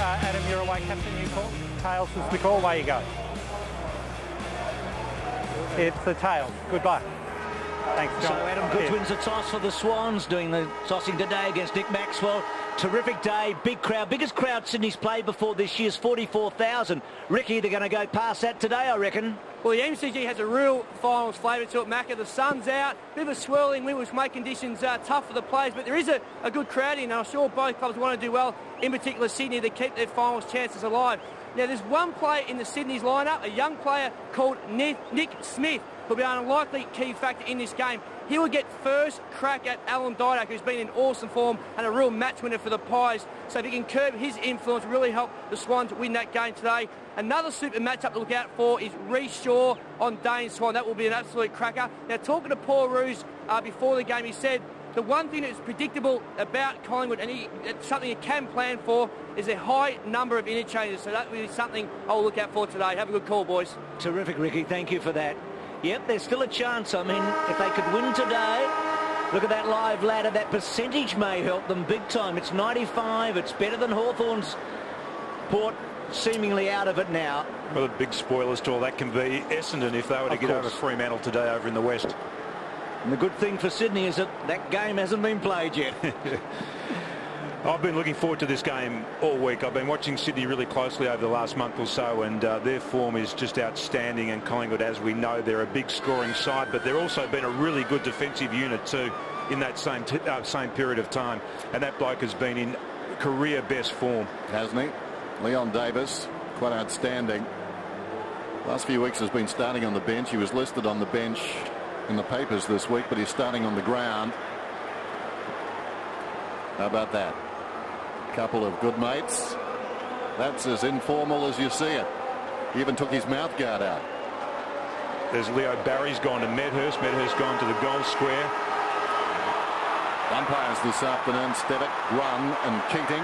Adam, you're away captain. You call. Tails was the call. Away you go. It's the tails. Goodbye. Thanks, John. So Adam Goods wins the toss for the Swans, doing the tossing today against Nick Maxwell. Terrific day, big crowd, biggest crowd Sydney's played before this year's 44,000. Ricky, they're going to go past that today, I reckon. Well, the MCG has a real finals flavour to it, Macca. The sun's out, bit of a swirling wind which make conditions tough for the players, but there is a good crowd in, and I'm sure both clubs want to do well, in particular Sydney, to keep their finals chances alive. Now, there's one player in the Sydney's lineup, a young player called Nick Smith, who'll be an unlikely key factor in this game. He will get first crack at Alan Didak, who's been in awesome form and a real match winner for the Pies. So if he can curb his influence, really help the Swans win that game today. Another super matchup to look out for is Reece Shaw on Dane Swan. That will be an absolute cracker. Now, talking to Paul Roos before the game, he said the one thing that's predictable about Collingwood, and it's something you can plan for, is a high number of interchanges. So that will be something I'll look out for today. Have a good call, boys. Terrific, Ricky. Thank you for that. Yep, there's still a chance. I mean, if they could win today, look at that live ladder. That percentage may help them big time. It's 95. It's better than Hawthorn's. Port seemingly out of it now. Well, the big spoilers to all that can be Essendon if they were to get over Fremantle today over in the West. And the good thing for Sydney is that that game hasn't been played yet. I've been looking forward to this game all week. I've been watching Sydney really closely over the last month or so, and their form is just outstanding. And Collingwood, as we know, they're a big scoring side, but they're also been a really good defensive unit too in that same period of time. And that bloke has been in career best form. Hasn't he? Leon Davis, quite outstanding. Last few weeks has been starting on the bench. He was listed on the bench in the papers this week, but he's starting on the ground. How about that? Couple of good mates. That's as informal as you see it. He even took his mouth guard out. There's Leo Barry's gone to Medhurst. Medhurst gone to the goal square. Umpires this afternoon, Stevitt, Run and Keating.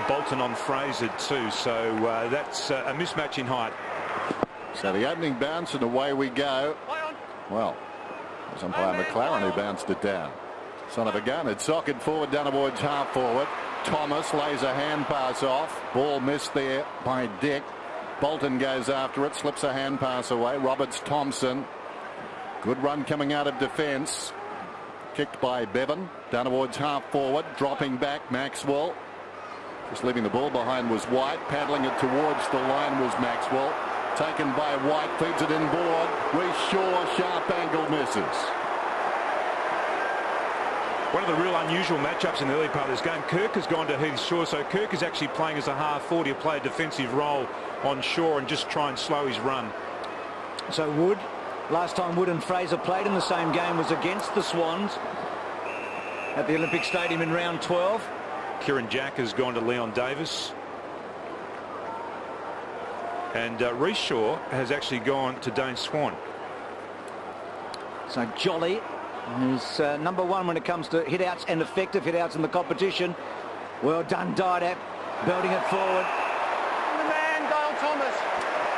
Bolton on Fraser too, so that's a mismatch in height. So the opening bounce and away we go. Well, it was umpire McLaren who bounced it down. Son of a gun. It's socket forward down towards half forward. Thomas lays a hand pass off. Ball missed there by Dick. Bolton goes after it, slips a hand pass away. Roberts Thompson. Good run coming out of defence. Kicked by Bevan. Down towards half forward. Dropping back Maxwell. Just leaving the ball behind was White. Paddling it towards the line was Maxwell. Taken by White. Feeds it inboard. Reece Shaw. Sharp angle misses. One of the real unusual matchups in the early part of this game. Kirk has gone to Heath Shaw, so Kirk is actually playing as a half forward. He'll play a defensive role on Shaw and just try and slow his run. So Wood, last time Wood and Fraser played in the same game was against the Swans at the Olympic Stadium in round 12. Kieran Jack has gone to Leon Davis. And Reece Shaw has actually gone to Dane Swan. So Jolly, who's number one when it comes to hit-outs and effective hit-outs in the competition. Well done, Didak, belting it forward. The man, Dale Thomas.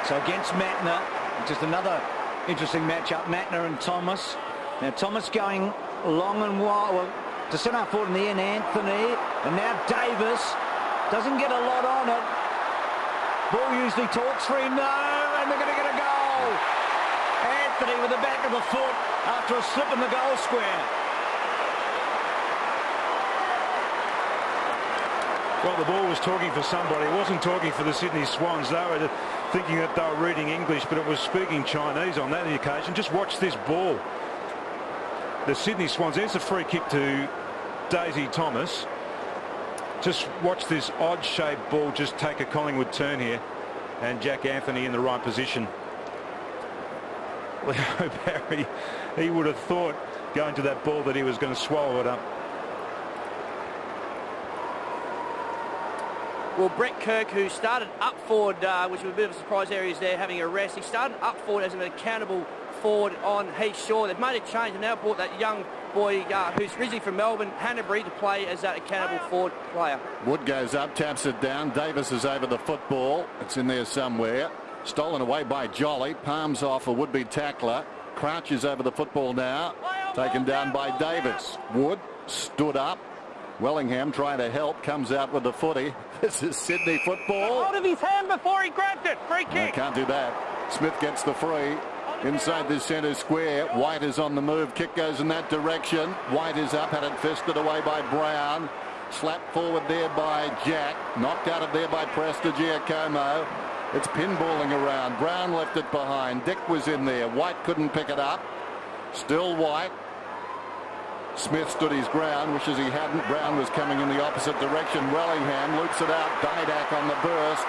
So against Matner, just another interesting matchup, Matner and Thomas. Now Thomas going long and wide, well, to centre forward in the end, Anthony, and now Davis doesn't get a lot on it. Ball usually talks for him, no, and they're going to get a goal. Anthony with the back of the foot after a slip in the goal square. Well, the ball was talking for somebody. It wasn't talking for the Sydney Swans. They were thinking that they were reading English, but it was speaking Chinese on that occasion. Just watch this ball. The Sydney Swans, there's a free kick to Daisy Thomas. Just watch this odd-shaped ball just take a Collingwood turn here. And Jack Anthony in the right position. Leo Barry, he would have thought going to that ball that he was going to swallow it up. Well, Brett Kirk, who started up forward, which was a bit of a surprise area, is there having a rest. He started up forward as an accountable forward on Heath Shaw. They've made a change and now brought that young boy who's originally from Melbourne, Hanbury, to play as that accountable forward player. Wood goes up, taps it down. Davis is over the football. It's in there somewhere. Stolen away by Jolly. Palms off a would-be tackler. Crouches over the football now. Taken down by Davis. Wood stood up. Wellingham trying to help, comes out with the footy. This is Sydney football. Out of his hand before he grabbed it. Free kick. Can't do that. Smith gets the free. Inside the centre square. White is on the move. Kick goes in that direction. White is up. Had it fisted away by Brown. Slapped forward there by Jack. Knocked out of there by Prestigiacomo. It's pinballing around. Brown left it behind. Dick was in there. White couldn't pick it up. Still White. Smith stood his ground. Wishes he hadn't. Brown was coming in the opposite direction. Wellingham loops it out. Didak on the burst.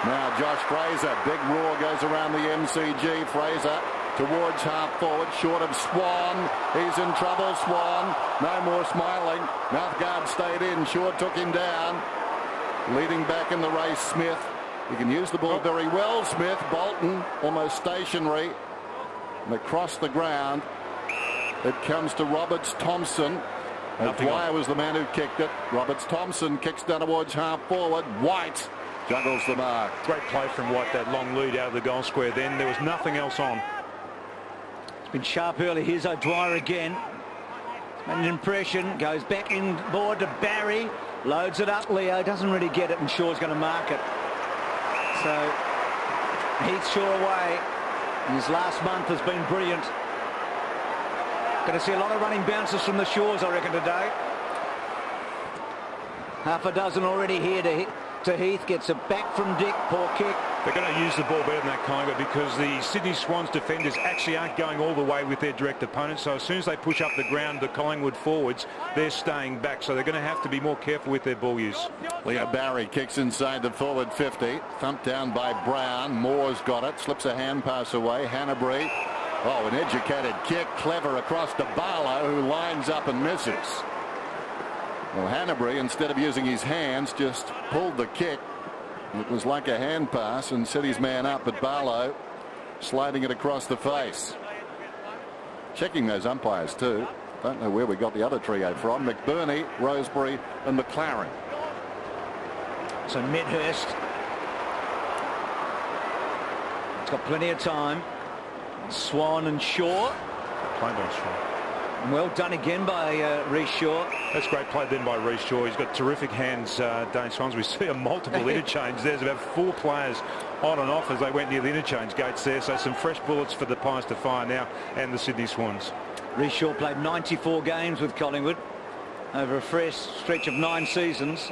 Now Josh Fraser. Big roar goes around the MCG. Fraser towards half forward. Short of Swan. He's in trouble. Swan. No more smiling. Mouthguard stayed in. Shaw took him down. Leading back in the race, Smith. He can use the ball very well. Smith. Bolton almost stationary. And across the ground. It comes to Roberts-Thompson. Dwyer was the man who kicked it. Roberts-Thompson kicks down towards half forward. White juggles the mark. Great play from White, that long lead out of the goal square then. There was nothing else on. It's been sharp early. Here's O'Dwyer again. Made an impression. Goes back inboard to Barry. Loads it up. Leo doesn't really get it, and Shaw's going to mark it. So Heath Shaw away. His last month has been brilliant. Going to see a lot of running bounces from the Shaws, I reckon, today. Half a dozen already here to Heath. Gets it back from Dick. Poor kick. They're going to use the ball better than that, Collingwood, because the Sydney Swans defenders actually aren't going all the way with their direct opponents. So as soon as they push up the ground, the Collingwood forwards, they're staying back. So they're going to have to be more careful with their ball use. Leo Barry kicks inside the forward 50. Thumped down by Brown. Moore's got it. Slips a hand pass away. Hanbury. Oh, an educated kick. Clever across to Barlow, who lines up and misses. Well, Hanbury, instead of using his hands, just pulled the kick. It was like a hand pass and set his man up, but Barlow sliding it across the face. Checking those umpires too. Don't know where we got the other trio from. McBurney, Rosebery and McLaren. So Medhurst. It's got plenty of time. Swan and Shaw. Played by Shaw. Well done again by Reece Shaw. That's great play then by Reece Shaw. He's got terrific hands, Dane Swans. We see a multiple interchange. There's about 4 players on and off as they went near the interchange gates there. So some fresh bullets for the Pies to fire now, and the Sydney Swans. Reece Shaw played 94 games with Collingwood over a fresh stretch of 9 seasons.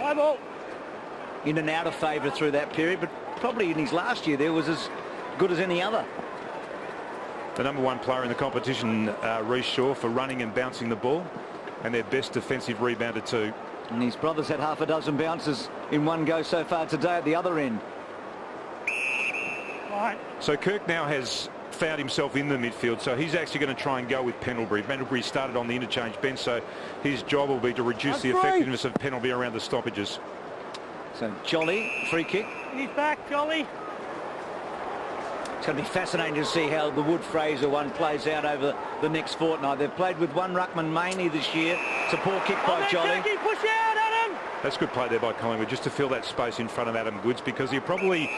In and out of favour through that period, but probably in his last year there was as good as any other. The #1 player in the competition, Reece Shaw, for running and bouncing the ball, and their best defensive rebounder too. And his brothers had half a dozen bounces in one go so far today at the other end. So Kirk now has found himself in the midfield, so he's actually going to try and go with Pendlebury. Pendlebury started on the interchange bench, so his job will be to reduce the effectiveness of Pendlebury around the stoppages. So Jolly, free kick. He's back, Jolly. It's going to be fascinating to see how the Wood-Fraser one plays out over the next fortnight. They've played with one ruckman mainly this year. It's a poor kick by Jolly. Push out, Adam. That's good play there by Collingwood, just to fill that space in front of Adam Goods, because he'll beat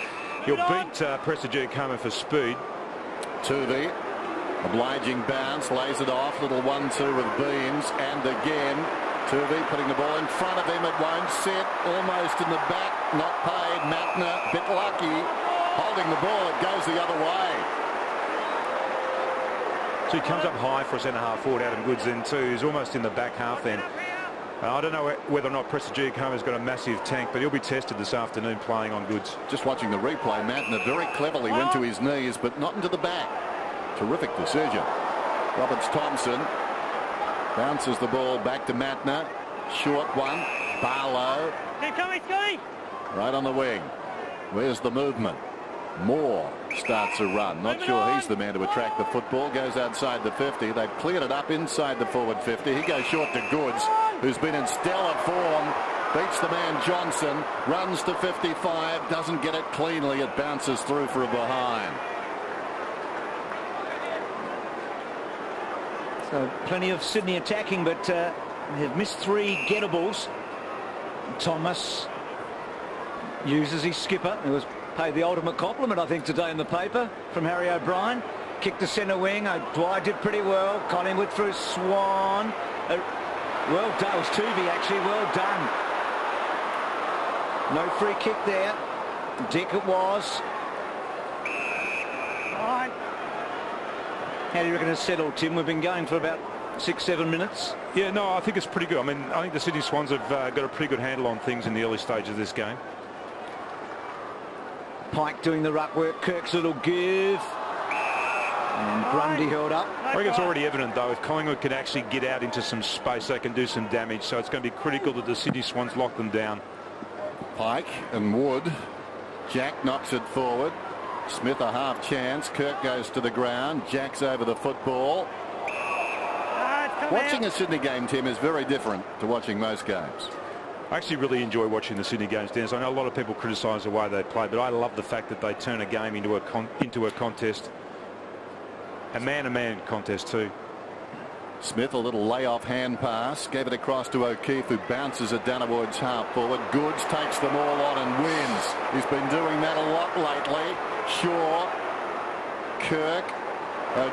Prestigiacomo for speed. Tuvey, obliging bounce, lays it off. Little 1-2 with Beams, and again Tuvey putting the ball in front of him. It won't sit. Almost in the back. Not paid. Matner, bit lucky. Holding the ball, it goes the other way. So he comes up high for a centre half forward, Adam Goods, then too. He's almost in the back half then. I don't know whether or not Prestigiacomo's got a massive tank, but he'll be tested this afternoon playing on Goods. Just watching the replay, Matner very cleverly went to his knees, but not into the back. Terrific decision. Roberts-Thompson bounces the ball back to Matner. Short one. Barlow. Right on the wing. Where's the movement? Moore starts a run. Not sure he's the man to attract the football. Goes outside the 50. They've cleared it up inside the forward 50. He goes short to Goods, who's been in stellar form. Beats the man Johnson. Runs to 55. Doesn't get it cleanly. It bounces through for a behind. So plenty of Sydney attacking, but they've missed 3 gettables. Thomas uses his skipper, who was paid the ultimate compliment, I think, today in the paper from Harry O'Brien. Kick to centre wing. O'Dwyer did pretty well. Collingwood through Swan. Well done. It was Tuvey, actually. Well done. No free kick there. Dick it was. How do you reckon it's settled, Tim? We've been going for about 6-7 minutes. Yeah, no, I think it's pretty good. I mean, I think the Sydney Swans have got a pretty good handle on things in the early stages of this game. Pike doing the ruck work. Kirk's little give. And Grundy held up. I think it's already evident, though, if Collingwood can actually get out into some space, they can do some damage. So it's going to be critical that the Sydney Swans lock them down. Pike and Wood. Jack knocks it forward. Smith a half chance. Kirk goes to the ground. Jack's over the football. Watching a Sydney game, Tim, is very different to watching most games. I actually really enjoy watching the Sydney games, Dennis. I know a lot of people criticise the way they play, but I love the fact that they turn a game into a contest. A man-to-man contest too. Smith, a little layoff hand pass, gave it across to O'Keefe, who bounces it down towards half forward. Goods takes them all on and wins. He's been doing that a lot lately. Shaw, Kirk,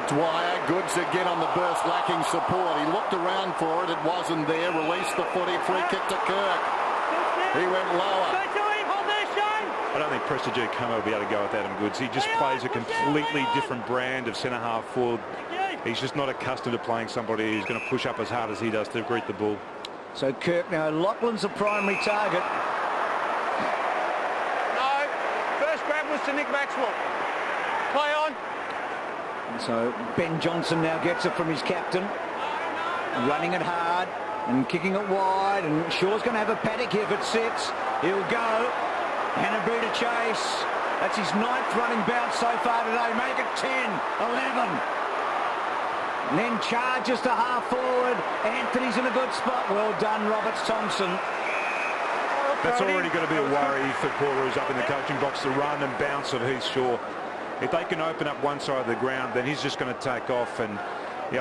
Dwyer. Goods again on the burst, lacking support. He looked around for it. It wasn't there. Released the footy. Free kick to Kirk. He went lower. I don't think Prestige Como will be able to go with Adam Goods. He just plays a completely different brand of centre-half forward. He's just not accustomed to playing somebody who's going to push up as hard as he does to greet the ball. So Kirk now, Laughlin's the primary target. No, first grab was to Nick Maxwell. Play on. And so Ben Johnson now gets it from his captain. Running it hard and kicking it wide. And Shaw's going to have a paddock here if it sits. He'll go. Hanbury to chase. That's his 9th running bounce so far today. Make it 10, 11. And then charges to half forward. Anthony's in a good spot. Well done, Roberts-Thompson. That's already going to be a worry for Porter, who's up in the coaching box. The run and bounce of Heath Shaw. If they can open up one side of the ground, then he's just going to take off. And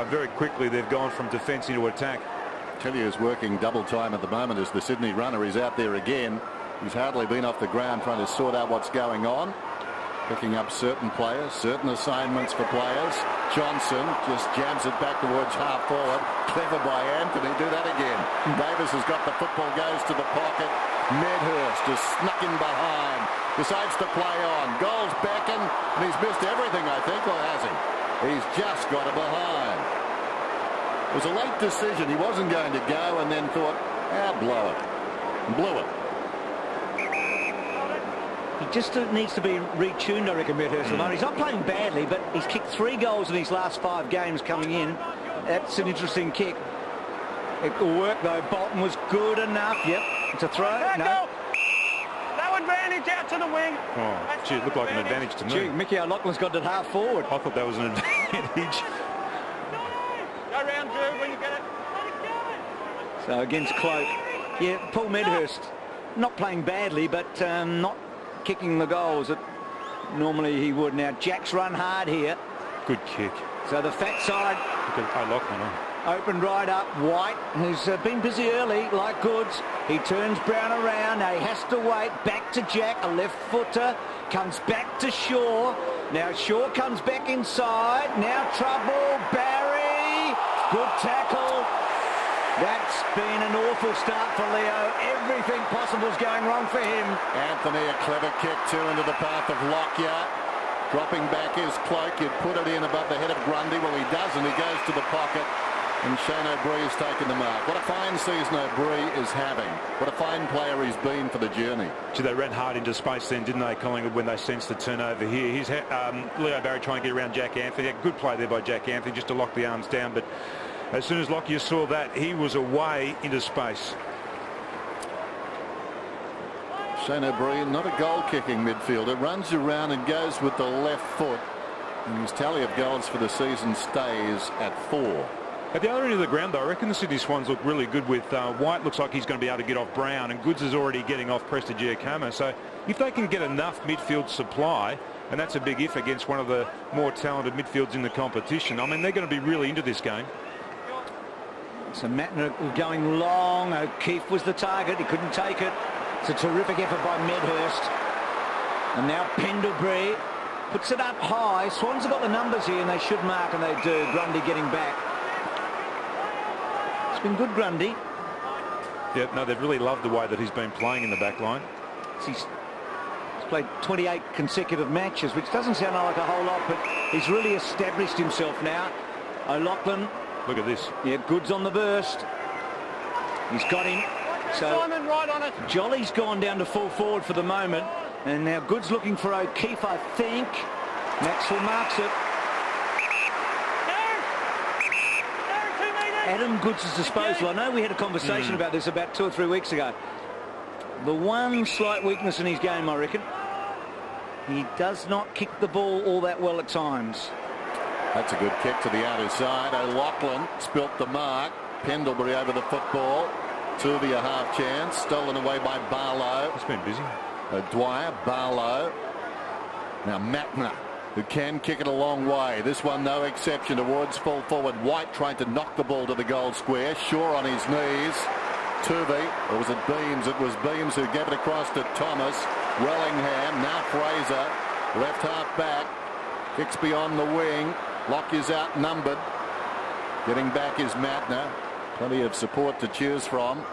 very quickly they've gone from defence into attack. Tellier is working double time at the moment as the Sydney runner is out there again. He's hardly been off the ground trying to sort out what's going on. Picking up certain players, certain assignments for players. Johnson just jams it back towards half forward. Clever by Anthony. Do that again. Davis has got the football, goes to the pocket. Medhurst is snuck in behind. Decides to play on. Goals beckon. And he's missed everything, I think, or has he? He's just got it behind. It was a late decision. He wasn't going to go and then thought, blow it. And blew it. He just needs to be retuned, I reckon, Medhurst. He's not playing badly, but he's kicked 3 goals in his last 5 games coming in. That's an interesting kick. It will work, though. Bolton was good enough. Yep. It's a throw. No. No advantage out to the wing. Oh, gee, it looked like an advantage to me. Gee, Mickey O'Loughlin's got it half forward. I thought that was an advantage. Go round, Drew, when you get it. So against Cloak. Yeah, Paul Medhurst not playing badly, but not kicking the goals that normally he would. Now Jack's run hard here. Good kick. So the fat side opened right up. White, who's been busy early like Goods. He turns Brown around. Now he has to wait. Back to Jack, a left footer. Comes back to Shaw. Now Shaw comes back inside. Now trouble. Barry. Good tackle. That's been an awful start for Leo. Everything possible is going wrong for him. Anthony, a clever kick too into the path of Lockyer. Dropping back his Cloak. He'd put it in above the head of Grundy. Well, he doesn't. He goes to the pocket. And Shane O'Brien has taken the mark. What a fine season O'Brien is having. What a fine player he's been for the journey. Gee, they ran hard into space then, didn't they, Collingwood, when they sensed the turnover here. Here's Leo Barry trying to get around Jack Anthony. A good play there by Jack Anthony just to lock the arms down. But as soon as Lockyer saw that, he was away into space. Shane O'Brien, not a goal-kicking midfielder, runs around and goes with the left foot. And his tally of goals for the season stays at 4. At the other end of the ground, though, I reckon the Sydney Swans look really good with White. Looks like he's going to be able to get off Brown, and Goods is already getting off Prestige Como. So if they can get enough midfield supply, and that's a big if against one of the more talented midfields in the competition, I mean, they're going to be really into this game. So Mattner going long. O'Keefe was the target. He couldn't take it. It's a terrific effort by Medhurst. And now Pendlebury puts it up high. Swans have got the numbers here, and they should mark, and they do. Grundy getting back. been good, Grundy. Yeah, no, they've really loved the way that he's been playing in the back line. He's played 28 consecutive matches, which doesn't sound like a whole lot, but he's really established himself now. O'Loughlin. Look at this. Yeah, Goods on the burst. He's got him. So Simon, right on it. Jolly's gone down to full forward for the moment. And now Goods looking for O'Keefe, I think. Maxwell marks it. Adam Goods' disposal. I know we had a conversation about this about 2 or 3 weeks ago. The one slight weakness in his game, I reckon, he does not kick the ball all that well at times. That's a good kick to the outer side. O'Loughlin spilt the mark. Pendlebury over the football. Tuvia half chance. Stolen away by Barlow. He's been busy. Dwyer, Barlow. Now Matner, who can kick it a long way. This one no exception towards full forward. White tried to knock the ball to the goal square. Shaw on his knees. Tuvey, or was it Beams? It was Beams who gave it across to Thomas. Wellingham, now Fraser. Left half back. Kicks beyond the wing. Lock is outnumbered. Getting back is Matner. Plenty of support to choose from.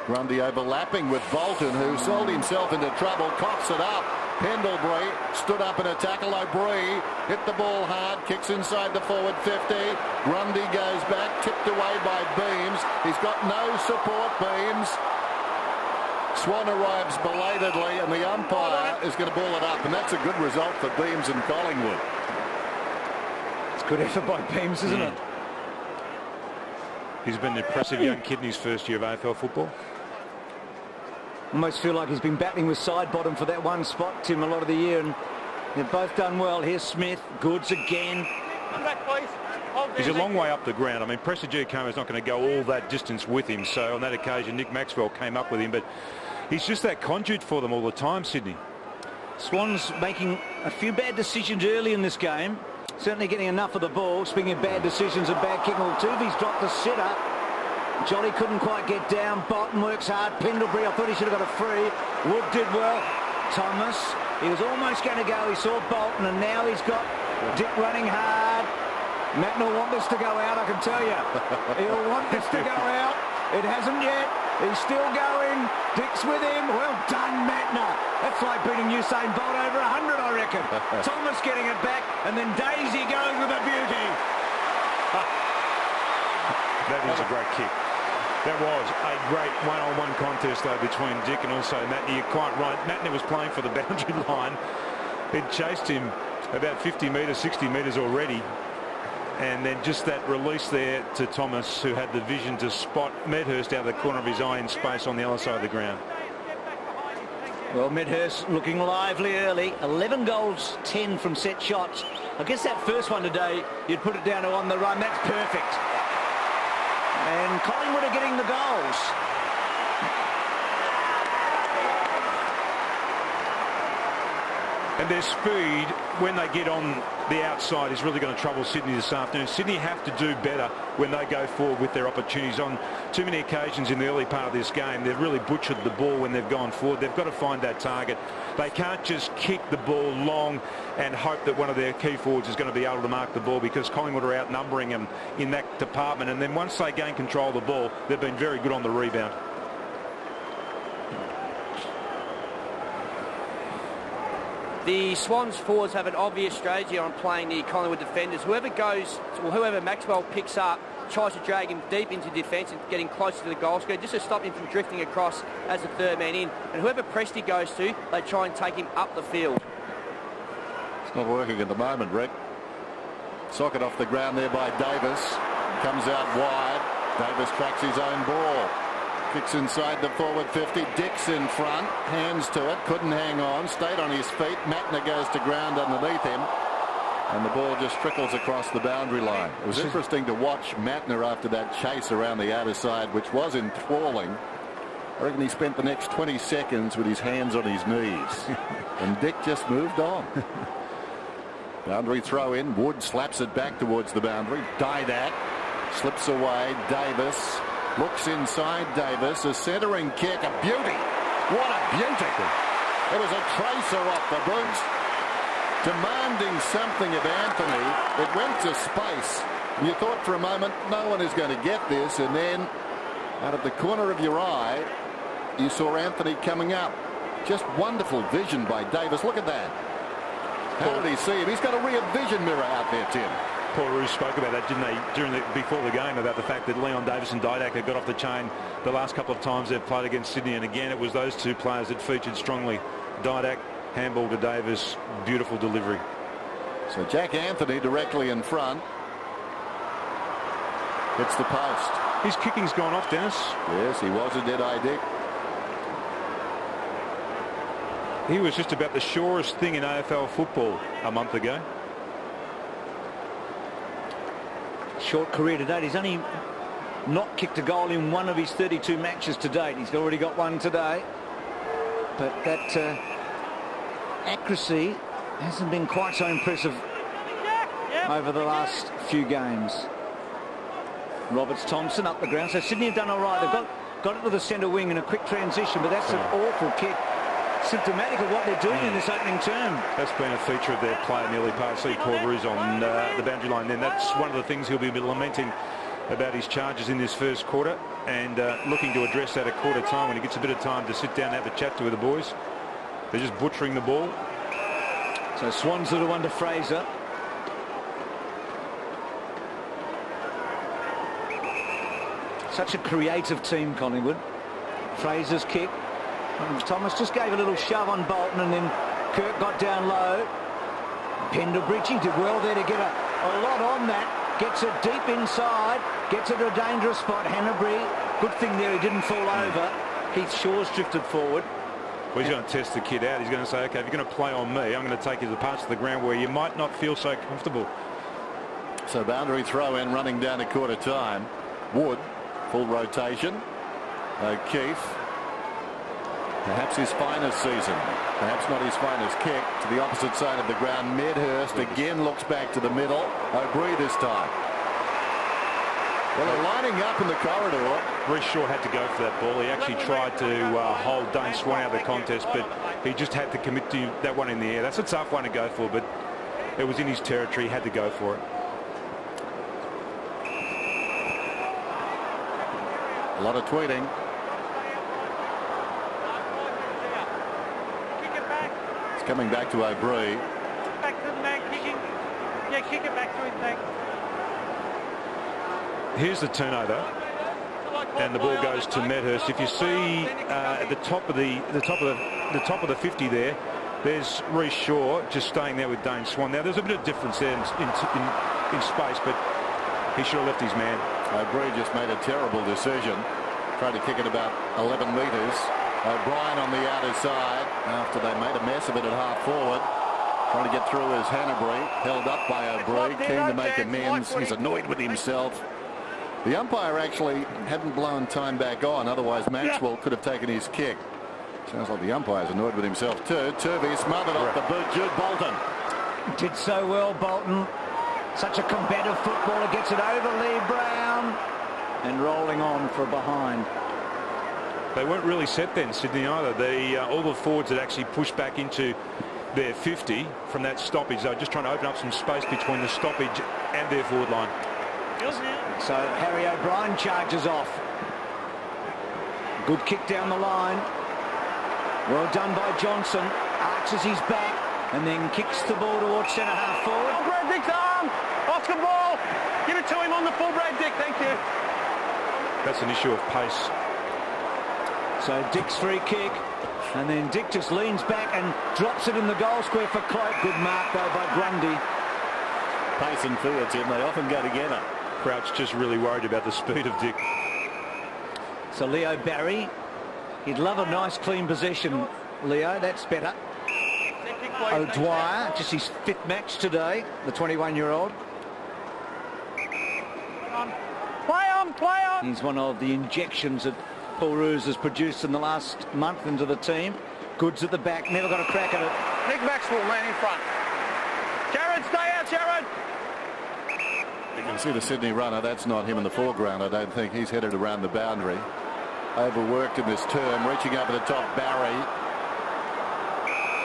Grundy overlapping with Bolton, who sold himself into trouble. Coughs it up. Pendlebury stood up in a tackle. O'Brien hit the ball hard. Kicks inside the forward 50. Grundy goes back. Tipped away by Beams. He's got no support, Beams. Swan arrives belatedly, and the umpire is going to ball it up. And that's a good result for Beams and Collingwood. It's good effort by Beams, isn't it? He's been an impressive young kid in his first year of AFL football. Almost feel like he's been battling with side bottom for that one spot, Tim, a lot of the year, and they've both done well. Here's Smith, Goods again. Come back, please. He's a long way up the ground. I mean, Preston Giacomo's not going to go all that distance with him, so on that occasion Nick Maxwell came up with him, but he's just that conduit for them all the time, Sydney. Swans making a few bad decisions early in this game. Certainly getting enough of the ball. Speaking of bad decisions and bad kicking, Tuvey's dropped the sitter. Jolly couldn't quite get down. Bolton works hard. Pendlebury, I thought he should have got a free. Wood did well. Thomas, he was almost going to go. He saw Bolton, and now he's got Dick running hard. Matner will want this to go out, I can tell you. He'll want this to go out. It hasn't yet. He's still going. Dick's with him. Well done, Matner. That's like beating Usain Bolt over 100, I reckon. Thomas getting it back, and then Daisy goes with a beauty. That is a great kick. That was a great one-on-one contest, though, between Dick and also Matner. You're quite right. Matner was playing for the boundary line. He'd chased him about 50 metres, 60 metres already. And then just that release there to Thomas, who had the vision to spot Medhurst out of the corner of his eye in space on the other side of the ground. Well, Medhurst looking lively early. 11 goals, 10 from set shots. I guess that first one today, you'd put it down to on the run. That's perfect. And Collingwood are getting the goals. And their speed, when they get on the outside, is really going to trouble Sydney this afternoon. Sydney have to do better when they go forward with their opportunities. On too many occasions in the early part of this game, they've really butchered the ball when they've gone forward. They've got to find that target. They can't just kick the ball long and hope that one of their key forwards is going to be able to mark the ball, because Collingwood are outnumbering them in that department. And then once they gain control of the ball, they've been very good on the rebound. The Swans forwards have an obvious strategy on playing the Collingwood defenders. Whoever goes, or whoever Maxwell picks up, tries to drag him deep into defence and getting closer to the goal square just to stop him from drifting across as a third man in. And whoever Presty goes to, they try and take him up the field. It's not working at the moment, Rick. Socket off the ground there by Davis. Comes out wide. Davis tracks his own ball. Kicks inside the forward 50. Dick's in front. Hands to it. Couldn't hang on. Stayed on his feet. Matner goes to ground underneath him. And the ball just trickles across the boundary line. It was interesting to watch Matner after that chase around the outer side, which was enthralling. I reckon he spent the next 20 seconds with his hands on his knees. And Dick just moved on. Boundary throw in. Wood slaps it back towards the boundary. Didak slips away. Davis looks inside. Davis, a centering kick, a beauty. What a beauty. It was a tracer off the boots, demanding something of Anthony. It went to space. You thought for a moment no one is going to get this, and then out of the corner of your eye you saw Anthony coming up. Just wonderful vision by Davis. Look at that. How did he see him? He's got a rear vision mirror out there, Tim. Paul Roos spoke about that, didn't they, before the game, about the fact that Leon Davis and Didac had got off the chain the last couple of times they've played against Sydney, and again it was those two players that featured strongly. Didac, handball to Davis, beautiful delivery. So Jack Anthony directly in front. Hits the post. His kicking's gone off, Dennis. Yes, he was a dead-eye Dick. He was just about the surest thing in AFL football a month ago. Short career to date. He's only not kicked a goal in one of his 32 matches to date. He's already got one today. But that accuracy hasn't been quite so impressive over the last few games. Roberts-Thompson up the ground. So Sydney have done all right. They've got it to the centre wing in a quick transition, but that's an awful kick. Symptomatic of what they're doing in this opening term. That's been a feature of their play nearly past. See Paul Roos on the boundary line then. That's one of the things he'll be lamenting about his charges in this first quarter, and looking to address that at quarter time when he gets a bit of time to sit down and have a chat to the boys. They're just butchering the ball. So Swans little one to Fraser. Such a creative team, Collingwood. Fraser's kick. Thomas just gave a little shove on Bolton, and then Kirk got down low. Pendlebury did well there to get a lot on that. Gets it deep inside. Gets it to a dangerous spot. Hanbury, good thing there he didn't fall over. Heath Shaw's drifted forward. Well, he's going to test the kid out. He's going to say, OK, if you're going to play on me, I'm going to take you to parts of the ground where you might not feel so comfortable. So boundary throw in running down to quarter time. Wood, full rotation. O'Keefe. Perhaps his finest season. Perhaps not his finest kick. To the opposite side of the ground. Medhurst again looks back to the middle. O'Brien this time. Well, they're lining up in the corridor. Reece Shaw had to go for that ball. He actually tried to hold Dane Swan out of the contest, but he just had to commit to that one in the air. That's a tough one to go for, but it was in his territory. He had to go for it. A lot of tweeting. Coming back to O'Brien. Back to the man kicking. Yeah, kick it back to him, thanks. Here's the turnover, and the ball goes to Medhurst. If you see at the top of the 50 there, there's Reece Shaw just staying there with Dane Swan. Now there's a bit of difference there in space, but he should have left his man. O'Brien just made a terrible decision. Tried to kick it about 11 metres. O'Brien on the outer side after they made a mess of it at half forward. Trying to get through is Hanbury. Held up by O'Brien. Keen to make amends. He's annoyed with himself. The umpire actually hadn't blown time back on. Otherwise Maxwell could have taken his kick. Sounds like the umpire's annoyed with himself too. Turvey smothered off the boot. Jude Bolton. Did so well, Bolton. Such a combative footballer. Gets it over Lee Brown. And rolling on for a behind. They weren't really set then, Sydney, either. All the forwards had actually pushed back into their 50 from that stoppage. They were just trying to open up some space between the stoppage and their forward line. So Harry O'Brien charges off. Good kick down the line. Well done by Johnson. Arches his back and then kicks the ball towards centre half forward. Oh, Brad Dick's arm. Oscar ball. Give it to him on the full, Brad Dick. Thank you. That's an issue of pace. So Dick's free kick, and then Dick just leans back and drops it in the goal square for Cloak. Good mark though by Grundy. Pace and fear, Tim, they often go together. Crouch just really worried about the speed of Dick. So Leo Barry, he'd love a nice clean possession, Leo, that's better. O'Dwyer, just his 5th match today, the 21-year-old. Play on! He's one of the injections that Paul Roos has produced in the last month into the team. Goods at the back, never got a crack at it. Nick Maxwell, man in front. Jared, stay out, Jared! You can see the Sydney runner. That's not him in the foreground. I don't think he's headed around the boundary. Overworked in this term, reaching over the top. Barry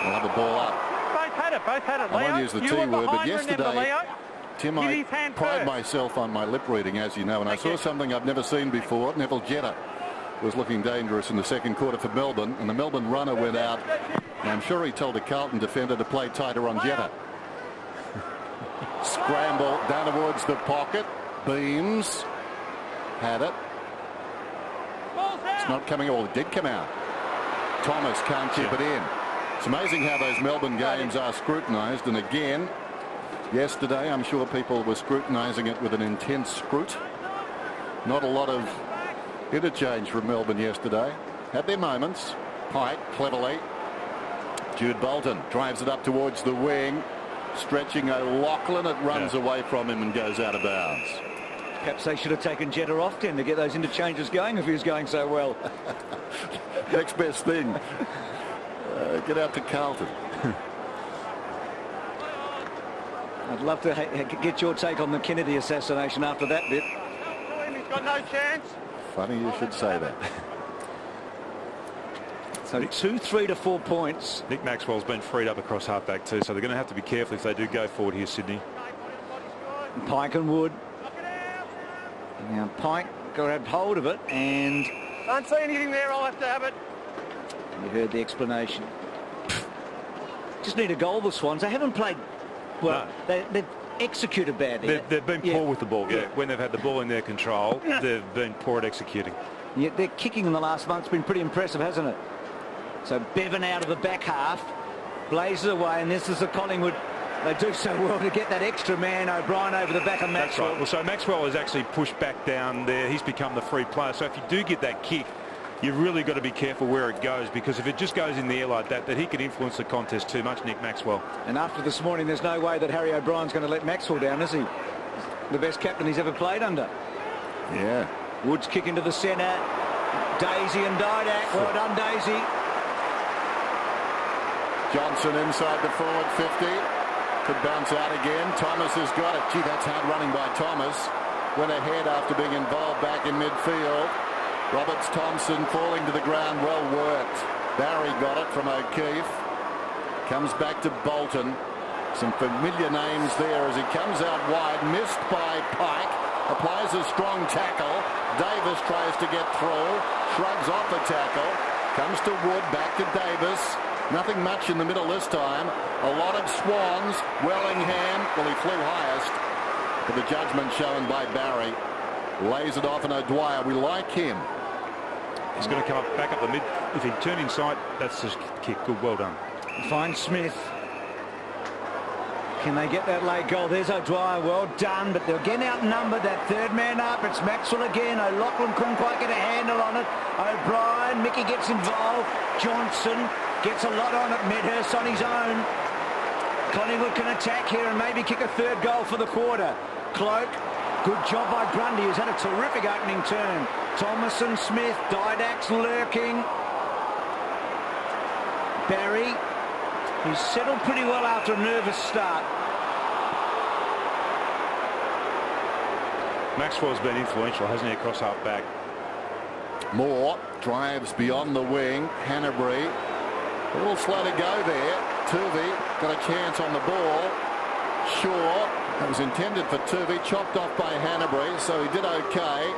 will have the ball up. Both had it, Leo. I won't use the T word, but yesterday Tim, I pride myself on my lip reading, as you know, and I saw something I've never seen before. Neville Jetta was looking dangerous in the second quarter for Melbourne, and the Melbourne runner went out, and I'm sure he told the Carlton defender to play tighter on Jetta. Scramble down towards the pocket. Beams had it. It's not coming all. It did come out. Thomas can't keep it in. It's amazing how those Melbourne games are scrutinised, and again, yesterday I'm sure people were scrutinising it with an intense scrut. Not a lot of interchange from Melbourne yesterday. Had their moments. Pike cleverly. Jude Bolton drives it up towards the wing. Stretching O'Loughlin. It runs away from him and goes out of bounds. Perhaps they should have taken Jetta off then to get those interchanges going if he was going so well. Next best thing. Get out to Carlton. I'd love to get your take on the Kennedy assassination after that bit. He's got no chance. Funny you should say that. So 2, 3 to 4 points. Nick Maxwell's been freed up across halfback too, so they're going to have to be careful if they do go forward here, Sydney. Pike and Wood. Now Pike grabbed hold of it and... Don't see anything there, I'll have to have it. You heard the explanation. Just need a goal, the Swans. They haven't played... Well, no. They've executed badly. They've been poor with the ball, When they've had the ball in their control, they've been poor at executing. Yeah, their kicking in the last month's been pretty impressive, hasn't it? So Bevan out of the back half, blazes away, and this is the Collingwood. They do so well to get that extra man, O'Brien, over the back of Maxwell. That's right. Well, so Maxwell has actually pushed back down there. He's become the free player. So if you do get that kick, you've really got to be careful where it goes, because if it just goes in the air like that he could influence the contest too much, Nick Maxwell. And after this morning, there's no way that Harry O'Brien's going to let Maxwell down, is he? The best captain he's ever played under. Yeah. Woods kick into the centre. Daisy and Didak. Well done, Daisy. Johnson inside the forward 50. Could bounce out again. Thomas has got it. Gee, that's hard running by Thomas. Went ahead after being involved back in midfield. Roberts-Thompson falling to the ground. Well worked. Barry got it from O'Keefe. Comes back to Bolton. Some familiar names there as he comes out wide. Missed by Pike. Applies a strong tackle. Davis tries to get through. Shrugs off a tackle. Comes to Wood. Back to Davis. Nothing much in the middle this time. A lot of Swans. Wellingham. Well, he flew highest. But the judgment shown by Barry. Lays it off, and O'Dwyer. We like him. He's going to come up, back up the mid. If he turn inside, that's his kick. Good, well done. Find Smith. Can they get that late goal? There's O'Dwyer. Well done, but they're getting outnumbered. That third man up. It's Maxwell again. O'Loughlin couldn't quite get a handle on it. O'Brien. Mickey gets involved. Johnson gets a lot on it. Medhurst on his own. Collingwood can attack here and maybe kick a third goal for the quarter. Cloak. Good job by Grundy, who's had a terrific opening turn. Thomason, Smith, Didak's lurking. Barry, who's settled pretty well after a nervous start. Maxwell's been influential, hasn't he, across half back? Moore drives beyond the wing. Hanbury, a little slow to go there. Tuvey got a chance on the ball. Shaw, that was intended for Tuvey, chopped off by Hanbury, so he did okay.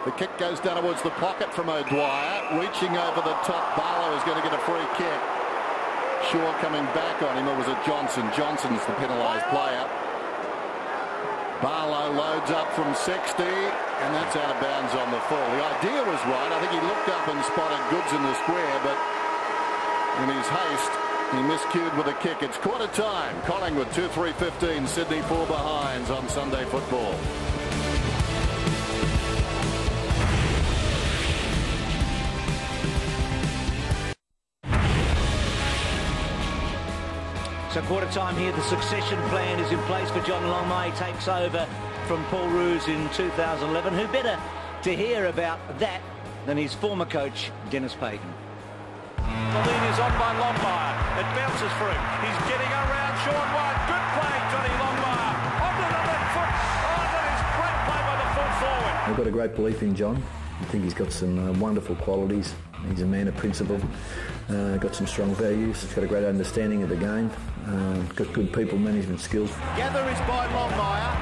The kick goes down towards the pocket from O'Dwyer, reaching over the top. Barlow is going to get a free kick. Shaw coming back on him, or was it Johnson? Johnson's the penalised player. Barlow loads up from 60, and that's out of bounds on the full. The idea was right. I think he looked up and spotted Goods in the square, but in his haste, he miscued with a kick. It's quarter time. Collingwood 2-3-15. Sydney 4 behinds on Sunday football. So quarter time here. The succession plan is in place for John Longmire. He takes over from Paul Roos in 2011. Who better to hear about that than his former coach, Dennis Pagan? The lead is on by Longmire. It bounces for him. He's getting around Sean White. Good play, Johnny Longmire. Onto the left foot. Oh, that is great play by the full forward. I've got a great belief in John. I think he's got some wonderful qualities. He's a man of principle. Got some strong values. He's got a great understanding of the game. got good people management skills. Gather is by Longmire,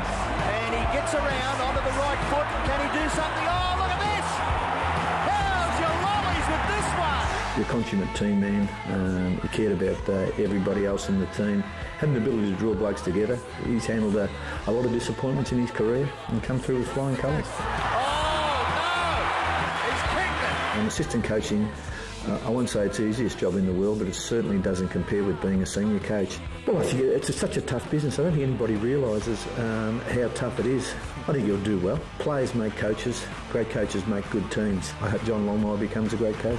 and he gets around onto the right foot. Can he do something? Oh, look at this! How's your lollies with this one? He's a consummate team man. He cared about everybody else in the team. Had an ability to draw blokes together. He's handled a lot of disappointments in his career and come through with flying colours. Oh, no! He's kicked it! And assistant coaching, I won't say it's the easiest job in the world, but it certainly doesn't compare with being a senior coach. Well, I think it's such a tough business. I don't think anybody realises how tough it is. I think you'll do well. Players make coaches. Great coaches make good teams. I hope John Longmire becomes a great coach.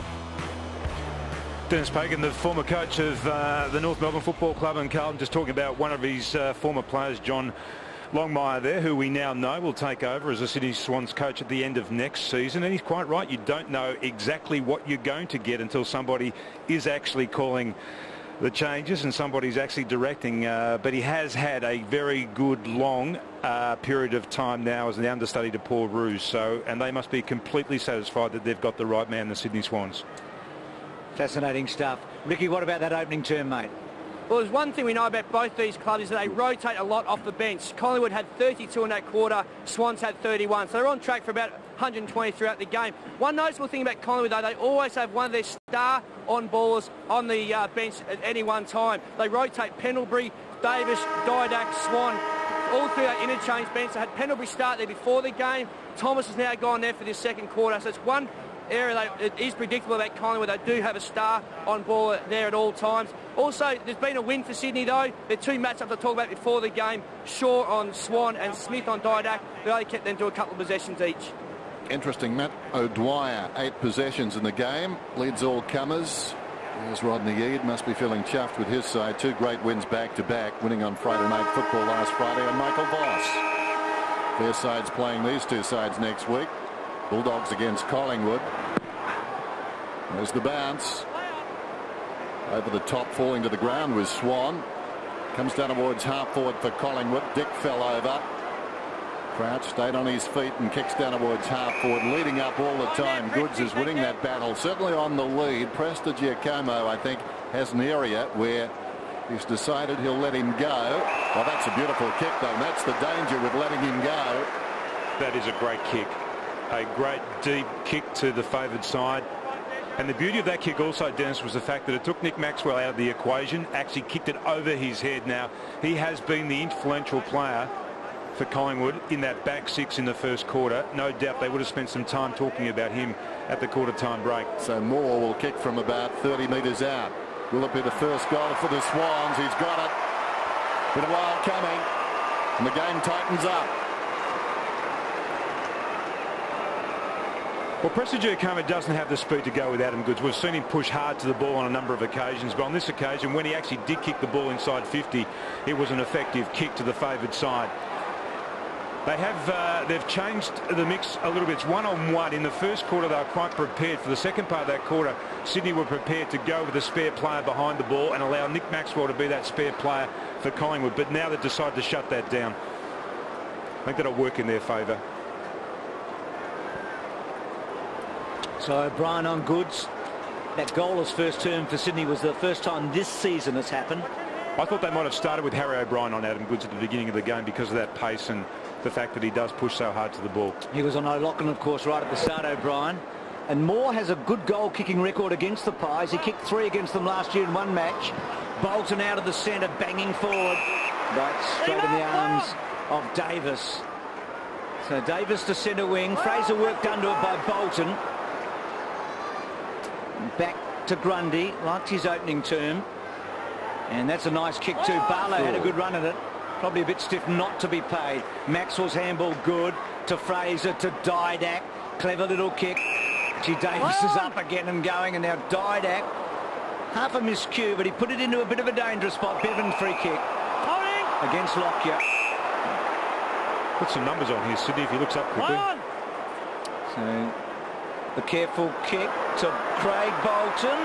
Dennis Pagan, the former coach of the North Melbourne Football Club, and Carlton just talking about one of his former players, John Longmire there, who we now know will take over as a Sydney Swans coach at the end of next season. And he's quite right. You don't know exactly what you're going to get until somebody is actually calling the changes and somebody's actually directing. But he has had a very good, long period of time now as an understudy to Paul Roos. And they must be completely satisfied that they've got the right man, the Sydney Swans. Fascinating stuff. Ricky, what about that opening term, mate? Well, there's one thing we know about both these clubs is that they rotate a lot off the bench. Collingwood had 32 in that quarter, Swans had 31. So they're on track for about 120 throughout the game. One noticeable thing about Collingwood, though, they always have one of their star on-ballers on the bench at any one time. They rotate Pendlebury, Davis, Didak, Swan, all through that interchange bench. They had Pendlebury start there before the game. Thomas has now gone there for this second quarter. So it's one area that it is predictable about Collingwood. They do have a star on ball there at all times. Also, there's been a win for Sydney, though. The two matchups I talked about before the game, Shaw on Swan and Smith on Didak, they only kept them to a couple of possessions each. Interesting. Matt O'Dwyer, 8 possessions in the game, leads all comers. There's Rodney Eade, must be feeling chuffed with his side. 2 great wins back-to-back, winning on Friday Night Football last Friday, and Michael Voss. Their sides playing these two sides next week. Bulldogs against Collingwood. There's the bounce. Over the top, falling to the ground was Swan. Comes down towards half forward for Collingwood. Dick fell over. Crouch stayed on his feet and kicks down towards half forward, leading up all the time. Goods is winning that battle, certainly on the lead. Presta Giacomo, I think, has an area where he's decided he'll let him go. Well, that's a beautiful kick, though, and that's the danger with letting him go. That is a great kick. A great deep kick to the favoured side. And the beauty of that kick also, Dennis, was the fact that it took Nick Maxwell out of the equation, actually kicked it over his head. Now, he has been the influential player for Collingwood in that back 6 in the first quarter. No doubt they would have spent some time talking about him at the quarter-time break. So Moore will kick from about 30 metres out. Will it be the first goal for the Swans? He's got it. Been a while coming. And the game tightens up. Well, Presta Giacomo doesn't have the speed to go with Adam Goods. We've seen him push hard to the ball on a number of occasions, but on this occasion, when he actually did kick the ball inside 50, it was an effective kick to the favoured side. They've changed the mix a little bit. It's 1-on-1. In the first quarter, they were quite prepared. For the second part of that quarter, Sydney were prepared to go with a spare player behind the ball and allow Nick Maxwell to be that spare player for Collingwood. But now they've decided to shut that down. I think that'll work in their favour. So O'Brien on Goods. That goalless first term for Sydney was the first time this season has happened. I thought they might have started with Harry O'Brien on Adam Goods at the beginning of the game because of that pace and the fact that he does push so hard to the ball. He was on O'Loughlin, of course, right at the start, O'Brien. And Moore has a good goal-kicking record against the Pies. He kicked 3 against them last year in one match. Bolton out of the centre, banging forward. Right straight in the arms of Davis. So Davis to centre wing. Fraser worked under it by Bolton. Back to Grundy, liked his opening term. And that's a nice kick too. Barlow had a good run at it. Probably a bit stiff not to be paid. Maxwell's handball good to Fraser, to Didak. Clever little kick. Gee, Davis is up again and going, and now Didak. Half a miscue, but he put it into a bit of a dangerous spot. Bevan free kick against Lockyer. Put some numbers on here, Sydney, if he looks up quickly. So the careful kick to Craig Bolton.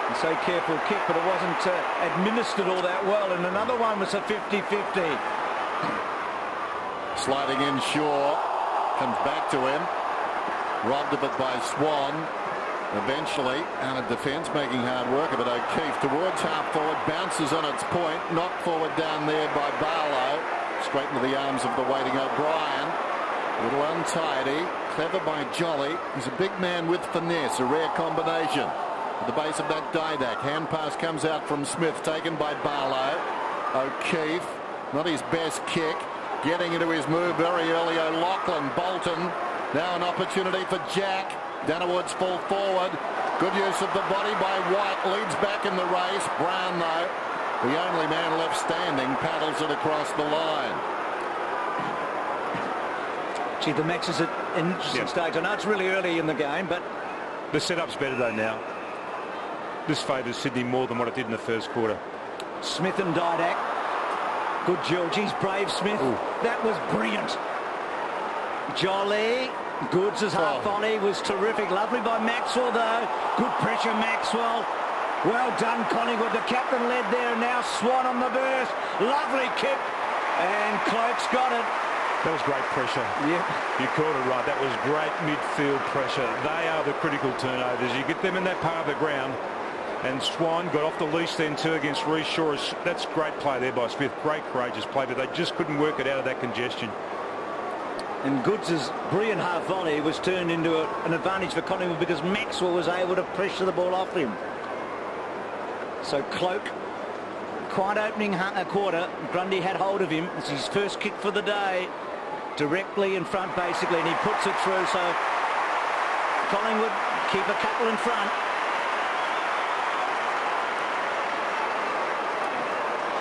I say careful kick, but it wasn't administered all that well. And another one was a 50-50. Sliding in Shaw. Comes back to him. Robbed of it by Swan. Eventually, out of defence, making hard work of it. O'Keefe towards half forward, bounces on its point, knocked forward down there by Barlow. Straight into the arms of the waiting O'Brien. A little untidy, clever by Jolly. He's a big man with finesse, a rare combination. At the base of that Didac, hand pass comes out from Smith, taken by Barlow. O'Keefe, not his best kick, getting into his move very early. O'Loughlin, Bolton, now an opportunity for Jack. Danawoods full forward. Good use of the body by White. Leads back in the race. Brown, though, the only man left standing, paddles it across the line. Gee, the Max is at an interesting stage. I know it's really early in the game, but the setup's better, though, now. This favours Sydney more than what it did in the first quarter. Smith and Didac. Good Georgies. Brave Smith. Ooh. That was brilliant. Jolly. Goods' half volley was terrific. Lovely by Maxwell, though. Good pressure, Maxwell. Well done, Collingwood. The captain led there. Now Swan on the burst. Lovely kick. And Cloak's got it. That was great pressure. Yep. You called it right. That was great midfield pressure. They are the critical turnovers. You get them in that part of the ground. And Swan got off the leash then too against Reece Shaw. That's great play there by Smith. Great, courageous play. But they just couldn't work it out of that congestion. And Goods' brilliant half volley was turned into an advantage for Collingwood because Maxwell was able to pressure the ball off him. So Cloak, quite opening a quarter. Grundy had hold of him. It's his first kick for the day. Directly in front, basically, and he puts it through. So Collingwood keep a couple in front.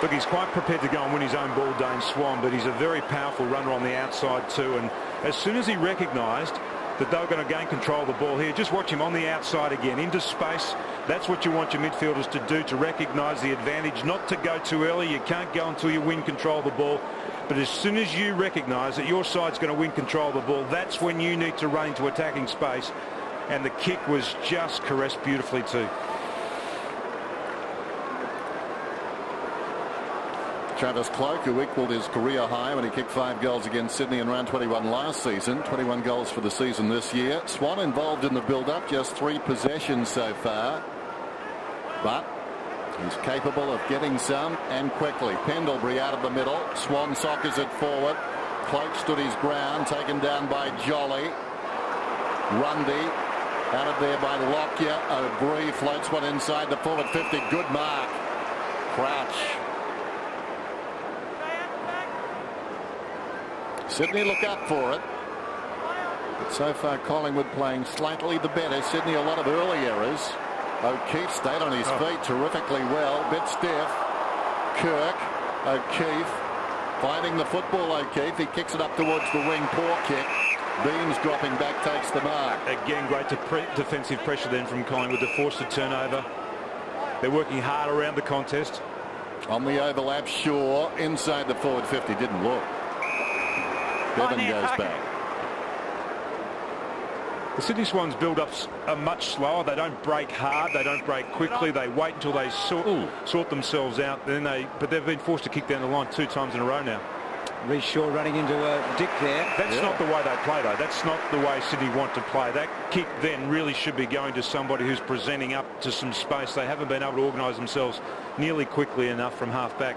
Look, he's quite prepared to go and win his own ball, Dane Swan, but he's a very powerful runner on the outside too. And as soon as he recognised that they were going to gain control of the ball here, just watch him on the outside again, into space. That's what you want your midfielders to do, to recognise the advantage, not to go too early. You can't go until you win control of the ball. But as soon as you recognise that your side's going to win control of the ball, that's when you need to run into attacking space. And the kick was just caressed beautifully too. Travis Cloak, who equalled his career high when he kicked 5 goals against Sydney in round 21 last season. 21 goals for the season this year. Swan involved in the build-up, just 3 possessions so far. But he's capable of getting some, and quickly. Pendlebury out of the middle. Swan soccers it forward. Cloak stood his ground, taken down by Jolly. Grundy out of there by Lockyer. O'Brien floats one inside the forward 50. Good mark. Crouch. Sydney look up for it. But so far Collingwood playing slightly the better. Sydney a lot of early errors. O'Keefe stayed on his feet terrifically well. Bit stiff. Kirk. O'Keefe finding the football. O'Keefe. He kicks it up towards the wing. Poor kick. Beams dropping back, takes the mark. Again, great defensive pressure then from Collingwood to force the turnover. They're working hard around the contest. On the overlap, Shaw inside the forward 50. Didn't look. Bevan goes back. The Sydney Swans build-ups are much slower. They don't break hard. They don't break quickly. They wait until they sort themselves out. But they've been forced to kick down the line 2 times in a row now. Reece Shaw running into Dick there. That's not the way they play, though. That's not the way Sydney want to play. That kick then really should be going to somebody who's presenting up to some space. They haven't been able to organise themselves nearly quickly enough from half-back.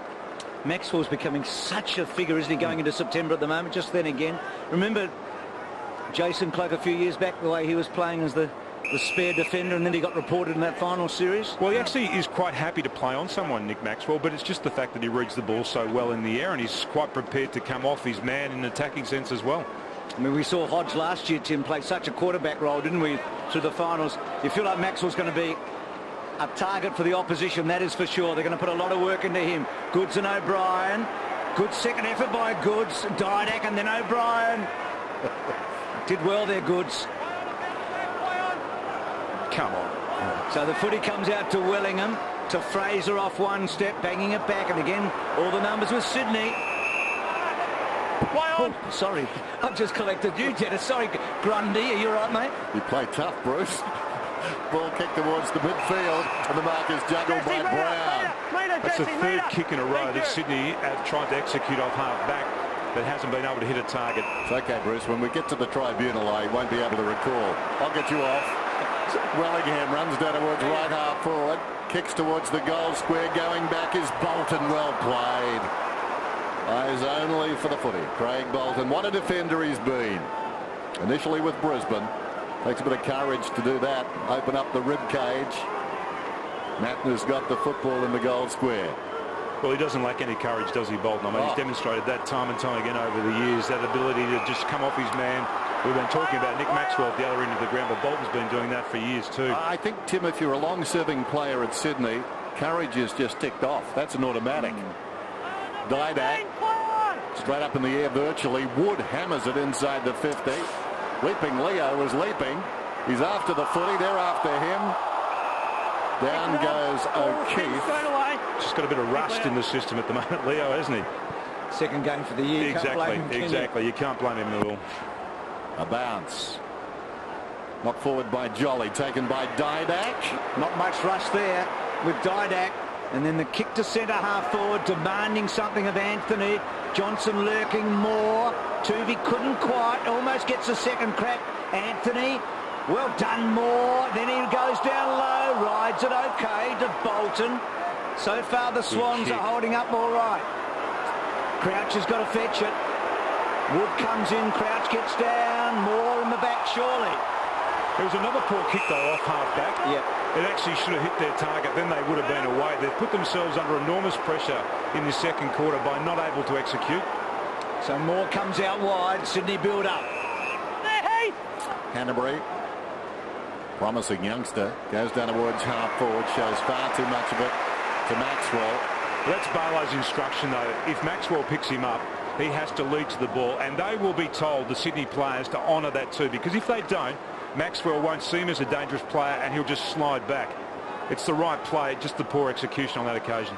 Maxwell's becoming such a figure, isn't he, going into September at the moment? Just then again. Remember Jason Cloak a few years back, the way he was playing as the spare defender, and then he got reported in that final series? Well, he actually is quite happy to play on someone, Nick Maxwell, but it's just the fact that he reads the ball so well in the air, and he's quite prepared to come off his man in an attacking sense as well. I mean, we saw Hodge last year, Tim, play such a quarterback role, didn't we, through the finals? You feel like Maxwell's going to be a target for the opposition, that is for sure. They're going to put a lot of work into him. Goods and O'Brien. Good second effort by Goods. Didac and then O'Brien. Did well there, Goods. Come on. So the footy comes out to Wellingham, to Fraser off one step, banging it back, and again all the numbers with Sydney. Oh, sorry, I've just collected you, Dennis. Sorry, Grundy, are you all right, mate? You play tough, Bruce. Ball kicked towards the midfield, and the mark is juggled by Brown. That's the 3rd kick in a row that Sydney have tried to execute off half-back that hasn't been able to hit a target. It's okay, Bruce. When we get to the tribunal, I won't be able to recall. I'll get you off. Wellingham runs down towards right half forward. Kicks towards the goal square. Going back is Bolton. Well played. Eyes only for the footy. Craig Bolton. What a defender he's been. Initially with Brisbane. Takes a bit of courage to do that. Open up the rib cage. Mattner's got the football in the goal square. Well, he doesn't lack any courage, does he, Bolton? I mean, he's demonstrated that time and time again over the years, that ability to just come off his man. We've been talking about Nick Maxwell at the other end of the ground, but Bolton's been doing that for years too. I think, Tim, if you're a long-serving player at Sydney, courage is just ticked off. That's an automatic. Didak, straight up in the air virtually. Wood hammers it inside the 50. Leaping Leo is leaping. He's after the footy. They're after him. Down goes O'Keefe. Just got a bit of rust in the system at the moment, Leo, hasn't he? Second game for the year. Exactly. You can't blame him at all. A bounce. Knocked forward by Jolly. Taken by Didak. Not much rush there with Didak. And then the kick to centre half forward, demanding something of Anthony. Johnson lurking more. Tuvey couldn't quite. Almost gets a second crack. Anthony. Well done, Moore. Then he goes down low. Rides it okay to Bolton. So far the Swans are holding up all right. Crouch has got to fetch it. Wood comes in. Crouch gets down. Moore in the back, surely. There was another poor kick, though, off half-back. Yep. It actually should have hit their target. Then they would have been away. They've put themselves under enormous pressure in the second quarter by not able to execute. So Moore comes out wide. Sydney build up. Canterbury. Promising youngster. Goes down towards half forward. Shows far too much of it to Maxwell. That's Barlow's instruction, though. If Maxwell picks him up, he has to lead to the ball. And they will be told, the Sydney players, to honour that too. Because if they don't, Maxwell won't see him as a dangerous player and he'll just slide back. It's the right play, just the poor execution on that occasion.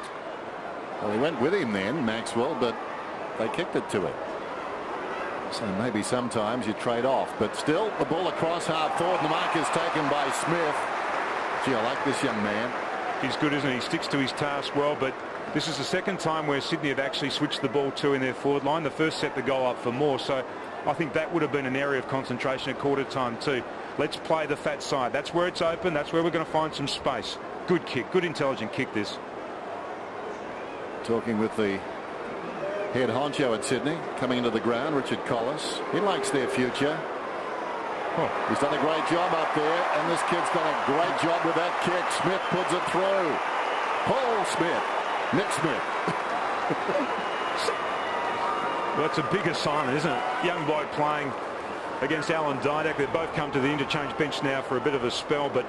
Well, he went with him then, Maxwell, but they kicked it to him. So maybe sometimes you trade off. But still, the ball across half forward, and the mark is taken by Smith. Gee, I like this young man. He's good, isn't he? He sticks to his task well, but this is the second time where Sydney have actually switched the ball to in their forward line. The first set the goal up for Moore, so I think that would have been an area of concentration at quarter time too. Let's play the fat side. That's where it's open. That's where we're going to find some space. Good kick. Good intelligent kick this. Talking with the head honcho at Sydney, coming into the ground, Richard Collis. He likes their future. Oh, he's done a great job up there, and this kid's done a great job with that kick. Smith puts it through. Paul Smith. Nick Smith. Well, it's a big assignment, isn't it? Young bloke playing against Alan Didak. They've both come to the interchange bench now for a bit of a spell, but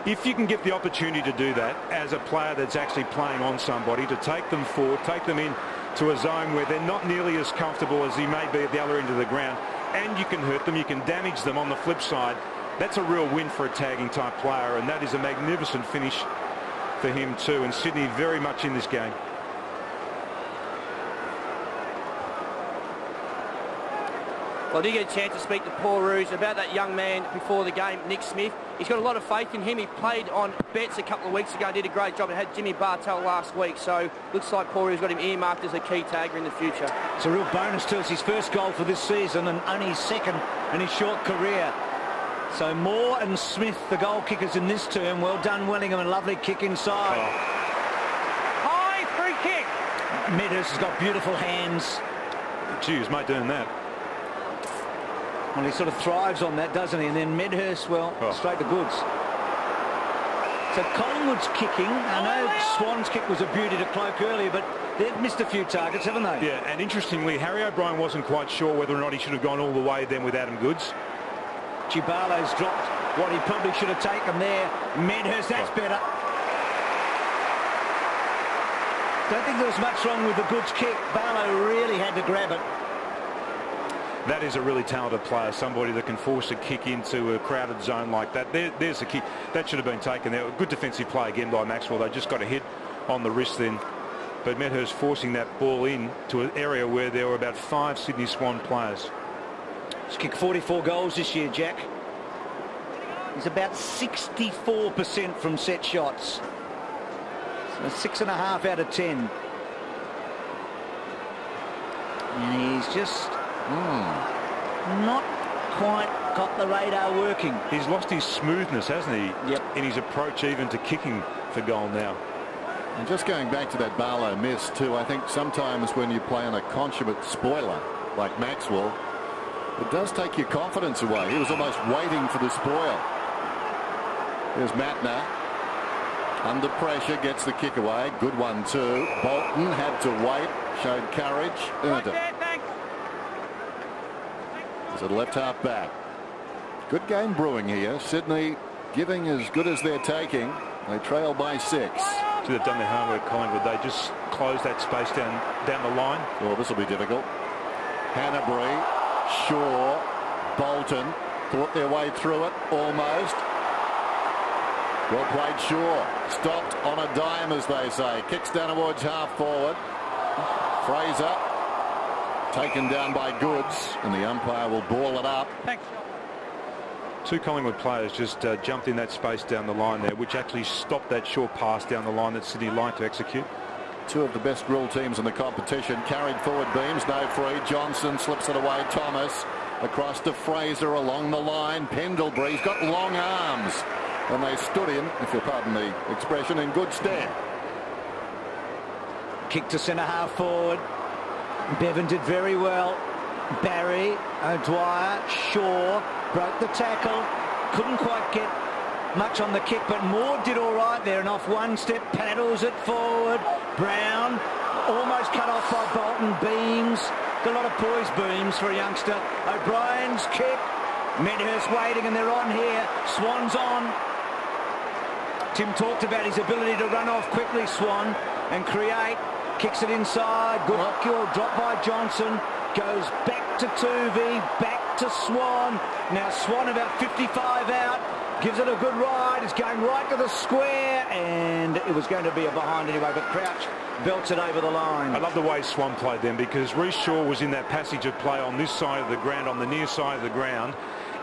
if you can get the opportunity to do that as a player that's actually playing on somebody, to take them forward, take them in to a zone where they're not nearly as comfortable as he may be at the other end of the ground, and you can hurt them, you can damage them on the flip side, that's a real win for a tagging type player, and that is a magnificent finish for him too. And Sydney very much in this game. Well, I did get a chance to speak to Paul Roos about that young man before the game, Nick Smith. He's got a lot of faith in him. He played on bets a couple of weeks ago, did a great job, and had Jimmy Bartell last week. So looks like Paul Roos got him earmarked as a key tagger in the future. It's a real bonus to us. His first goal for this season and only his second in his short career. So Moore and Smith, the goal kickers in this term. Well done, Wellingham, a lovely kick inside. High free kick. Medhurst has got beautiful hands. Gee, who's mate doing that? Well, he sort of thrives on that, doesn't he? And then Medhurst, well, straight to goods. So Collingwood's kicking. I know Swans' kick was a beauty to cloak earlier, but they've missed a few targets, haven't they? Yeah, and interestingly, Harry O'Brien wasn't quite sure whether or not he should have gone all the way then with Adam Goods. Chibalo's dropped what he probably should have taken there. Medhurst, that's better. Don't think there was much wrong with the Goods kick. Barlow really had to grab it. That is a really talented player, somebody that can force a kick into a crowded zone like that. There's a kick. That should have been taken there. Good defensive play again by Maxwell. They just got a hit on the wrist then. But Medhurst forcing that ball in to an area where there were about 5 Sydney Swan players. He's kicked 44 goals this year, Jack. He's about 64% from set shots. So 6.5 out of 10. And he's just not quite got the radar working. He's lost his smoothness, hasn't he? Yep. In his approach even to kicking for goal now. And just going back to that Barlow miss too, I think sometimes when you play on a consummate spoiler like Maxwell, it does take your confidence away. He was almost waiting for the spoil. Here's Matner. Under pressure, gets the kick away. Good one too. Bolton had to wait, showed courage, earned it. As a left half back. Good game brewing here. Sydney giving as good as they're taking. They trail by 6. Should have done their homework, Collingwood. They just closed that space down the line. Oh, this will be difficult. Hanbury, Shaw, Bolton thought their way through it almost. Well played, Shaw. Stopped on a dime, as they say. Kicks down towards half forward. Fraser taken down by Goods, and the umpire will ball it up. Thanks. 2 Collingwood players just jumped in that space down the line there, which actually stopped that short pass down the line that Sydney liked to execute. 2 of the best rule teams in the competition. Carried forward beams, no free. Johnson slips it away. Thomas across to Fraser along the line. Pendlebury's got long arms, and they stood him, if you'll pardon the expression, in good stead. Kick to centre half forward. Bevan did very well. Barry, O'Dwyer, Shaw broke the tackle. Couldn't quite get much on the kick, but Moore did all right there, and off one step paddles it forward. Brown almost cut off by Bolton. Beams, got a lot of poise, Beams, for a youngster. O'Brien's kick. Medhurst waiting, and they're on here. Swans on. Tim talked about his ability to run off quickly, Swan, and create. Kicks it inside. Good kill. Dropped by Johnson. Goes back to Tuvey. Back to Swan. Now Swan about 55 out. Gives it a good ride. It's going right to the square. And it was going to be a behind anyway. But Crouch belts it over the line. I love the way Swan played them, because Reece Shaw was in that passage of play on this side of the ground, on the near side of the ground.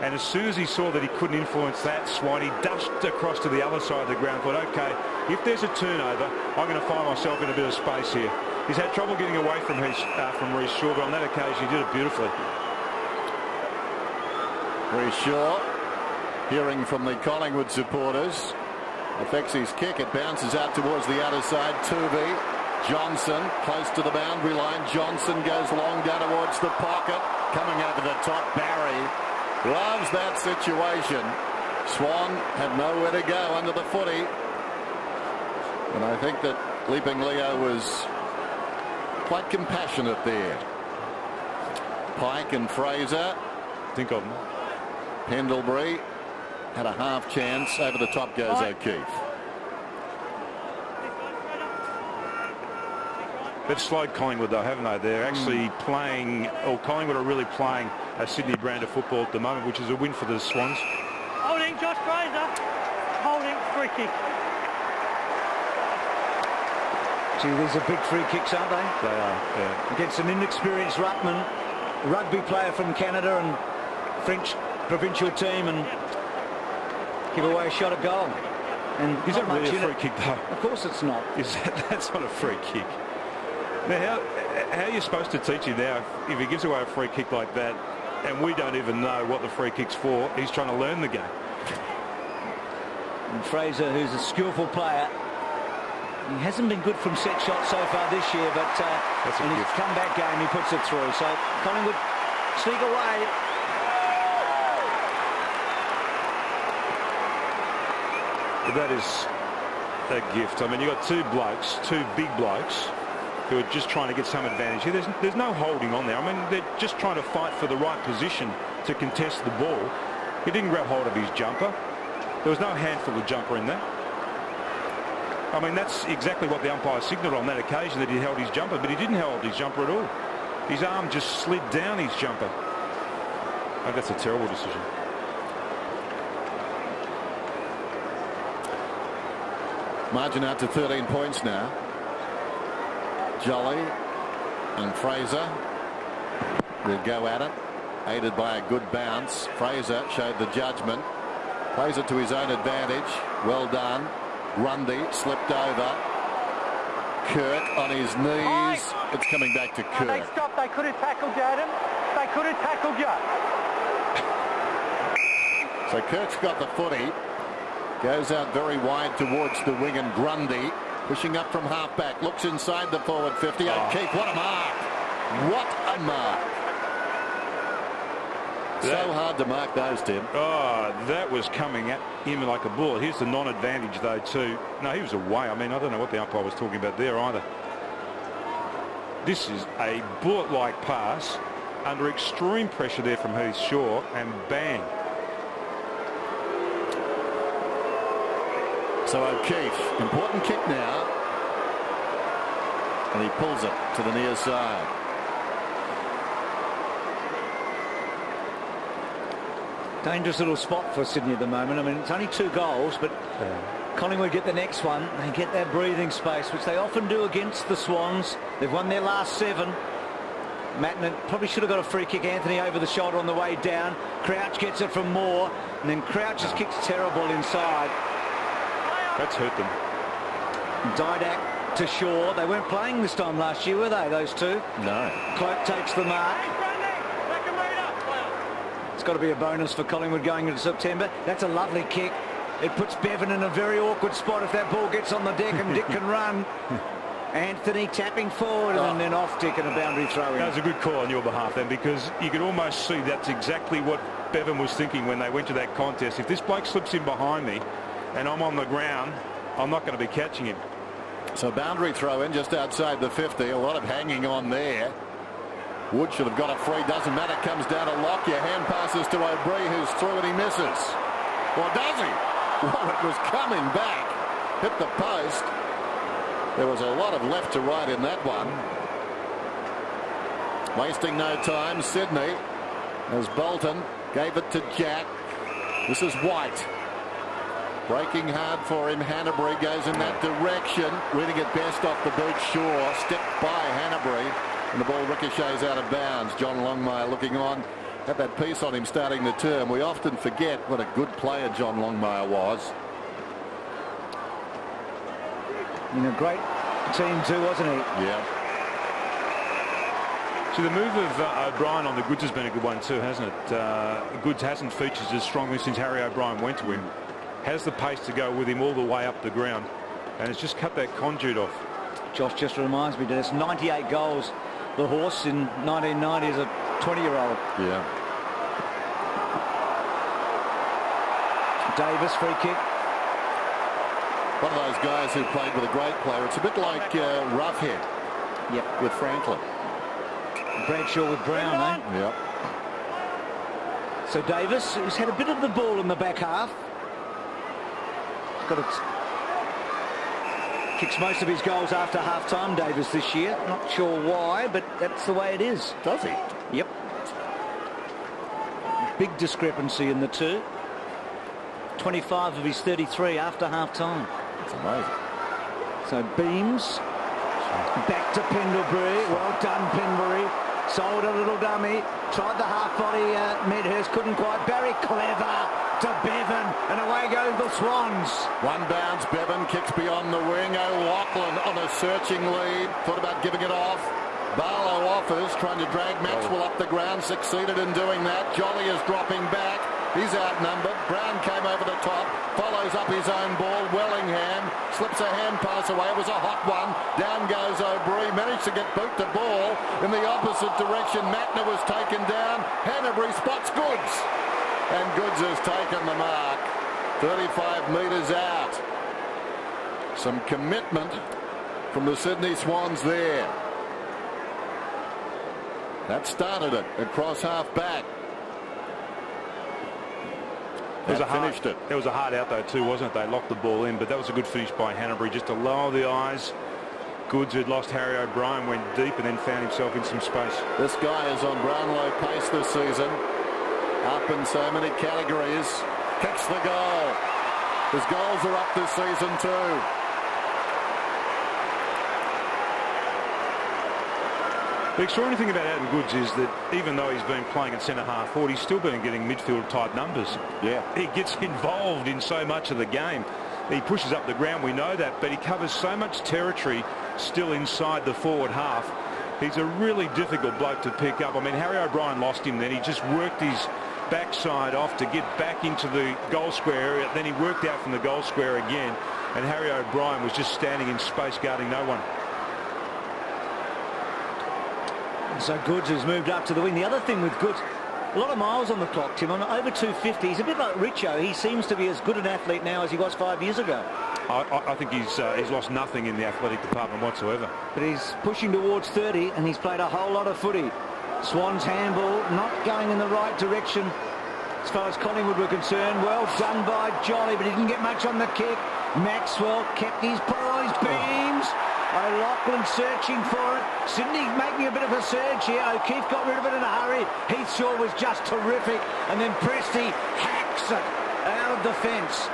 And as soon as he saw that he couldn't influence that, Swan, he dashed across to the other side of the ground. Thought, OK, if there's a turnover, I'm going to find myself in a bit of space here. He's had trouble getting away from Reece Shaw, but on that occasion he did it beautifully. Reece Shaw, hearing from the Collingwood supporters, affects his kick. It bounces out towards the outer side. Tuvey, Johnson, close to the boundary line. Johnson goes long down towards the pocket. Coming over the top, Barry loves that situation. Swan had nowhere to go under the footy. And I think that Leaping Leo was quite compassionate there. Pike and Fraser. Think of him. Pendlebury had a half chance. Over the top goes O'Keefe. They've slowed Collingwood though, haven't they? They're actually playing, or Collingwood are really playing a Sydney brand of football at the moment, which is a win for the Swans. Holding, Josh Fraser. Holding, free kick. Gee, these are big free kicks, aren't they? They are, yeah. Against an inexperienced ruckman, rugby player from Canada and French provincial team, and give away a shot at goal. And is that really a free kick though? Of course it's not. That's not a free kick. Now, how are you supposed to teach him now if he gives away a free kick like that, and we don't even know what the free kick's for? He's trying to learn the game. And Fraser, who's a skillful player, he hasn't been good from set shots so far this year, but in his comeback game he puts it through. So Collingwood sneak away. That is a gift. I mean, you've got two big blokes, who are just trying to get some advantage here. There's no holding on there. I mean, they're just trying to fight for the right position to contest the ball. He didn't grab hold of his jumper. There was no handful of jumper in there. I mean, that's exactly what the umpire signalled on that occasion, that he held his jumper, but he didn't hold his jumper at all. His arm just slid down his jumper. I think that's a terrible decision. Margin out to 13 points now. Jolly and Fraser will go at it, aided by a good bounce. Fraser showed the judgment, plays it to his own advantage. Well done. Grundy slipped over. Kirk on his knees. It's coming back to Kirk. They stopped. They could have tackled you, Adam. They could have tackled you. So Kirk's got the footy. Goes out very wide towards the wing, and Grundy pushing up from half-back. Looks inside the forward 50. O'Keefe, what a mark. What a mark. So hard to mark those, Tim. Oh, that was coming at him like a bullet. Here's the non-advantage, though, too. No, he was away. I mean, I don't know what the umpire was talking about there either. This is a bullet-like pass under extreme pressure there from Heath Shaw, and bang. So O'Keefe, important kick now. And he pulls it to the near side. Dangerous little spot for Sydney at the moment. I mean, it's only 2 goals, but Collingwood get the next one. They get that breathing space, which they often do against the Swans. They've won their last 7. Mattner probably should have got a free kick. Anthony over the shoulder on the way down. Crouch gets it from Moore, and then Crouch's kick's terrible inside. That's hurt them. Didak to Shaw. They weren't playing this time last year, were they, those two? No. Cloak takes the mark. It's got to be a bonus for Collingwood going into September. That's a lovely kick. It puts Bevan in a very awkward spot if that ball gets on the deck and Dick can run. Anthony tapping forward and then off Dick and a boundary throw in. That was a good call on your behalf then, because you could almost see that's exactly what Bevan was thinking when they went to that contest. If this bloke slips in behind me and I'm on the ground, I'm not going to be catching him. So boundary throw in just outside the 50. A lot of hanging on there. Wood should have got it free. Doesn't matter. Comes down to Lockyer. Hand passes to O'Brien, who's through and he misses. Or does he? Well, it was coming back. Hit the post. There was a lot of left to right in that one. Wasting no time. Sydney, as Bolton gave it to Jack. This is White. Breaking hard for him. Hanbury goes in that direction. Reading it best off the boot. Shaw stepped by Hanbury. And the ball ricochets out of bounds. John Longmire looking on. Had that piece on him starting the term. We often forget what a good player John Longmire was. In a great team too, wasn't he? Yeah. So the move of O'Brien on the Goods has been a good one too, hasn't it? Goods hasn't featured as strongly since Harry O'Brien went to him. Has the pace to go with him all the way up the ground. And it's just cut that conduit off. Josh just reminds me that it's 98 goals. The horse in 1990 is a 20-year-old. Yeah. Davis, free kick. One of those guys who played with a great player. It's a bit like Roughhead. Yep. With Franklin. Bradshaw with Brown, eh? Yep. So Davis, who's had a bit of the ball in the back half. Got it. Kicks most of his goals after half-time, Davis, this year. Not sure why, but that's the way it is. Does he? Yep. Big discrepancy in the two. 25 of his 33 after half-time. That's amazing. So Beams. Back to Pendlebury. Well done, Pendlebury. Sold a little dummy. Tried the half-volley. Medhurst couldn't quite. Barry Clever to Bevan, and away goes the Swans. One bounce. Bevan kicks beyond the wing. O'Loughlin on a searching lead. Thought about giving it off. Barlow offers, trying to drag Maxwell up the ground. Succeeded in doing that. Jolly is dropping back. He's outnumbered. Brown came over the top. Follows up his own ball. Wellingham slips a hand pass away. It was a hot one. Down goes O'Brien. Managed to get boot the ball in the opposite direction. Mattner was taken down. Hanbury spots Goods. And Goods has taken the mark. 35 metres out. Some commitment from the Sydney Swans there. That started it across half back. Finished it. It was a hard out though too, wasn't it? They locked the ball in, but that was a good finish by Hanbury just to lower the eyes. Goods, who'd lost Harry O'Brien, went deep and then found himself in some space. This guy is on Brownlow pace this season. Up in so many categories. Kicks the goal. His goals are up this season too. The extraordinary thing about Adam Goods is that even though he's been playing at centre-half forward, he's still been getting midfield-type numbers. Yeah. He gets involved in so much of the game. He pushes up the ground, we know that, but he covers so much territory still inside the forward half. He's a really difficult bloke to pick up. I mean, Harry O'Brien lost him then. He just worked his backside off to get back into the goal square area. Then he worked out from the goal square again, and Harry O'Brien was just standing in space guarding no one. So Goods has moved up to the wing. The other thing with Goods, a lot of miles on the clock, Tim. On over 250, he's a bit like Richo. He seems to be as good an athlete now as he was 5 years ago. I think he's lost nothing in the athletic department whatsoever. But he's pushing towards 30, and he's played a whole lot of footy. Swans handball not going in the right direction as far as Collingwood were concerned. Well done by Jolly, but he didn't get much on the kick. Maxwell kept his poised beams. O'Loughlin searching for it. Sydney making a bit of a surge here. O'Keefe got rid of it in a hurry. Heathshaw was just terrific. And then Presti hacks it out of the fence.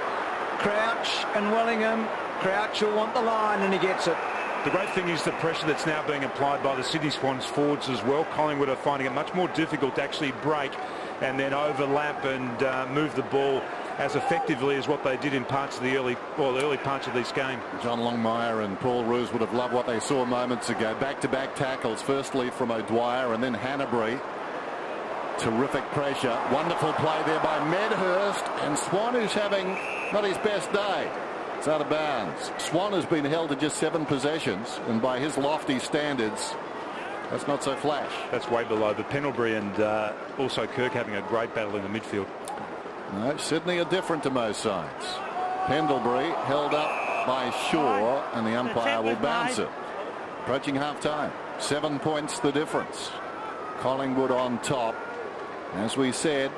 Crouch and Wellingham. Crouch will want the line, and he gets it. The great thing is the pressure that's now being applied by the Sydney Swans forwards as well. Collingwood are finding it much more difficult to actually break and then overlap and move the ball as effectively as what they did in parts of the early parts of this game. John Longmire and Paul Roos would have loved what they saw moments ago. Back-to-back tackles, firstly from O'Dwyer and then Hanbury. Terrific pressure. Wonderful play there by Medhurst, and Swan, who's having not his best day. It's out of bounds. Swan has been held to just 7 possessions, and by his lofty standards, that's not so flash. That's way below. But Pendlebury and also Kirk having a great battle in the midfield. No, Sydney are different to most sides. Pendlebury held up by Shaw, and the umpire will bounce it. Approaching half-time. 7 points the difference. Collingwood on top. As we said,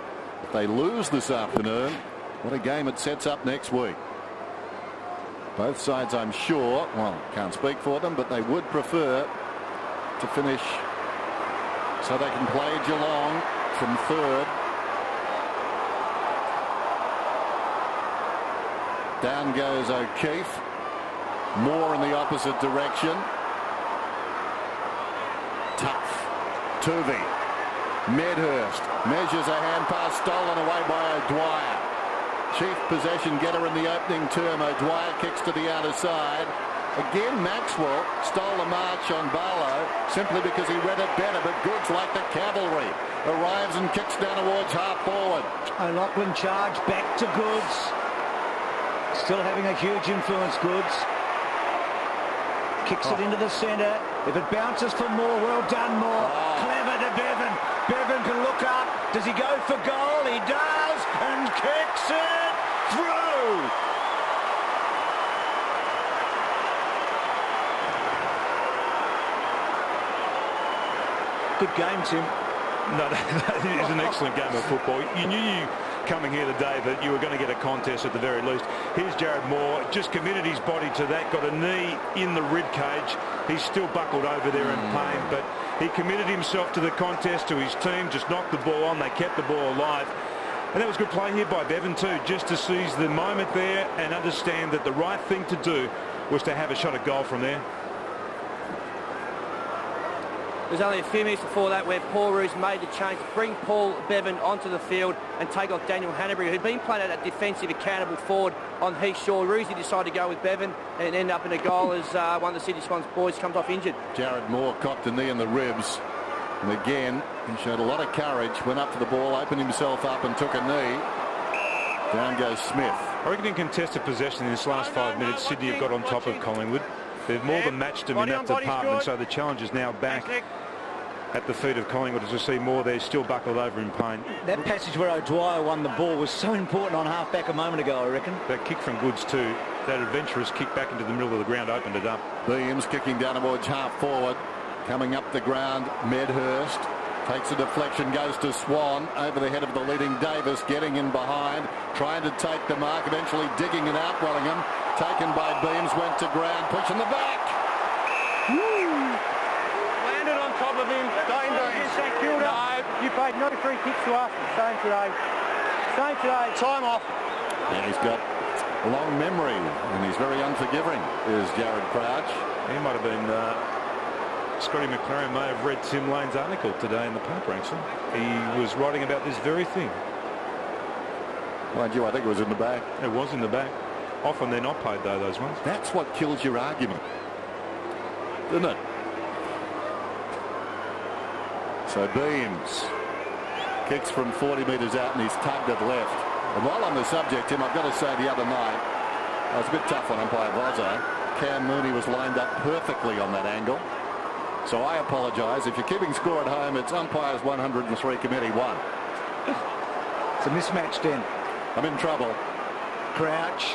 if they lose this afternoon, what a game it sets up next week. Both sides, I'm sure, well, can't speak for them, but they would prefer to finish so they can play Geelong from 3rd. Down goes O'Keefe. Moore in the opposite direction. Tough. Tuvey. Medhurst measures a hand pass stolen away by O'Dwyer. Chief possession getter in the opening term. O'Dwyer kicks to the outer side. Again, Maxwell stole the march on Barlow simply because he read it better, but Goods, like the cavalry, arrives and kicks down towards half forward. O'Loughlin charge back to Goods. Still having a huge influence, Goods. Kicks it into the centre. If it bounces for Moore, well done, Moore. Clever to Bevan. Bevan can look up. Does he go for goal? He does, and kicks it through. Good game, Tim. No, that is an excellent game of football. You knew coming here today that you were going to get a contest at the very least. Here's Jared Moore, just committed his body to that, got a knee in the rib cage. He's still buckled over there in pain, but he committed himself to the contest, to his team, just knocked the ball on. They kept the ball alive. And that was good play here by Bevan too, just to seize the moment there and understand that the right thing to do was to have a shot at goal from there. There's only a few minutes before that where Paul Roos made the change to bring Paul Bevan onto the field and take off Daniel Hanbury, who'd been playing at that defensive accountable forward on Heathshaw. Roosy decided to go with Bevan and end up in a goal as one of the Sydney Swans boys comes off injured. Jared Moore cocked a knee in the ribs. And again, he showed a lot of courage, went up to the ball, opened himself up and took a knee. Down goes Smith. I reckon in contested possession in this last 5 minutes, Sydney have got on top of Collingwood. They've more than matched them in that department, so the challenge is now back at the feet of Collingwood. As we see Moore there, still buckled over in pain. That passage where O'Dwyer won the ball was so important on half-back a moment ago, I reckon. That kick from Goods too, that adventurous kick back into the middle of the ground opened it up. Beams kicking down towards half forward. Coming up the ground, Medhurst takes a deflection, goes to Swan over the head of the leading Davis, getting in behind, trying to take the mark, eventually digging it out. Wellingham taken by Beams, went to ground, pushing the back. Landed on top of him. You paid no free kicks to us. Same today. Same today. Time off. And he's got a long memory, and he's very unforgiving, is Jared Crouch. He might have been... Scotty McLaren may have read Tim Lane's article today in the paper, actually. He was writing about this very thing. Mind you, I think it was in the back. It was in the back. Often they're not paid, though, those ones. That's what kills your argument, isn't it? So Beams Kicks from 40 metres out and he's tugged it left. And while on the subject, Tim, I've got to say the other night, I was a bit tough on umpire Vozzo. Cam Mooney was lined up perfectly on that angle. So I apologise. If you're keeping score at home, it's umpires 103 committee 1. It's a mismatch then. I'm in trouble. Crouch,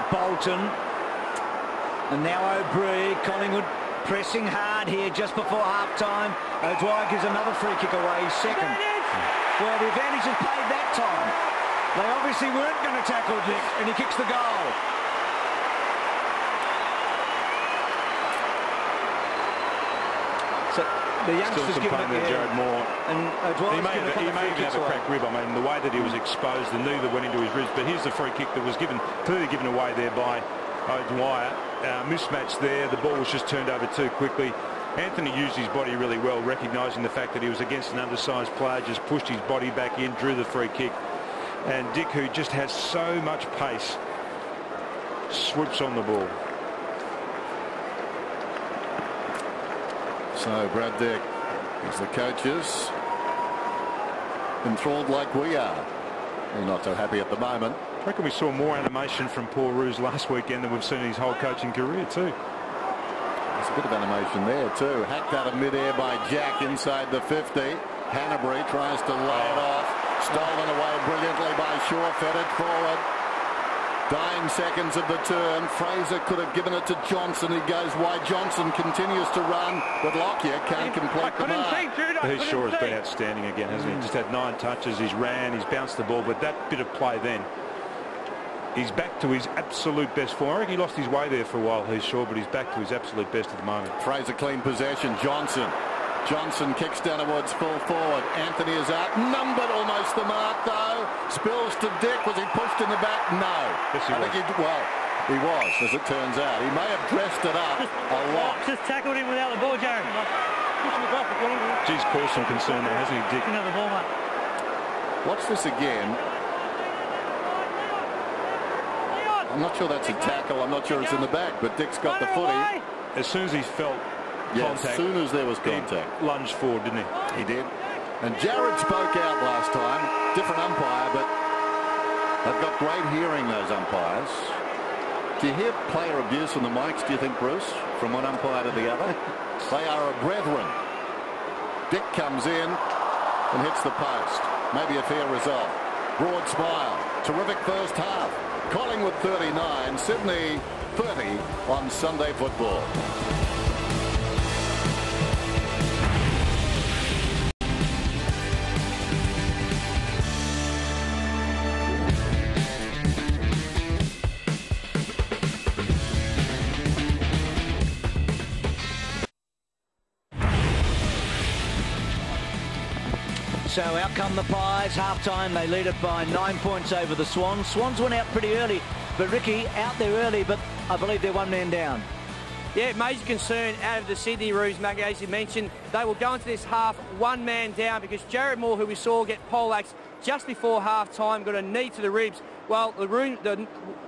Bolton, and now O'Brien. Collingwood pressing hard here just before half-time. O'Dwyer gives another free kick away, second. Well, the advantage is played that time. They obviously weren't going to tackle Dick, and he kicks the goal. So the youngsters still giving complaining it, Jared Moore. And He may have had a cracked rib. I mean, the way that he was exposed, the knee that went into his ribs. But here's the free kick that was clearly given away there by O'Dwyer. Mismatch there. The ball was just turned over too quickly. Anthony used his body really well, recognising the fact that he was against an undersized player, just pushed his body back in, drew the free kick. And Dick, who just has so much pace, swoops on the ball. So Brad Dick, as the coaches, enthralled like we are. He's not so happy at the moment. I reckon we saw more animation from Paul Roos last weekend than we've seen in his whole coaching career too. There's a bit of animation there too. Hacked out of midair by Jack inside the 50. Hanbury tries to lay it off. Stolen away brilliantly by Shaw. Fed it forward. Dying seconds of the turn. Fraser could have given it to Johnson. He goes wide. Johnson continues to run, but Lockyer can't complete the mark. Shaw has been outstanding again, hasn't he? Just had 9 touches. He's ran. He's bounced the ball, but that bit of play then. He's back to his absolute best form. I reckon he lost his way there for a while, he's Shaw, but he's back to his absolute best at the moment. Fraser clean possession. Johnson kicks down towards full forward. Anthony is out. Numbered almost the mark though. Spills to Dick. Was he pushed in the back? No. Yes, he was. He was, as it turns out. He may have dressed it up a lot. Just tackled him without the ball, Jared. Geez, caused some concern there, hasn't he, Dick? Another ball, mate. Watch this again. I'm not sure that's a tackle. I'm not sure it's in the back, but Dick's got the footy. As soon as he felt contact, as soon as there was contact, he lunged forward, didn't he? He did. And Jared spoke out last time. Different umpire, but they've got great hearing, those umpires. Do you hear player abuse on the mics, do you think, Bruce, from one umpire to the other? They are a brethren. Dick comes in and hits the post. Maybe a fair result. Broad smile. Terrific first half. Collingwood 39, Sydney 30 on Sunday Football. So out come the Pies. Half-time, they lead it by 9 points over the Swans. Swans went out pretty early, but Ricky, out there early, but I believe they're 1 man down. Yeah, major concern out of the Sydney Roos, Mackie, as you mentioned. They will go into this half 1 man down because Jared Moore, who we saw get poleaxed just before half-time, got a knee to the ribs. Well, the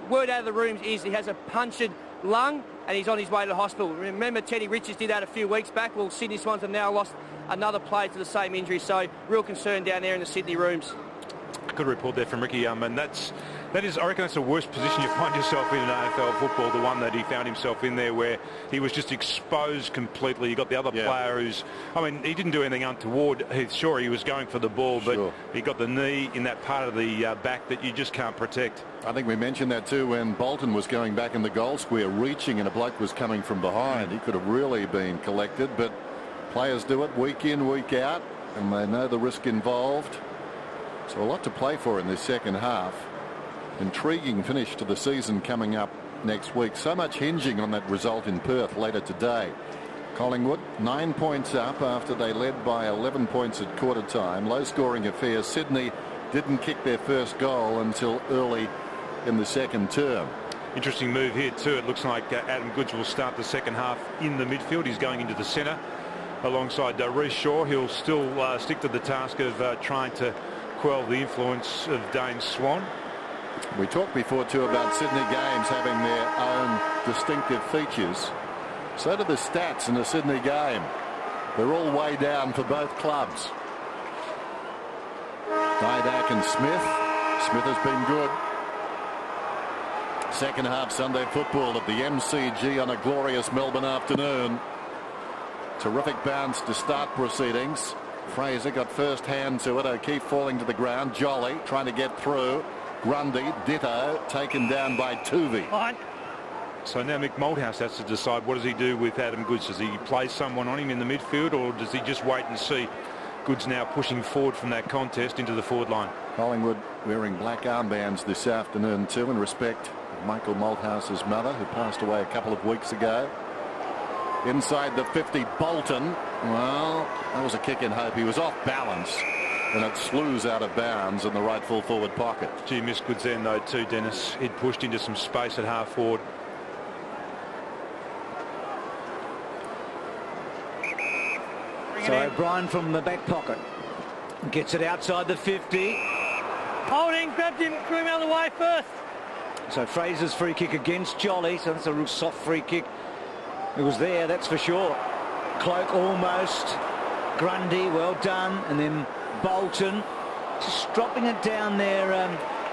word out of the rooms is he has a punctured lung and he's on his way to the hospital. Remember, Teddy Richards did that a few weeks back. Well, Sydney Swans have now lost another player to the same injury, so real concern down there in the Sydney Rooms. Good report there from Ricky, and that is, I reckon that's the worst position you find yourself in AFL football, the one that he found himself in there, where he was just exposed completely. You got the other player who's, I mean, he didn't do anything untoward. Sure, he was going for the ball, but he got the knee in that part of the back that you just can't protect. I think we mentioned that too when Bolton was going back in the goal square, reaching, and a bloke was coming from behind. He could have really been collected, but players do it week in, week out, and they know the risk involved. So a lot to play for in this second half. Intriguing finish to the season coming up next week. So much hinging on that result in Perth later today. Collingwood 9 points up after they led by 11 points at quarter time. Low scoring affair. Sydney didn't kick their first goal until early in the second term. Interesting move here too. It looks like Adam Goods will start the second half in the midfield. He's going into the centre alongside Reece Shaw. He'll still stick to the task of trying to quell the influence of Dane Swan. We talked before too about Sydney games having their own distinctive features. So do the stats in the Sydney game. They're all way down for both clubs. Diedack and Smith. Smith has been good. Second half Sunday football at the MCG on a glorious Melbourne afternoon. Terrific bounce to start proceedings. Fraser got first hand to it. O'Keefe falling to the ground. Jolly trying to get through. Grundy, ditto, taken down by Tuvey. So now Mick Malthouse has to decide what does he do with Adam Goods. Does he play someone on him in the midfield, or does he just wait and see? Goods now pushing forward from that contest into the forward line. Collingwood wearing black armbands this afternoon too, in respect of Michael Malthouse's mother, who passed away a couple of weeks ago. Inside the 50, Bolton. Well, that was a kick in hope. He was off balance, and it slews out of bounds in the right full forward pocket. Gee, missed Goods then though too, Dennis. He'd pushed into some space at half forward. So O'Brien from the back pocket gets it outside the 50. Holding, grabbed him, threw him out of the way first. So Fraser's free kick against Jolly. So that's a real soft free kick. It was there, that's for sure. Cloak almost. Grundy, well done. And then Bolton. Just dropping it down there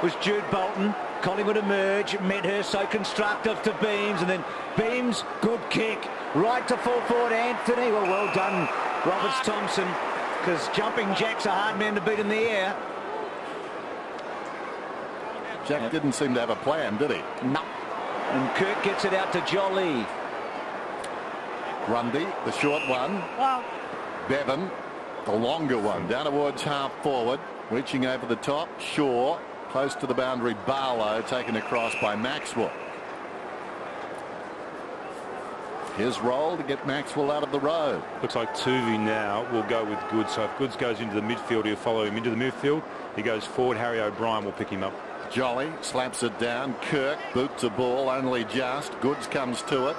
was Jude Bolton. Collingwood emerge. Medhurst so constructive to Beams. And then Beams, good kick. Right to full forward Anthony. Well done, Roberts Thompson. Because jumping jacks are hard men to beat in the air. Jack didn't seem to have a plan, did he? No. And Kirk gets it out to Jolly. Grundy, the short one. Bevan, the longer one, down towards half forward, reaching over the top. Shaw, close to the boundary. Barlow taken across by Maxwell. His role to get Maxwell out of the road. Looks like Tuvey now will go with Goods. So if Goods goes into the midfield, he'll follow him into the midfield. He goes forward. Harry O'Brien will pick him up. Jolly slaps it down. Kirk boots a ball only just. Goods comes to it.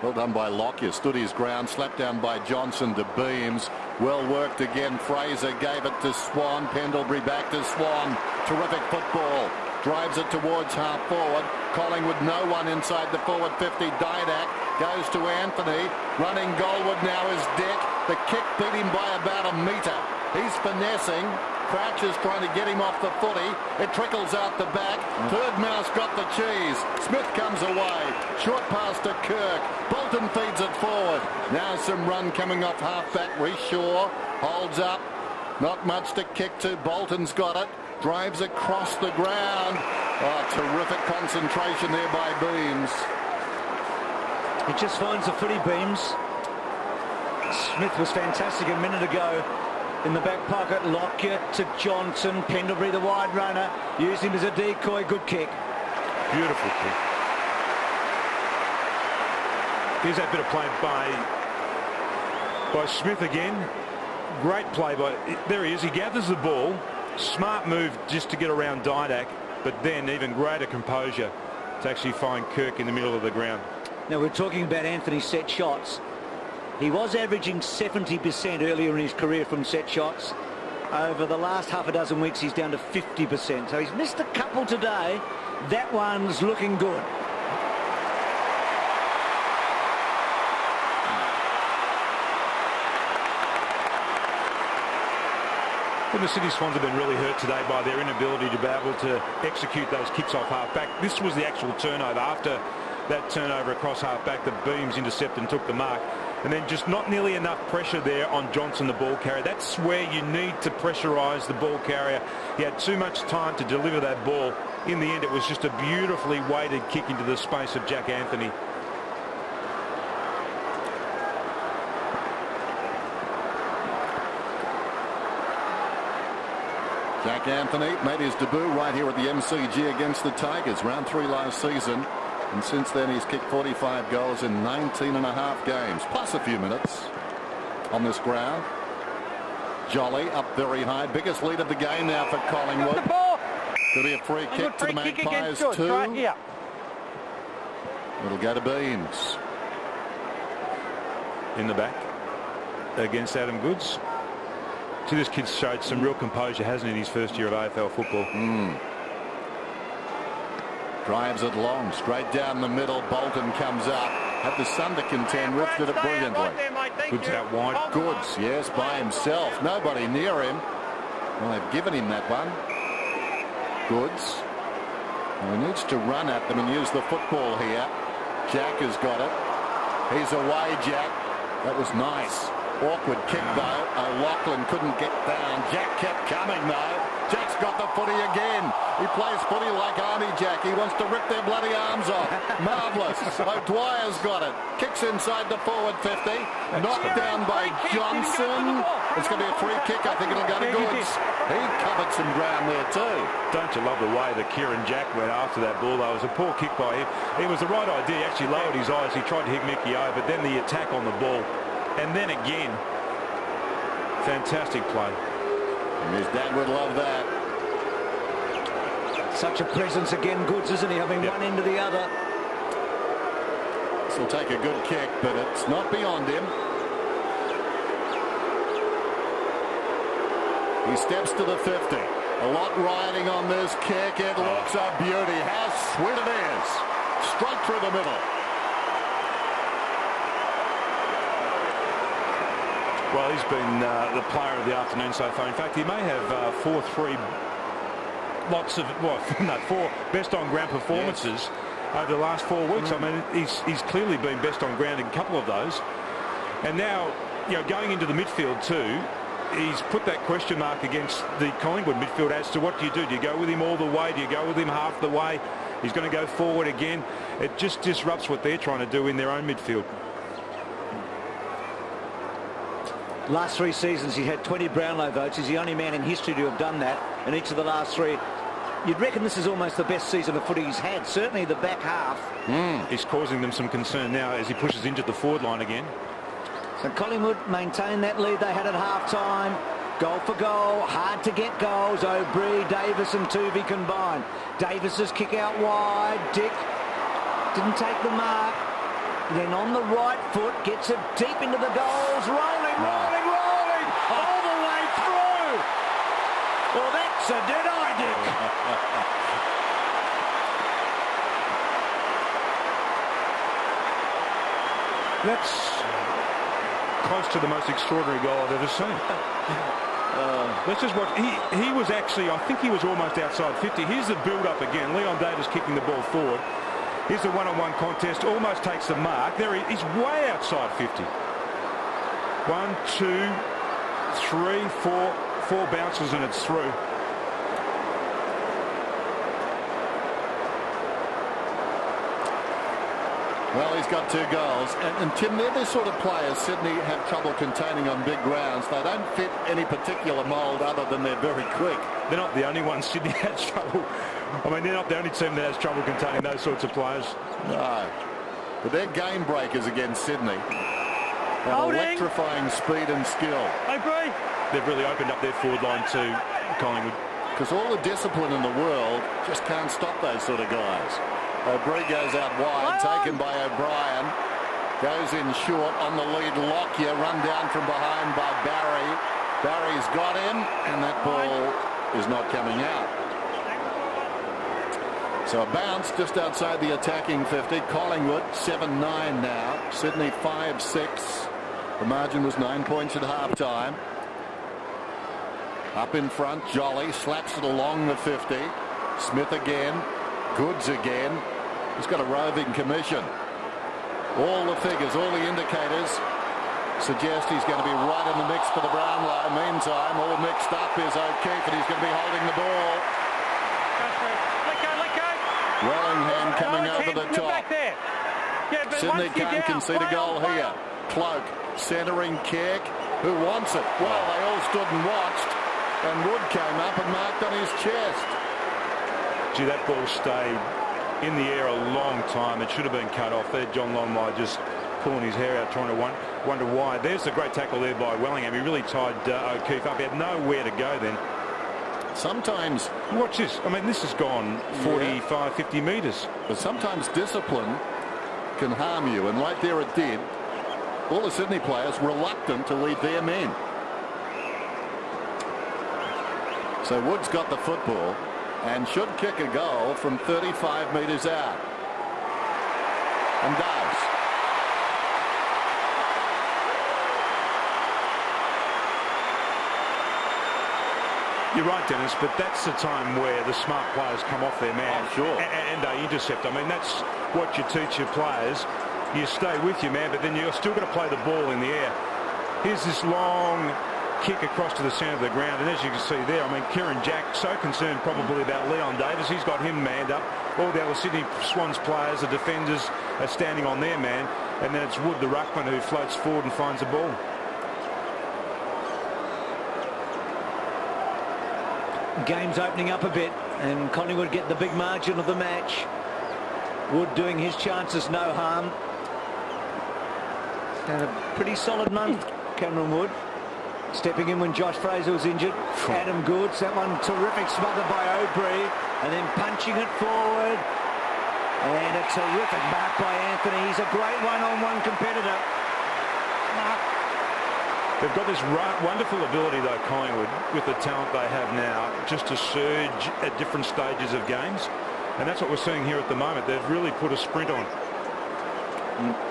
Well done by Lockyer. Stood his ground. Slapped down by Johnson to Beams. Well worked again. Fraser gave it to Swan. Pendlebury back to Swan. Terrific football. Drives it towards half forward. Collingwood no one inside the forward 50. Diedack goes to Anthony. Running goalward now is Dick. The kick beat him by about a metre. He's finessing. Crouch is trying to get him off the footy. It trickles out the back. Third mouse got the cheese. Smith comes away. Short pass to Kirk. Bolton feeds it forward. Now some run coming off half-back. Shaw holds up. Not much to kick to. Bolton's got it. Drives across the ground. Oh, terrific concentration there by Beams. He just finds the footy, Beams. Smith was fantastic a minute ago. In the back pocket, Lockyer to Johnson. Pendlebury, the wide runner, used him as a decoy. Good kick. Beautiful kick. Here's that bit of play by Smith again. Great play by. There he is. He gathers the ball. Smart move just to get around Diedack, but then even greater composure to actually find Kirk in the middle of the ground. Now we're talking about Anthony's set shots. He was averaging 70% earlier in his career from set shots. Over the last half a dozen weeks, he's down to 50%. So he's missed a couple today. That one's looking good. Well, the Sydney Swans have been really hurt today by their inability to be able to execute those kicks off half-back. This was the actual turnover. After that turnover across half-back, the Beams intercepted and took the mark. And then just not nearly enough pressure there on Johnson, the ball carrier. That's where you need to pressurise the ball carrier. He had too much time to deliver that ball. In the end, it was just a beautifully weighted kick into the space of Jack Anthony. Jack Anthony made his debut right here at the MCG against the Tigers. Round 3 last season. And since then, he's kicked 45 goals in 19 and a half games, plus a few minutes on this ground. Jolly up very high. Biggest lead of the game now for Collingwood. There'll be a free kick to the Magpies too. Right here. It'll go to Beams. In the back against Adam Goods. See, this kid's showed some real composure, hasn't he, in his first year of AFL football? Drives it long, straight down the middle. Bolton comes up. Had the sun to contend with, did it brilliantly. Goods out wide. Goods, yes, by himself. Nobody near him. Well, they've given him that one. Goods. Well, he needs to run at them and use the football here. Jack has got it. He's away, Jack. That was nice. Awkward kick, though. O'Loughlin couldn't get down. Jack kept coming, though. Jack's got the footy again. He plays footy like Army Jack. He wants to rip their bloody arms off. Marvellous. O'Dwyer's got it. Kicks inside the forward 50. Knocked down by Johnson. It's going to be a free kick. I think it'll go to Goods. He covered some ground there too. Don't you love the way that Kieran Jack went after that ball? That was a poor kick by him. It was the right idea. He actually lowered his eyes. He tried to hit Mickey O, but then the attack on the ball. And then again, fantastic play. His dad would love that. Such a presence again, Goods, isn't he? Having one end to the other. This will take a good kick, but it's not beyond him. He steps to the 50. A lot riding on this kick. It looks a beauty. How sweet it is. Straight through the middle. Well, he's been the player of the afternoon so far. In fact, he may have 4 best on ground performances over the last 4 weeks. I mean, he's clearly been best on ground in a couple of those. And now, you know, going into the midfield too, he's put that question mark against the Collingwood midfield as to what do you do? Do you go with him all the way? Do you go with him half the way? He's going to go forward again. It just disrupts what they're trying to do in their own midfield. Last 3 seasons he had 20 Brownlow votes. He's the only man in history to have done that in each of the last 3. You'd reckon this is almost the best season of footy he's had, certainly the back half. He's causing them some concern now as he pushes into the forward line again. So Collingwood maintain that lead they had at half-time. Goal for goal, hard to get goals. O'Brien, Davis and Tuvey combined. Davis's kick out wide. Dick didn't take the mark. Then on the right foot, gets it deep into the goals. Rolling all the way through. Well, that's a dead-eye, Dick. That's close to the most extraordinary goal I've ever seen. Let's just watch. He was actually, I think he was almost outside 50. Here's the build-up again. Leon Davis kicking the ball forward. Here's the one-on-one contest. Almost takes the mark. There he's way outside 50. 1, 2, 3, 4 bounces and it's through. Well, he's got 2 goals. And Tim, they're the sort of players Sydney have trouble containing on big grounds. They don't fit any particular mould other than they're very quick. They're not the only ones Sydney has trouble. I mean, they're not the only team that has trouble containing those sorts of players. No. But they're game breakers against Sydney. Electrifying speed and skill. I agree. They've really opened up their forward line to Collingwood. Because all the discipline in the world just can't stop those sort of guys. O'Brien goes out wide, taken by O'Brien. Goes in short on the lead. Lockyer run down from behind by Barry. Barry's got him, and that ball is not coming out. So a bounce just outside the attacking 50. Collingwood 7-9 now. Sydney 5-6. The margin was 9 points at half-time. Up in front, Jolly slaps it along the 50. Smith again. Goods again. He's got a roving commission. All the figures, all the indicators suggest he's going to be right in the mix for the Brownlow. Meantime, all mixed up is O'Keefe, and he's going to be holding the ball. Wellingham coming over the top. Sydney can't concede a goal here. Cloak centering kick. Who wants it? Well, they all stood and watched, and Wood came up and marked on his chest. Gee, that ball stayed in the air a long time. It should have been cut off there. John Longmire just pulling his hair out, trying to wonder why. There's the great tackle there by Wellingham. He really tied O'Keefe up. He had nowhere to go then. Sometimes... Watch this. I mean, this has gone 45, 50 metres. But sometimes discipline can harm you, and right there it did. All the Sydney players reluctant to lead their men. So Wood's got the football and should kick a goal from 35 metres out. And does. You're right, Dennis, but that's the time where the smart players come off their man and they intercept. I mean, that's what you teach your players. You stay with your man, but then you're still going to play the ball in the air. Here's this long kick across to the centre of the ground, and as you can see there, I mean, Kieran Jack so concerned probably about Leon Davis. He's got him manned up. All the other Sydney Swans players, the defenders, are standing on their man, and then it's Wood, the ruckman, who floats forward and finds the ball. Game's opening up a bit, and Collingwood get the big margin of the match. Wood doing his chances no harm. Had a pretty solid month, Cameron Wood. Stepping in when Josh Fraser was injured. Adam Goods, that one terrific, smothered by O'Brien, and then punching it forward. And a terrific mark by Anthony. He's a great one-on-one competitor. They've got this wonderful ability, though, Collingwood, with the talent they have now, just to surge at different stages of games. And that's what we're seeing here at the moment. They've really put a sprint on.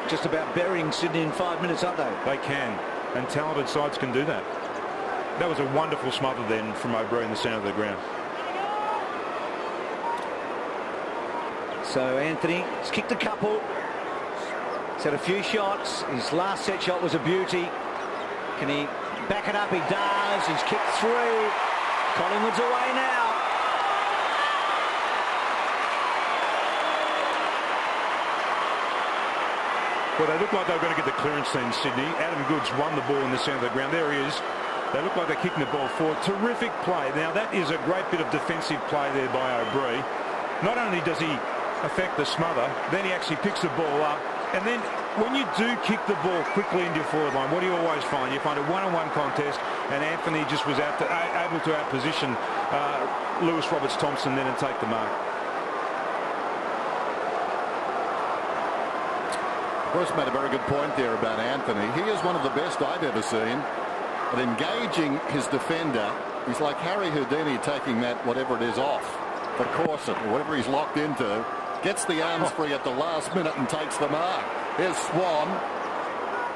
Just about burying Sydney in 5 minutes, aren't they? They can. And talented sides can do that. That was a wonderful smother then from O'Brien in the centre of the ground. So Anthony has kicked a couple. He's had a few shots. His last set shot was a beauty. Can he back it up? He does. He's kicked 3. Collingwood's away now. Well, they look like they were going to get the clearance then, Sydney. Adam Goods won the ball in the centre of the ground. There he is. They look like they're kicking the ball forward. Terrific play. Now, that is a great bit of defensive play there by O'Brien. Not only does he affect the smother, then he actually picks the ball up. And then when you do kick the ball quickly into your forward line, what do you always find? You find a one-on-one contest, and Anthony just was able to outposition Lewis Roberts-Thompson then and take the mark. Bruce made a very good point there about Anthony. He is one of the best I've ever seen at engaging his defender. He's like Harry Houdini taking that, whatever it is, off the corset or whatever he's locked into. Gets the arms free at the last minute and takes the mark. Here's Swan.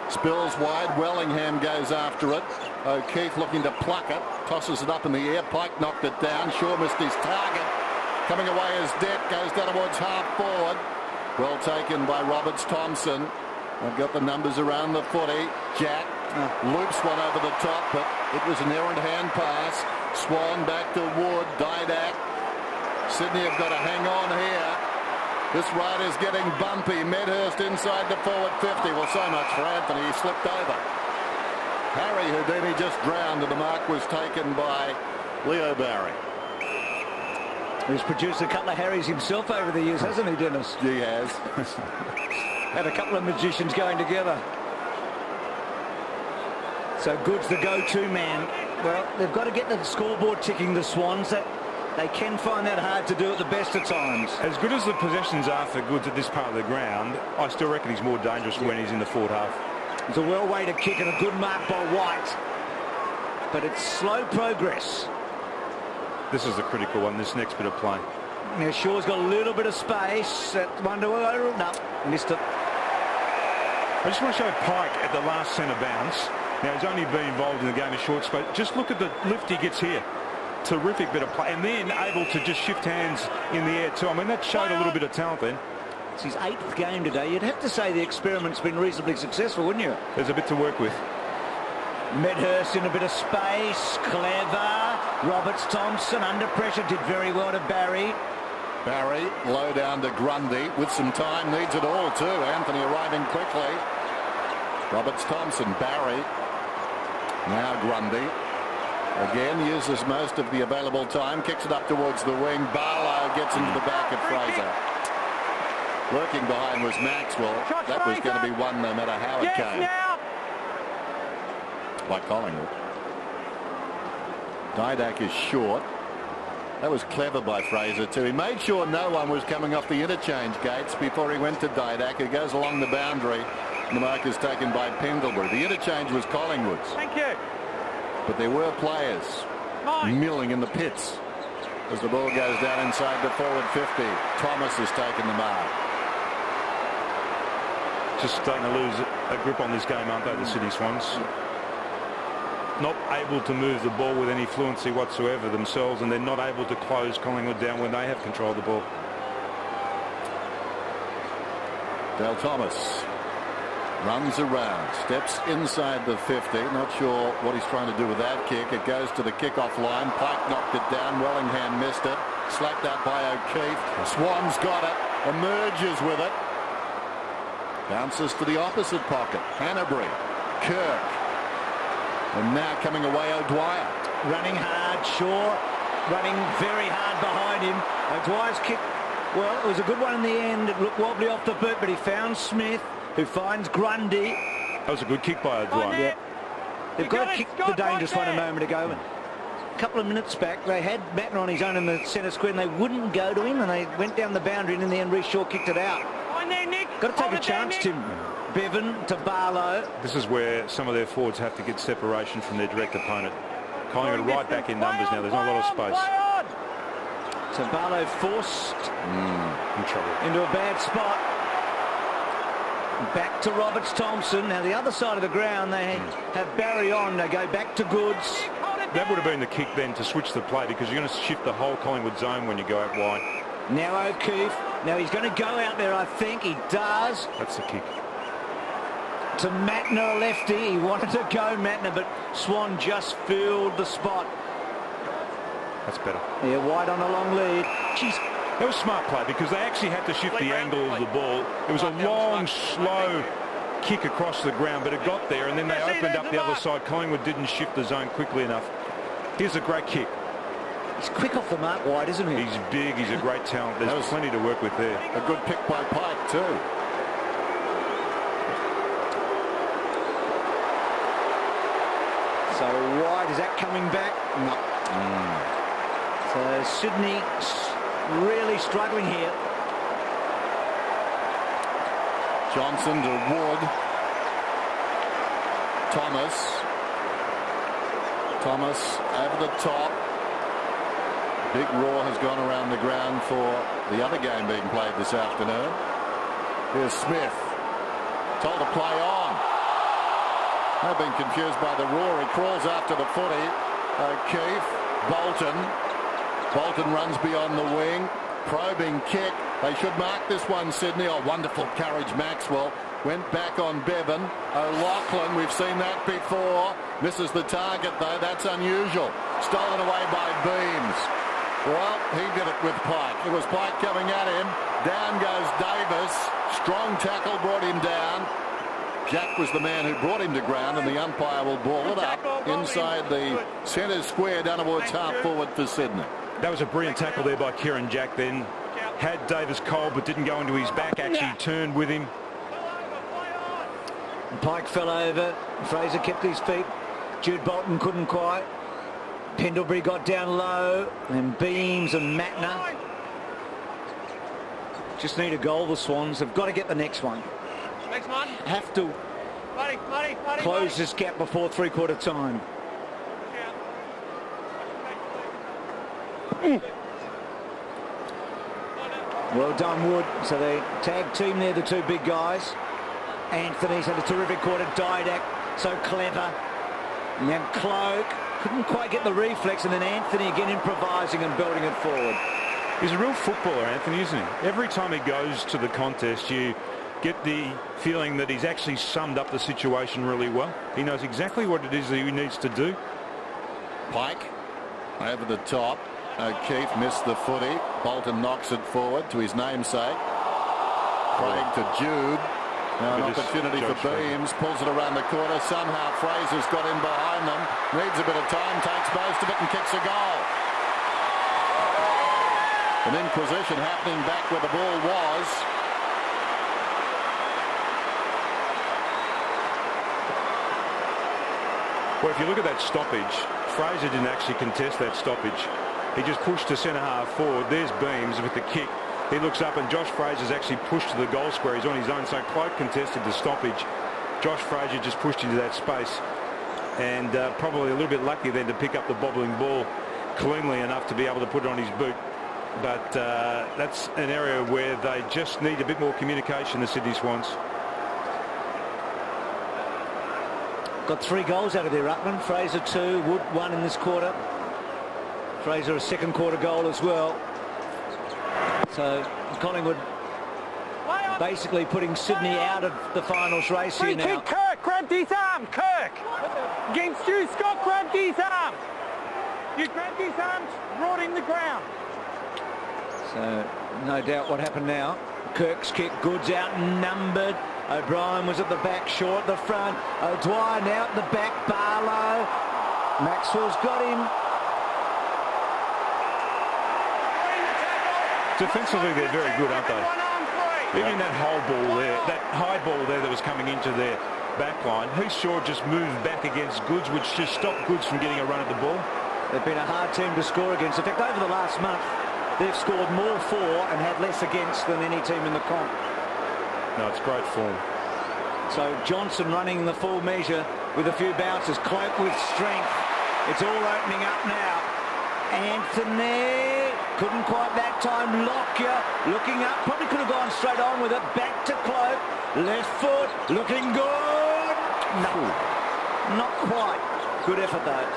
Spills wide. Wellingham goes after it. O'Keefe looking to pluck it. Tosses it up in the air. Pike knocked it down. Shaw missed his target. Coming away is Depp. Goes down towards half forward. Well taken by Roberts-Thompson. I've got the numbers around the footy. Jack loops one over the top, but it was an errant hand pass. Swan back to Wood. Didak. Sydney have got to hang on here. This ride is getting bumpy. Medhurst inside the forward 50. Well, so much for Anthony. He slipped over. Harry Houdini just drowned, and the mark was taken by Leo Barry. He's produced a couple of Harrys himself over the years, hasn't he, Dennis? He has. Had a couple of magicians going together. So Good's the go-to man. Well, they've got to get the scoreboard ticking, the Swans. They can find that hard to do at the best of times. As good as the possessions are for Goods at this part of the ground, I still reckon he's more dangerous when he's in the forward half. It's a well-weighted kick and a good mark by White. But it's slow progress. This is the critical one, this next bit of play. Now Shaw's got a little bit of space. No, missed it. I just want to show Pike at the last centre bounce. Now, he's only been involved in the game of short space. Just look at the lift he gets here. Terrific bit of play. And then able to just shift hands in the air too. I mean, that showed a little bit of talent then. It's his 8th game today. You'd have to say the experiment's been reasonably successful, wouldn't you? There's a bit to work with. Medhurst in a bit of space. Clever. Roberts-Thompson under pressure. Did very well to Barry. Barry low down to Grundy with some time. Needs it all too. Anthony arriving quickly. Roberts-Thompson. Barry. Now Grundy. Again uses most of the available time. Kicks it up towards the wing. Barlow gets into the back of Fraser. Lurking behind was Maxwell. That was going to be one no matter how it came. By Collingwood. Didak is short. That was clever by Fraser too. He made sure no one was coming off the interchange gates before he went to Didak, who goes along the boundary. And the mark is taken by Pendlebury. The interchange was Collingwood's. Thank you. But there were players milling in the pits as the ball goes down inside the forward 50. Thomas has taken the mark. Just starting to lose a grip on this game, aren't they, the Sydney Swans? not able to move the ball with any fluency whatsoever themselves, and they're not able to close Collingwood down when they have control of the ball. Dale Thomas runs around, steps inside the 50. Not sure what he's trying to do with that kick. It goes to the kickoff line. Pike knocked it down. Wellingham missed it. Slapped out by O'Keefe. Swans got it. Emerges with it. Bounces to the opposite pocket. Hanbury. Kirk. And now coming away, O'Dwyer. Running hard, Shaw running very hard behind him. O'Dwyer's kick, well, it was a good one in the end. It looked wobbly off the boot, but he found Smith, who finds Grundy. That was a good kick by O'Dwyer. Yeah. They've got to kick the dangerous one a moment ago. A couple of minutes back, they had Mattner on his own in the centre square, and they wouldn't go to him, and they went down the boundary, and in the end, Reece Shaw kicked it out. Got to take a chance, Tim. Bevan to Barlow. This is where some of their forwards have to get separation from their direct opponent. Collingwood right back in numbers now. There's not a lot of space. So Barlow forced in trouble into a bad spot. Back to Roberts-Thompson. Now the other side of the ground, they have Barry on. They go back to Goods. That would have been the kick then to switch the play, because you're going to shift the whole Collingwood zone when you go out wide. Now O'Keefe. Now he's going to go out there, I think. He does. That's the kick. To Mattner, lefty. He wanted to go Mattner, but Swan just filled the spot. That's better. Yeah, wide on a long lead. Jeez, that was smart play, because they actually had to shift the angle of the ball. It was a long, slow kick across the ground, but it got there, and then they opened up the other side. Collingwood didn't shift the zone quickly enough. Here's a great kick. He's quick off the mark wide, isn't he? He's big. He's a great talent. There's plenty to work with there. A good pick by Pike too. So wide, is that coming back? No. So Sydney really struggling here. Johnson to Wood. Thomas over the top. Big roar has gone around the ground for the other game being played this afternoon. Here's Smith. Told to play on. I've been confused by the roar. He crawls after the footy. O'Keefe. Bolton runs beyond the wing. Probing kick. They should mark this one, Sydney. Oh, wonderful courage, Maxwell. Went back on Bevan. O'Loughlin, we've seen that before. Misses the target, though. That's unusual. Stolen away by Beams. Well, he did it with Pike. It was Pike coming at him. Down goes Davis. Strong tackle brought him down. Jack was the man who brought him to ground, and the umpire will ball it up inside the centre square down towards half forward for Sydney. That was a brilliant tackle there by Kieran Jack then. Had Davis cold, but didn't go into his back. Actually turned with him. Pike fell over. Fraser kept his feet. Jude Bolton couldn't quite. Pendlebury got down low. And Beams and Mattner. Just need a goal, the Swans. They've got to get the next one. Next one. Have to close this gap before three-quarter time. Well done, Wood. So they tag team there, the two big guys. Anthony's had a terrific quarter. Didac, so clever. And then Cloak couldn't quite get the reflex, and then Anthony again improvising and building it forward. He's a real footballer, Anthony, isn't he? Every time he goes to the contest, you get the feeling that he's actually summed up the situation really well. He knows exactly what it is that he needs to do. Pike over the top. O'Keefe missed the footy. Bolton knocks it forward to his namesake. Craig to Jude. Now an opportunity for Beams. Pulls it around the corner. Somehow Fraser's got in behind them. Needs a bit of time. Takes most of it and kicks a goal. An inquisition happening back where the ball was. Well, if you look at that stoppage, Fraser didn't actually contest that stoppage. He just pushed to centre half forward. There's Beams with the kick. He looks up and Josh Fraser's actually pushed to the goal square. He's on his own. So Cloak contested the stoppage. Josh Fraser just pushed into that space. And probably a little bit lucky then to pick up the bobbling ball cleanly enough to be able to put it on his boot. But that's an area where they just need a bit more communication, the Sydney Swans. Got 3 goals out of their ruckman. Fraser 2, Wood 1 in this quarter. Fraser a second quarter goal as well. So Collingwood basically putting Sydney out of the finals race here now. Kirk grabbed his arm. Kirk against you. Scott grabbed his arm. You grabbed his arm, brought him the ground. So no doubt what happened now. Kirk's kick, Goods outnumbered. O'Brien was at the back, Shaw at the front. O'Dwyer now at the back, Barlow. Maxwell's got him. Defensively, they're very good, aren't they? Even that whole ball there, that high ball there that was coming into their back line, Heath Shaw just moved back against Goods, which just stopped Goods from getting a run at the ball. They've been a hard team to score against. In fact, over the last month, they've scored more for and had less against than any team in the comp. No, it's great form. So Johnson running the full measure with a few bounces. Cloak with strength. It's all opening up now. Anthony couldn't quite that time. Lockyer looking up. Probably could have gone straight on with it. Back to Cloak. Left foot looking good. No, not quite. Good effort though.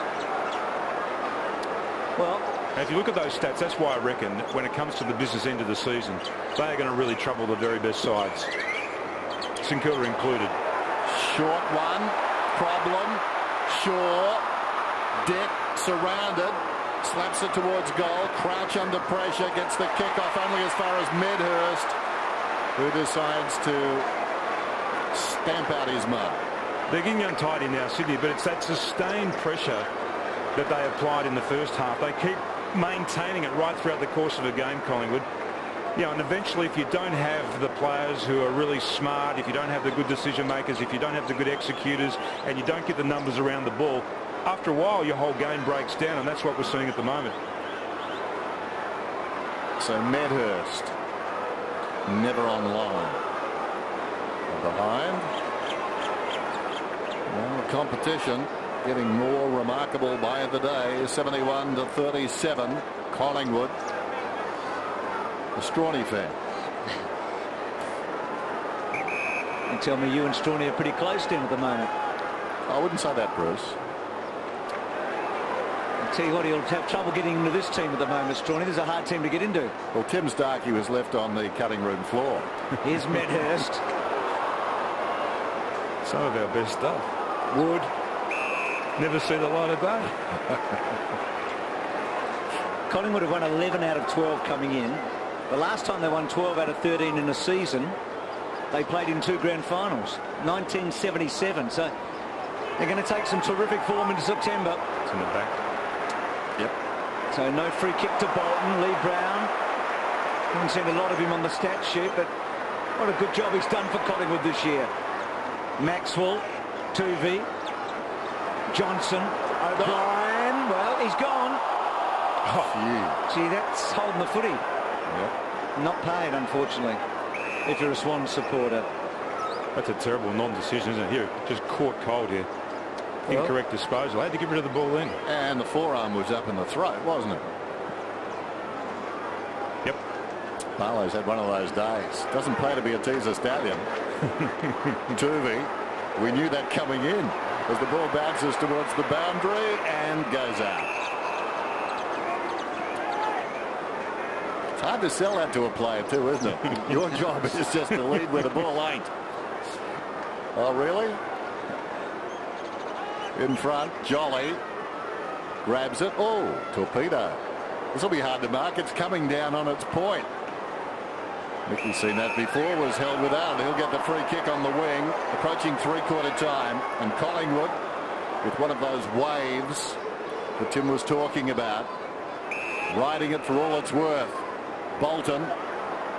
Well, if you look at those stats, that's why I reckon when it comes to the business end of the season, they are going to really trouble the very best sides, St Kilda included. Short one, problem. Shaw, Dick surrounded, slaps it towards goal. Crouch under pressure, gets the kick off only as far as Medhurst, who decides to stamp out his mud. They're getting untidy now, Sydney, but it's that sustained pressure that they applied in the first half. They keep maintaining it right throughout the course of a game, Collingwood. And eventually, if you don't have the players who are really smart, if you don't have the good decision makers, if you don't have the good executors, and you don't get the numbers around the ball, after a while your whole game breaks down, and that's what we're seeing at the moment. So Medhurst never on line. Behind. Well, the competition getting more remarkable by the day. 71-37. Collingwood. A Strawny fan. You tell me you and Strawny are pretty close to him at the moment. I wouldn't say that, Bruce. I'll tell you what, he'll have trouble getting into this team at the moment, Strawny. There's a hard team to get into. Well, Tim Starkey was left on the cutting room floor. Here's Medhurst. Some of our best stuff. Wood. Never see the light of day. Collingwood have won 11 out of 12 coming in. The last time they won 12 out of 13 in a season, they played in 2 grand finals, 1977. So they're going to take some terrific form into September. It's in the back. Yep. So no free kick to Bolton. Lee Brown. Haven't seen a lot of him on the stat sheet, but what a good job he's done for Collingwood this year. Maxwell, Tuvey, Johnson, O'Brien. Well, he's gone. Oh, gee, that's holding the footy. yep. Not paid, unfortunately, if you're a Swans supporter. That's a terrible non-decision, isn't it? Here, just caught cold here. Well, incorrect disposal. I had to get rid of the ball then. And the forearm was up in the throat, wasn't it? Yep. Barlow's had one of those days. Doesn't pay to be a teaser stallion. Tuvey, we knew that coming in as the ball bounces towards the boundary and goes out. It's hard to sell that to a player too, isn't it? Your job is just to lead where the ball ain't. Oh, really? In front, Jolly grabs it. Oh, torpedo. This will be hard to mark. It's coming down on its point. Mickey's seen that before, was held without. He'll get the free kick on the wing, approaching three-quarter time. And Collingwood, with one of those waves that Tim was talking about, riding it for all it's worth. Bolton,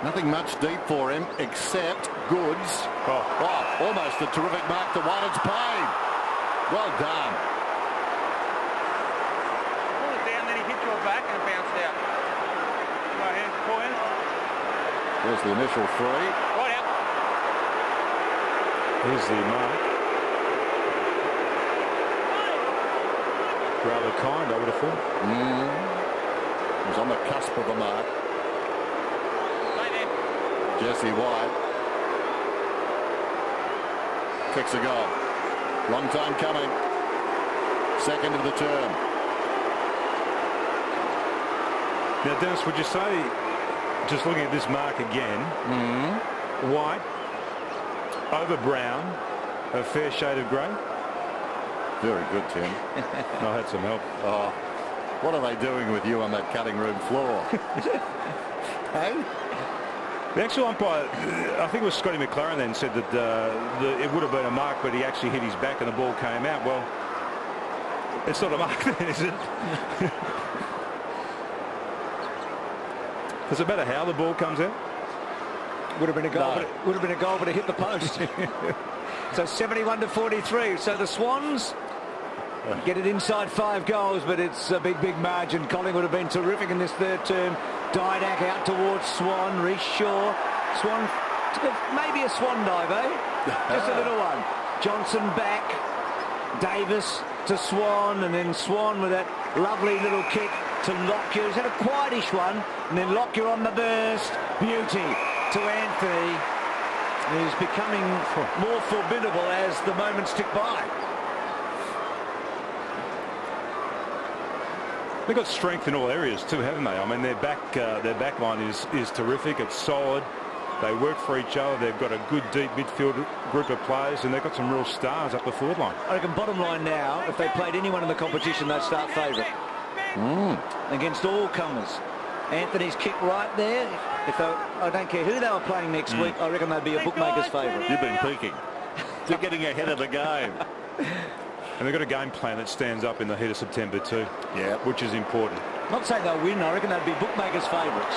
nothing much deep for him except Goods. Oh, almost a terrific mark to one. It's paid. Well done. Pull it down, then he hit your back and it bounced out. Go ahead, point. There's the initial three. Right out. Here's the mark. Rather kind, I would have thought. He was on the cusp of a mark. Jesse White kicks a goal. Long time coming. Second of the term. Now, Dennis, would you say, just looking at this mark again, white over brown, a fair shade of grey? Very good, Tim. I had some help. Oh, what are they doing with you on that cutting room floor? Hey? The actual umpire, I think it was Scotty McLaren then, said that it would have been a mark, but he actually hit his back and the ball came out. Well, it's not a mark then, is it? Does it matter how the ball comes out? Would have been a goal, No. but it would have been a goal, but it hit the post. So 71-43. So the Swans get it inside 5 goals, but it's a big margin. Collingwood have been terrific in this third term. Didak out towards Swan. Reece Shaw. Swan, maybe a Swan dive, eh? Just a little one. Johnson back. Davis to Swan, and then Swan with that lovely little kick to Lockyer. He's had a quietish one, and then Lockyer on the burst. Beauty to Anthony, who's becoming more formidable as the moments tick by. They've got strength in all areas too, haven't they? I mean, their back line is terrific. It's solid. They work for each other. They've got a good deep midfield group of players, and they've got some real stars up the forward line. I reckon bottom line now, if they played anyone in the competition, they'd start favourite. Against all comers. Anthony's kick right there. I don't care who they were playing next week, I reckon they'd be a bookmaker's favourite. You've been peaking. They're getting ahead of the game. And they've got a game plan that stands up in the heat of September too. Yeah. Which is important. Not saying they'll win, I reckon they'd be bookmakers' favourites.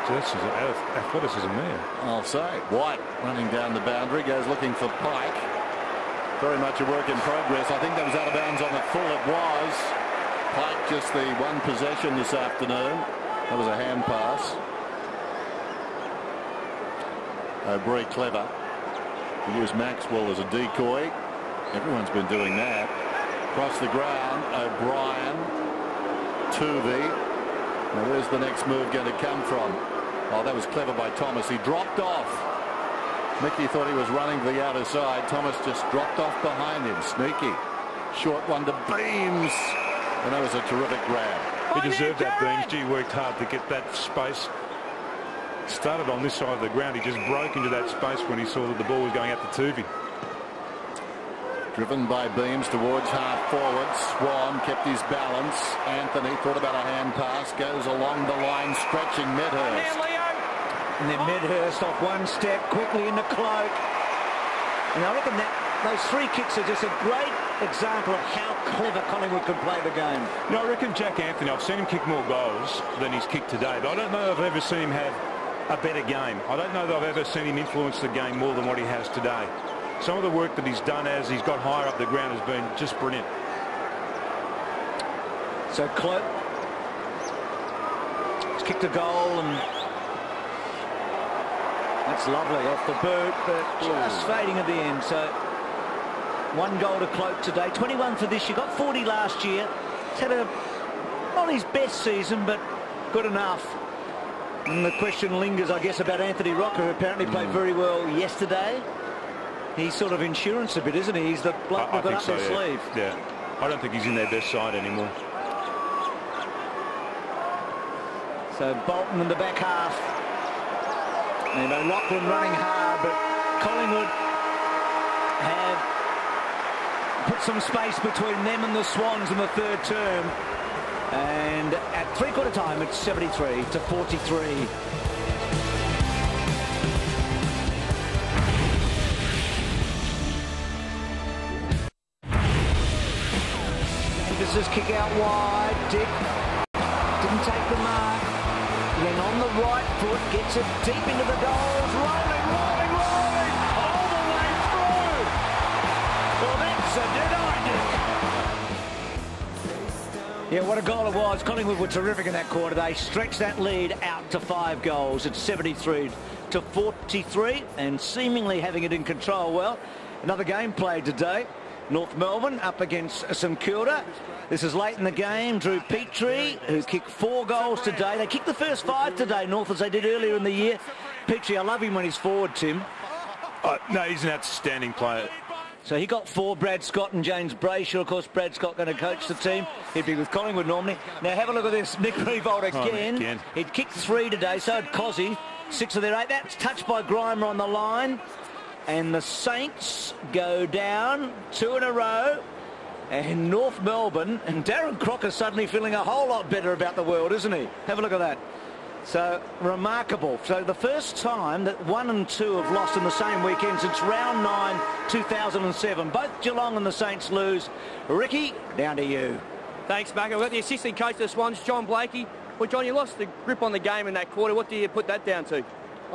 So that's just athleticism there. I'll say. White running down the boundary, goes looking for Pike. Very much a work in progress. I think that was out of bounds on the full. It was. Pike just the one possession this afternoon. That was a hand pass. Very clever. He used Maxwell as a decoy. Everyone's been doing that. Across the ground, O'Brien, Tuvey. Now where's the next move going to come from? Oh, that was clever by Thomas. He dropped off. Mickey thought he was running to the outer side. Thomas just dropped off behind him. Sneaky. Short one to Beams. And that was a terrific grab. He deserved that, Beams. Gee, worked hard to get that space. Started on this side of the ground. He just broke into that space when he saw that the ball was going out to Tuvey. Driven by Beams towards half forward. Swan kept his balance. Anthony thought about a hand pass. Goes along the line, stretching Medhurst. And then Medhurst off one step, quickly in the cloak. And I reckon that those 3 kicks are just a great example of how clever Collingwood can play the game. You know, I reckon Jack Anthony, I've seen him kick more goals than he's kicked today, but I don't know if I've ever seen him have a better game. I don't know that I've ever seen him influence the game more than what he has today. Some of the work that he's done as he's got higher up the ground has been just brilliant. So Cloak has kicked a goal, and that's lovely off the boot, but just fading at the end. So 1 goal to Cloak today, 21 for this year, got 40 last year. He's had not his best season, but good enough. And the question lingers, I guess, about Anthony Rocker, who apparently played very well yesterday. He's sort of insurance a bit, isn't he? He's the bloke we've got up their sleeve. Yeah. I don't think he's in their best side anymore. So Bolton in the back half. And O'Loughlin running hard, but Collingwood have put some space between them and the Swans in the third term. And at 3/4 time, it's 73-43. Davis's kick out wide. Dick didn't take the mark. Then on the right foot, gets it deep into the goals. Rolling, rolling, rolling. All the way through. Well, that's a denied. Yeah, what a goal it was. Collingwood were terrific in that quarter. They stretched that lead out to 5 goals. It's 73-43 and seemingly having it in control. Well, another game played today. North Melbourne up against St Kilda. This is late in the game. Drew Petrie, who kicked 4 goals today. They kicked the first 5 today, North, as they did earlier in the year. Petrie, I love him when he's forward, Tim. No, he's an outstanding player. So he got 4, Brad Scott and James Brayshaw. Of course, Brad Scott going to coach the team. He'd be with Collingwood normally. Now have a look at this. Nick Riewoldt again. He'd kicked 3 today, so had Cozzy. 6 of their 8. That's touched by Grimer on the line. And the Saints go down 2 in a row. And North Melbourne, and Darren Crocker's suddenly feeling a whole lot better about the world, isn't he? Have a look at that. So, remarkable. So, the first time that 1 and 2 have lost in the same weekend since round 9, 2007. Both Geelong and the Saints lose. Ricky, down to you. Thanks, Mac. We've got the assistant coach of the Swans, John Blakey. Well, John, you lost the grip on the game in that quarter. What do you put that down to?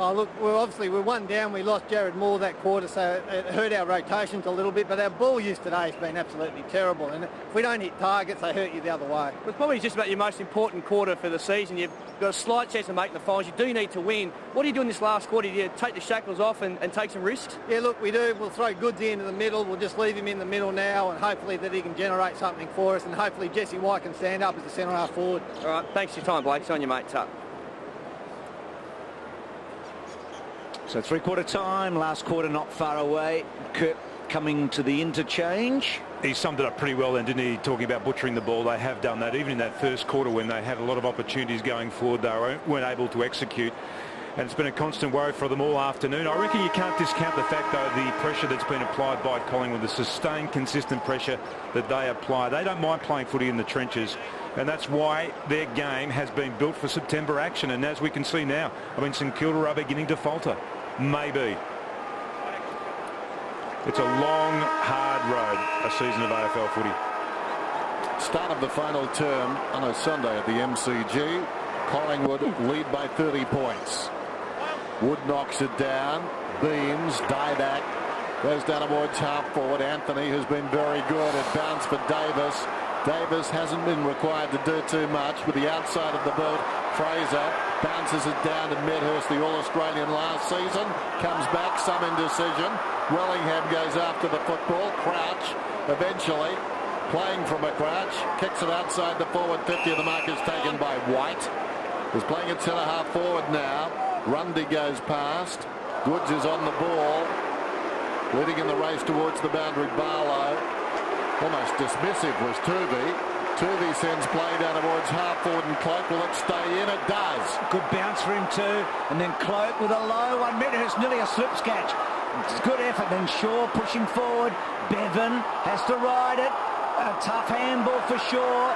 Oh, look, obviously we're 1 down. We lost Jared Moore that quarter, so it hurt our rotations a little bit. But our ball use today has been absolutely terrible. And if we don't hit targets, they hurt you the other way. It's probably just about your most important quarter for the season. You've got a slight chance of making the finals. You do need to win. What do you do in this last quarter? Do you take the shackles off and take some risks? Yeah, look, we do. We'll throw Goodsy into the middle. We'll just leave him in the middle now, and hopefully that he can generate something for us. And hopefully Jesse White can stand up as a centre-half forward. All right, thanks for your time, Blake. It's on you, mate. Tuck. So 3-quarter time, last quarter not far away. Kirk coming to the interchange. He summed it up pretty well then, didn't he? Talking about butchering the ball. They have done that. Even in that first quarter when they had a lot of opportunities going forward, they weren't able to execute. And it's been a constant worry for them all afternoon. I reckon you can't discount the fact, though, the pressure that's been applied by Collingwood, the sustained, consistent pressure that they apply. They don't mind playing footy in the trenches. And that's why their game has been built for September action. And as we can see now, I mean, St Kilda are beginning to falter. Maybe. It's a long, hard road, a season of AFL footy. Start of the final term on a Sunday at the MCG. Collingwood lead by 30 points. Wood knocks it down. Beams, Didak goes down towards half forward. Anthony, who's been very good. It bounced for Davis. Davis hasn't been required to do too much with the outside of the boot. Fraser bounces it down to Medhurst, the All-Australian last season. Comes back, some indecision. Wellingham goes after the football. Crouch, eventually, playing from a crouch. Kicks it outside the forward 50 of the mark is taken by White. He's playing at centre-half forward now. Grundy goes past. Goods is on the ball. Leading in the race towards the boundary. Barlow. Almost dismissive was Tuvey. Tuvey sends play down towards half forward and Cloak. Will it stay in? It does. Good bounce for him too. And then Cloak with a low 1 metre. It's nearly a slip catch. It's good effort. Then Shaw pushing forward. Bevan has to ride it. A tough handball for Shaw.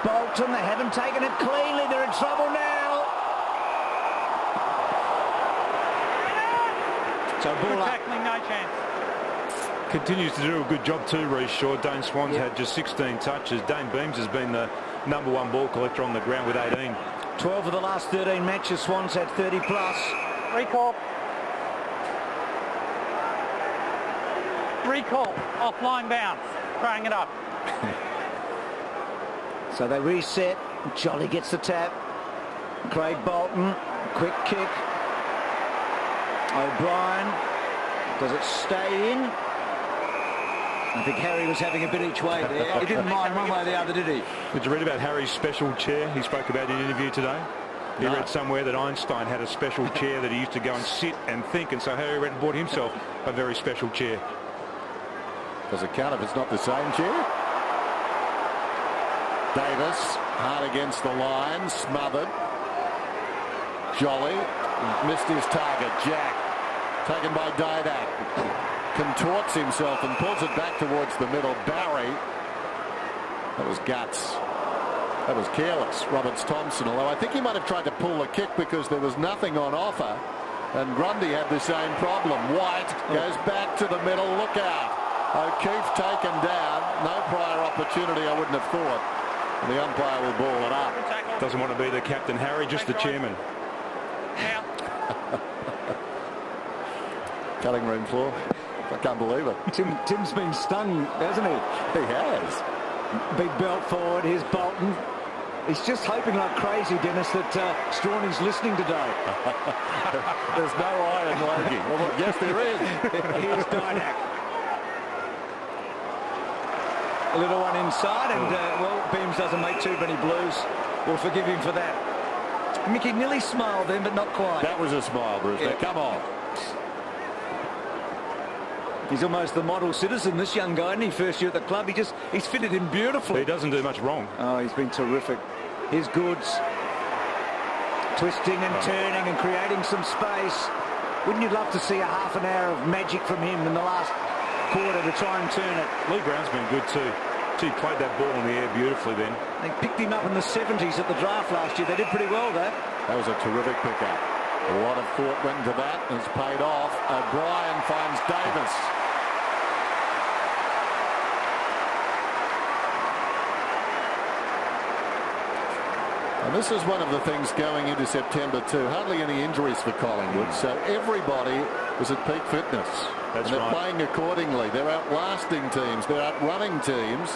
Bolton, they haven't taken it cleanly. They're in trouble now. So ball up. Tackling, no chance. Continues to do a good job too, Reece Shaw. Dane Swans had just 16 touches. Dane Beams has been the #1 ball collector on the ground with 18. 12 of the last 13 matches, Swans had 30 plus. Recall. Recall. Offline bounce. Throwing it up. So they reset. Jolly gets the tap. Craig Bolton, quick kick. O'Brien, does it stay in? I think Harry was having a bit each way there. He didn't mind one way or the other, did he? Did you read about Harry's special chair he spoke about in an interview today? He read somewhere that Einstein had a special chair that he used to go and sit and think, and so Harry went and bought himself a very special chair. Does it count if it's not the same chair? Davis, hard against the line, smothered. Jolly, missed his target. Jack, taken by Didak. Contorts himself and pulls it back towards the middle. Barry, that was guts. That was careless. Roberts Thompson, although I think he might have tried to pull the kick because there was nothing on offer. And Grundy had the same problem. White goes back to the middle. Look out. O'Keefe taken down. No prior opportunity, I wouldn't have thought. And the umpire will ball it up. Doesn't want to be the captain, Harry, just the chairman. Cutting room floor. I can't believe it. Tim's been stung, hasn't he? He has. Big belt forward. Here's Bolton. He's just hoping like crazy, Dennis, that Strawny's listening today. There's no iron Logie. Well, yes, there is. Here's Didak. A little one inside, and well, Beams doesn't make too many blues. We'll forgive him for that. Mickey nearly smiled then, but not quite. That was a smile, Bruce. Yeah. Now, come on. He's almost the model citizen, this young guy, isn't he? First year at the club. He's fitted in beautifully. He doesn't do much wrong. Oh, he's been terrific. Here's Goods. Twisting and turning and creating some space. Wouldn't you love to see a half an hour of magic from him in the last quarter to try and turn it? Lee Brown's been good too. He played that ball in the air beautifully then. They picked him up in the 70s at the draft last year. They did pretty well there. That was a terrific pickup. A lot of thought went into that, and it's paid off. O'Brien finds Davis. And this is one of the things going into September too. Hardly any injuries for Collingwood, so everybody was at peak fitness. That's and they're right. playing accordingly. They're outlasting teams. They're outrunning teams.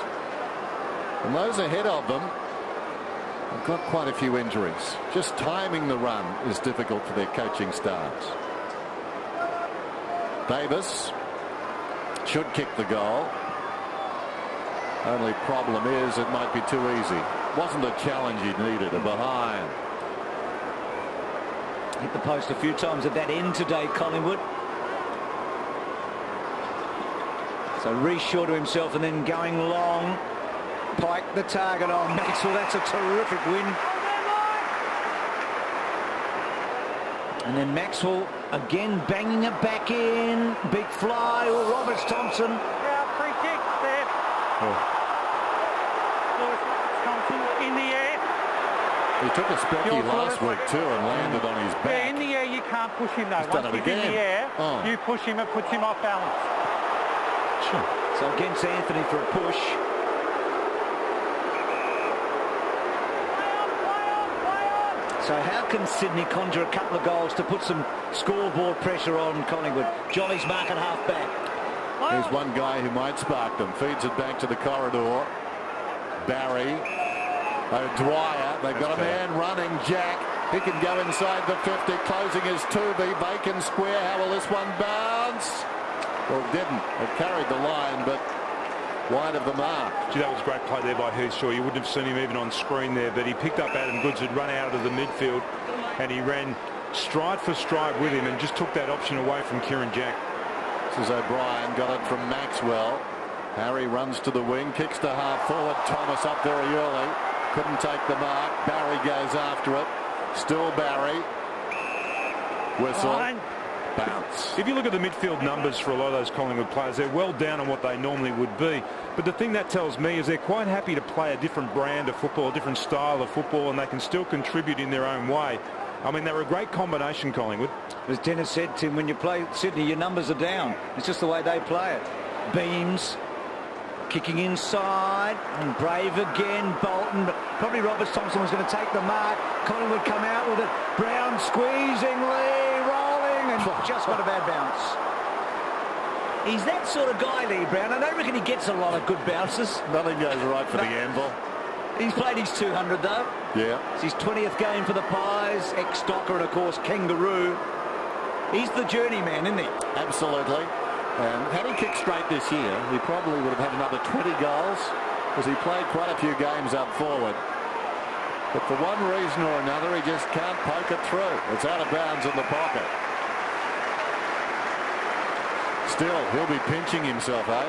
And those ahead of them have got quite a few injuries. Just timing the run is difficult for their coaching staffs. Davis should kick the goal. Only problem is it might be too easy. Wasn't a challenge he needed, a behind. Hit the post a few times at that end today, Collingwood. So Reece short to himself and then going long. Pike the target on Maxwell. That's a terrific win. And then Maxwell again banging it back in. Big fly. Oh, Roberts Thompson. Yeah, free kick there. Lewis Thompson in the air. He took a specky last week too and landed on his back. Yeah, in the air you can't push him though. He's done Once it he's in again. the air, Oh. you push him, it puts him off balance. Sure. So against Anthony for a push. So how can Sydney conjure a couple of goals to put some scoreboard pressure on Collingwood? Jolly's marking half back. There's one guy who might spark them. Feeds it back to the corridor. Barry. O'Dwyer. They've got a man running. Jack. He can go inside the 50. Closing his 2B. Bacon square. How will this one bounce? Well, it didn't. It carried the line, but wide of the mark. Gee, that was a great play there by Heath Shaw. You wouldn't have seen him even on screen there, but he picked up Adam Goods, who'd run out of the midfield, and he ran stride for stride with him and just took that option away from Kieran Jack. This is O'Brien. Got it from Maxwell. Harry runs to the wing. Kicks to half forward. Thomas up very early. Couldn't take the mark. Barry goes after it. Still Barry. Whistle. Fine. Bounce. If you look at the midfield numbers for a lot of those Collingwood players, they're well down on what they normally would be. But the thing that tells me is they're quite happy to play a different brand of football, a different style of football, and they can still contribute in their own way. I mean, they're a great combination, Collingwood. As Dennis said, Tim, when you play Sydney, your numbers are down. It's just the way they play it. Beams kicking inside, and Brave again. Bolton, but probably Roberts Thompson was going to take the mark. Collingwood come out with it. Brown squeezing Lee, rolling, and just got a bad bounce. He's that sort of guy, Lee Brown. I don't reckon he gets a lot of good bounces. Nothing goes right for the anvil. He's played his 200 though. Yeah. It's his 20th game for the Pies. Ex-Docker and of course Kangaroo. He's the journeyman, isn't he? Absolutely. And had he kicked straight this year, he probably would have had another 20 goals because he played quite a few games up forward. But for one reason or another, he just can't poke it through. It's out of bounds in the pocket. Still, he'll be pinching himself, eh?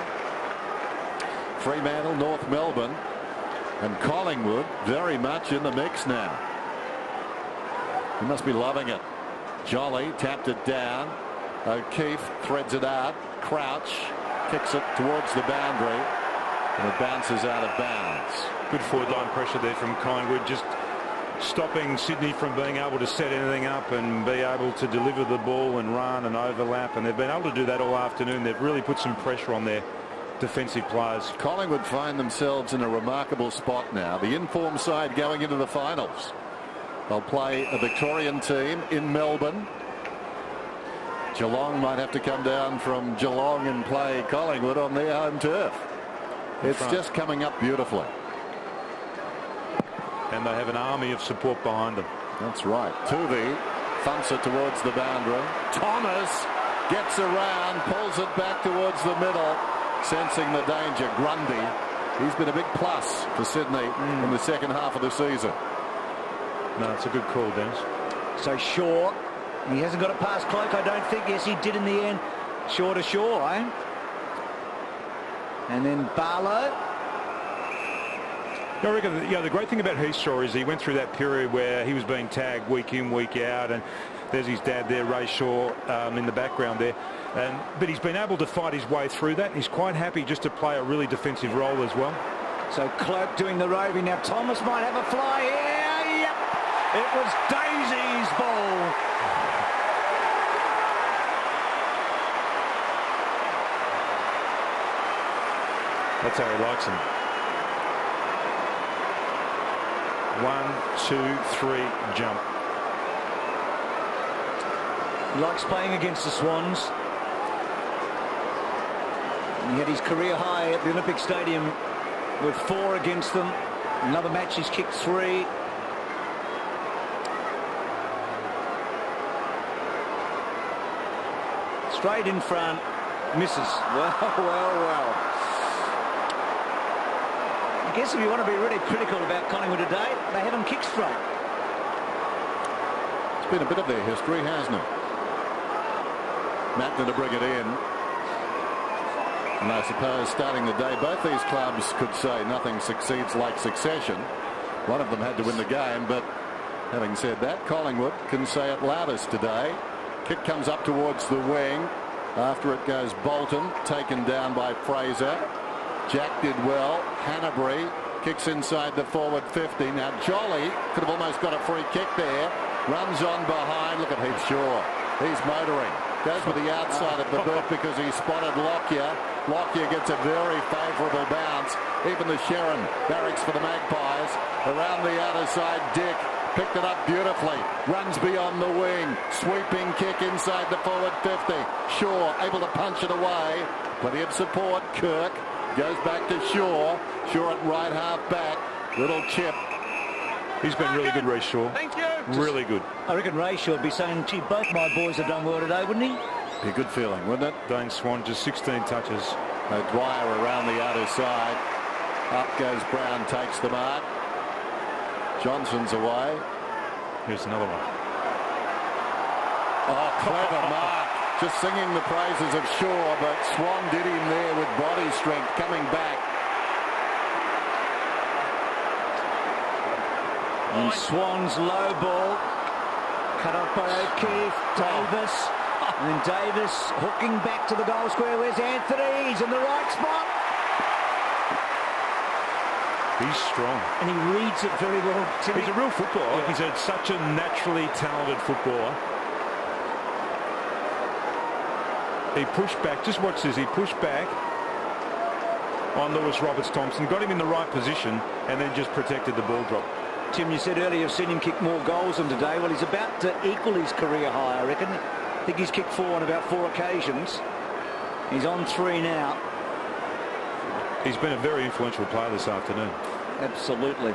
Fremantle, North Melbourne, and Collingwood very much in the mix now. He must be loving it. Jolly tapped it down. O'Keefe threads it out. Crouch kicks it towards the boundary, and it bounces out of bounds. Good forward line pressure there from Collingwood, just stopping Sydney from being able to set anything up and be able to deliver the ball and run and overlap, and they've been able to do that all afternoon. They've really put some pressure on their defensive players. Collingwood find themselves in a remarkable spot now. The informed side going into the finals. They'll play a Victorian team in Melbourne. Geelong might have to come down from Geelong and play Collingwood on their home turf. It's just coming up beautifully. And they have an army of support behind them. That's right. Tuvey thumps it towards the boundary. Thomas gets around, pulls it back towards the middle, sensing the danger. Grundy, he's been a big plus for Sydney in the second half of the season. No, it's a good call, Dennis. So Shaw, he hasn't got it past Cloak, I don't think. Yes, he did in the end. Shaw to Shaw, eh? And then Barlow. I reckon, the great thing about Heathshaw is he went through that period where he was being tagged week in, week out, and there's his dad there, Ray Shaw, in the background there. But he's been able to fight his way through that, and he's quite happy just to play a really defensive role as well. So Clerk doing the roving. Now Thomas might have a fly here. Yep. It was Daisy's ball. That's how he likes him. 1, 2, 3, jump. He likes playing against the Swans. He had his career high at the Olympic Stadium with 4 against them. Another match he's kicked 3. Straight in front. Misses. Well. I guess if you want to be really critical about Collingwood today, they haven't kicked straight. It's been a bit of their history, hasn't it? Mattner to bring it in. And I suppose starting the day, both these clubs could say nothing succeeds like succession. One of them had to win the game, but having said that, Collingwood can say it loudest today. Kick comes up towards the wing. After it goes Bolton, taken down by Fraser. Jack did well. Hanbury kicks inside the forward 50. Now Jolly could have almost got a free kick there. Runs on behind. Look at Heathshaw. He's motoring. Goes with the outside of the boot because he spotted Lockyer. Lockyer gets a very favourable bounce. Even the Sherrin barracks for the Magpies. Around the outer side, Dick picked it up beautifully. Runs beyond the wing. Sweeping kick inside the forward 50. Shaw able to punch it away. Plenty of support. Kirk goes back to Shaw. Shaw at right half back. Little chip. He's been really good, Ray Shaw. Thank you. Really good. I reckon Ray Shaw would be saying, gee, both my boys have done well today, wouldn't he? Be a good feeling, wouldn't it? Dane Swan, just 16 touches. Dwyer around the outer side. Up goes Brown, takes the mark. Johnson's away. Here's another one. Oh, clever mark. Just singing the praises of Shaw, but Swan did him there with body strength coming back. And Swan's low ball. Cut off by O'Keefe. Davis. And then Davis hooking back to the goal square. Where's Anthony? He's in the right spot. He's strong. And he reads it very well. He's a real footballer. Yeah. He's such a naturally talented footballer. He pushed back. Just watch this. He pushed back on Lewis Roberts-Thompson. Got him in the right position and then just protected the ball drop. Tim, you said earlier you've seen him kick more goals than today. Well, he's about to equal his career high, I reckon. I think he's kicked 4 on about 4 occasions. He's on 3 now. He's been a very influential player this afternoon. Absolutely.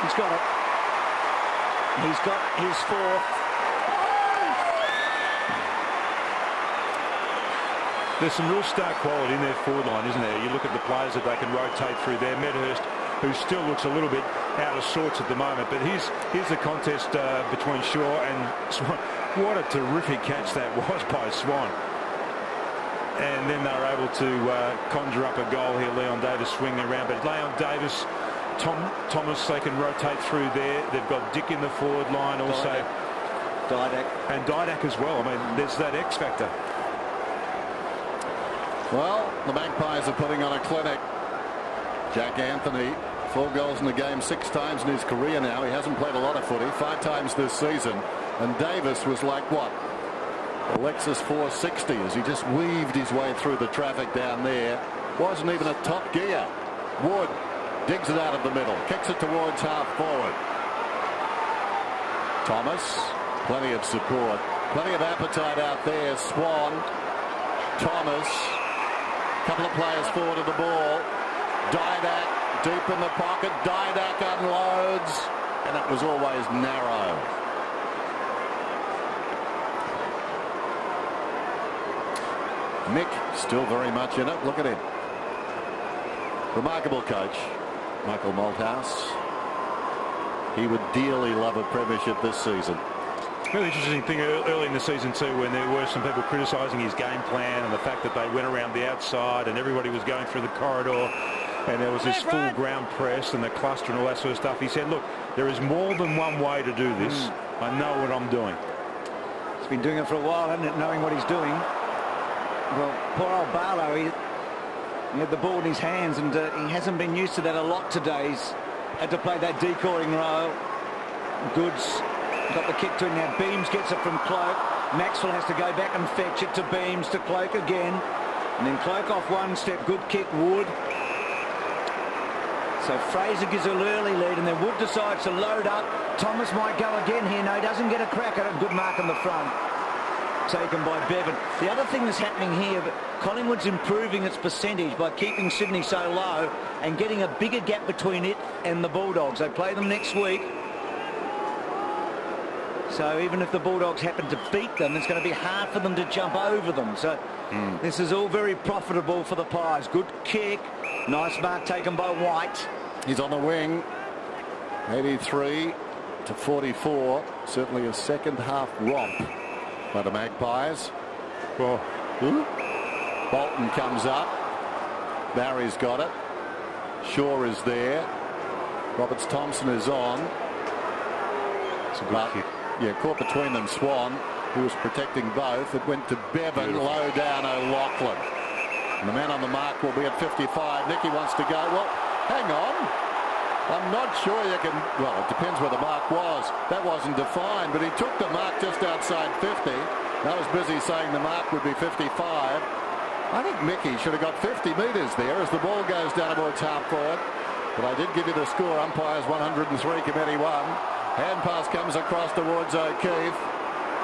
He's got it. He's got his 4th. There's some real star quality in their forward line, isn't there? You look at the players that they can rotate through there. Medhurst, who still looks a little bit out of sorts at the moment. But here's the contest between Shaw and Swan. What a terrific catch that was by Swan. And then they were able to conjure up a goal here. Leon Davis swinging around. But Leon Davis, Thomas, they can rotate through there. They've got Dick in the forward line also. Didak. And Didak as well. I mean, there's that X factor. Well, the Magpies are putting on a clinic. Jack Anthony, 4 goals in the game 6 times in his career now. He hasn't played a lot of footy, 5 times this season. And Davis was like what? A Lexus 460 as he just weaved his way through the traffic down there. Wasn't even at top gear. Wood digs it out of the middle, kicks it towards half forward. Thomas, plenty of support, plenty of appetite out there. Swan, Thomas, couple of players forward of the ball. Didak deep in the pocket. Didak unloads, and it was always narrow. Mick still very much in it. Look at him. Remarkable coach, Michael Malthouse. He would dearly love a premiership this season. Really interesting thing early in the season too, when there were some people criticising his game plan and the fact that they went around the outside and everybody was going through the corridor and there was this full ground press and the cluster and all that sort of stuff. He said, look, there is more than one way to do this. I know what I'm doing. He's been doing it for a while, hasn't it, knowing what he's doing. Well, poor old Barlow, he had the ball in his hands and he hasn't been used to that a lot today. He's had to play that decoying role. Goods got the kick to him now. Beams gets it from Cloak. Maxwell has to go back and fetch it to Beams, to Cloak again. And then Cloak off one step. Good kick, Wood. So Fraser gives an early lead and then Wood decides to load up. Thomas might go again here. No, he doesn't get a crack at it. Good mark on the front. Taken by Bevan. The other thing that's happening here, Collingwood's improving its percentage by keeping Sydney so low and getting a bigger gap between it and the Bulldogs. They play them next week. So even if the Bulldogs happen to beat them, it's going to be hard for them to jump over them. So this is all very profitable for the Pies. Good kick. Nice mark taken by White. He's on the wing. 83 to 44. Certainly a second half romp by the Magpies. Well, Bolton comes up. Barry's got it. Shaw is there. Roberts Thompson is on. It's a good kick. Yeah, caught between them Swan, who was protecting both. It went to Bevan, low down O'Loughlin. And the man on the mark will be at 55. Nicky wants to go. Well, hang on. I'm not sure you can... Well, it depends where the mark was. That wasn't defined, but he took the mark just outside 50. I was busy saying the mark would be 55. I think Mickey should have got 50 metres there as the ball goes down towards half forward. But I did give you the score. Umpires 103, committee 1. Hand pass comes across towards O'Keefe.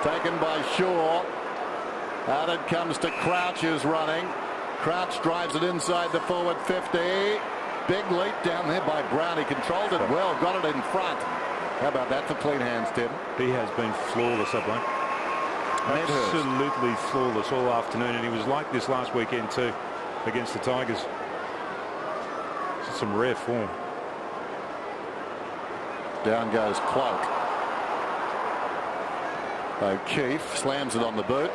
Taken by Shaw. Out it comes to Crouch, who's running. Crouch drives it inside the forward 50. Big leap down there by Brown. He controlled it well. Got it in front. How about that for clean hands, Tim? He has been flawless, that bloke. Absolutely flawless all afternoon. And he was like this last weekend too against the Tigers. It's some rare form. Down goes Cloak. O'Keefe slams it on the boot.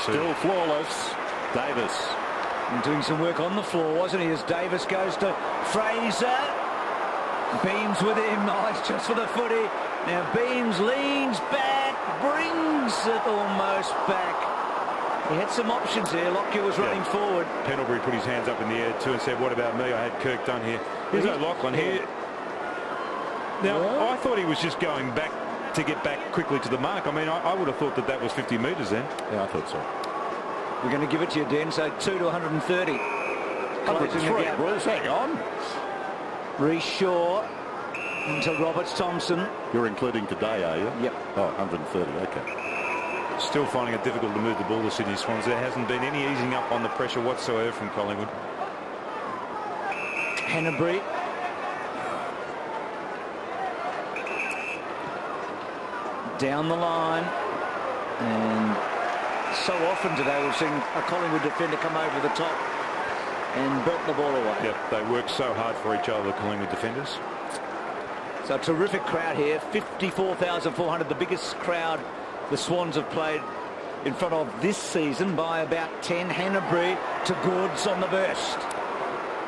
Still flawless. Davis. And doing some work on the floor, wasn't he, as Davis goes to Fraser. Beams with him. Nice just for the footy. Now Beams leans back, brings it almost back. He had some options here. Lockyer was running forward. Pendlebury put his hands up in the air too and said, what about me? I had Kirk done here. Here's O'Loughlin here. Now, I thought he was just going back to get back quickly to the mark. I mean, I would have thought that was 50 metres then. Yeah, I thought so. We're going to give it to you, Dan. So 2 to 130. 103, Bruce. Hang on. Reece Shaw into Roberts Thompson. You're including today, are you? Yep. Oh, 130. Okay. Still finding it difficult to move the ball, the Sydney Swans. There hasn't been any easing up on the pressure whatsoever from Collingwood. Hanbury. Down the line, and so often today we've seen a Collingwood defender come over the top and belt the ball away. Yep, they work so hard for each other, the Collingwood defenders. So a terrific crowd here, 54,400, the biggest crowd the Swans have played in front of this season by about 10. Hanbury to Goods on the burst.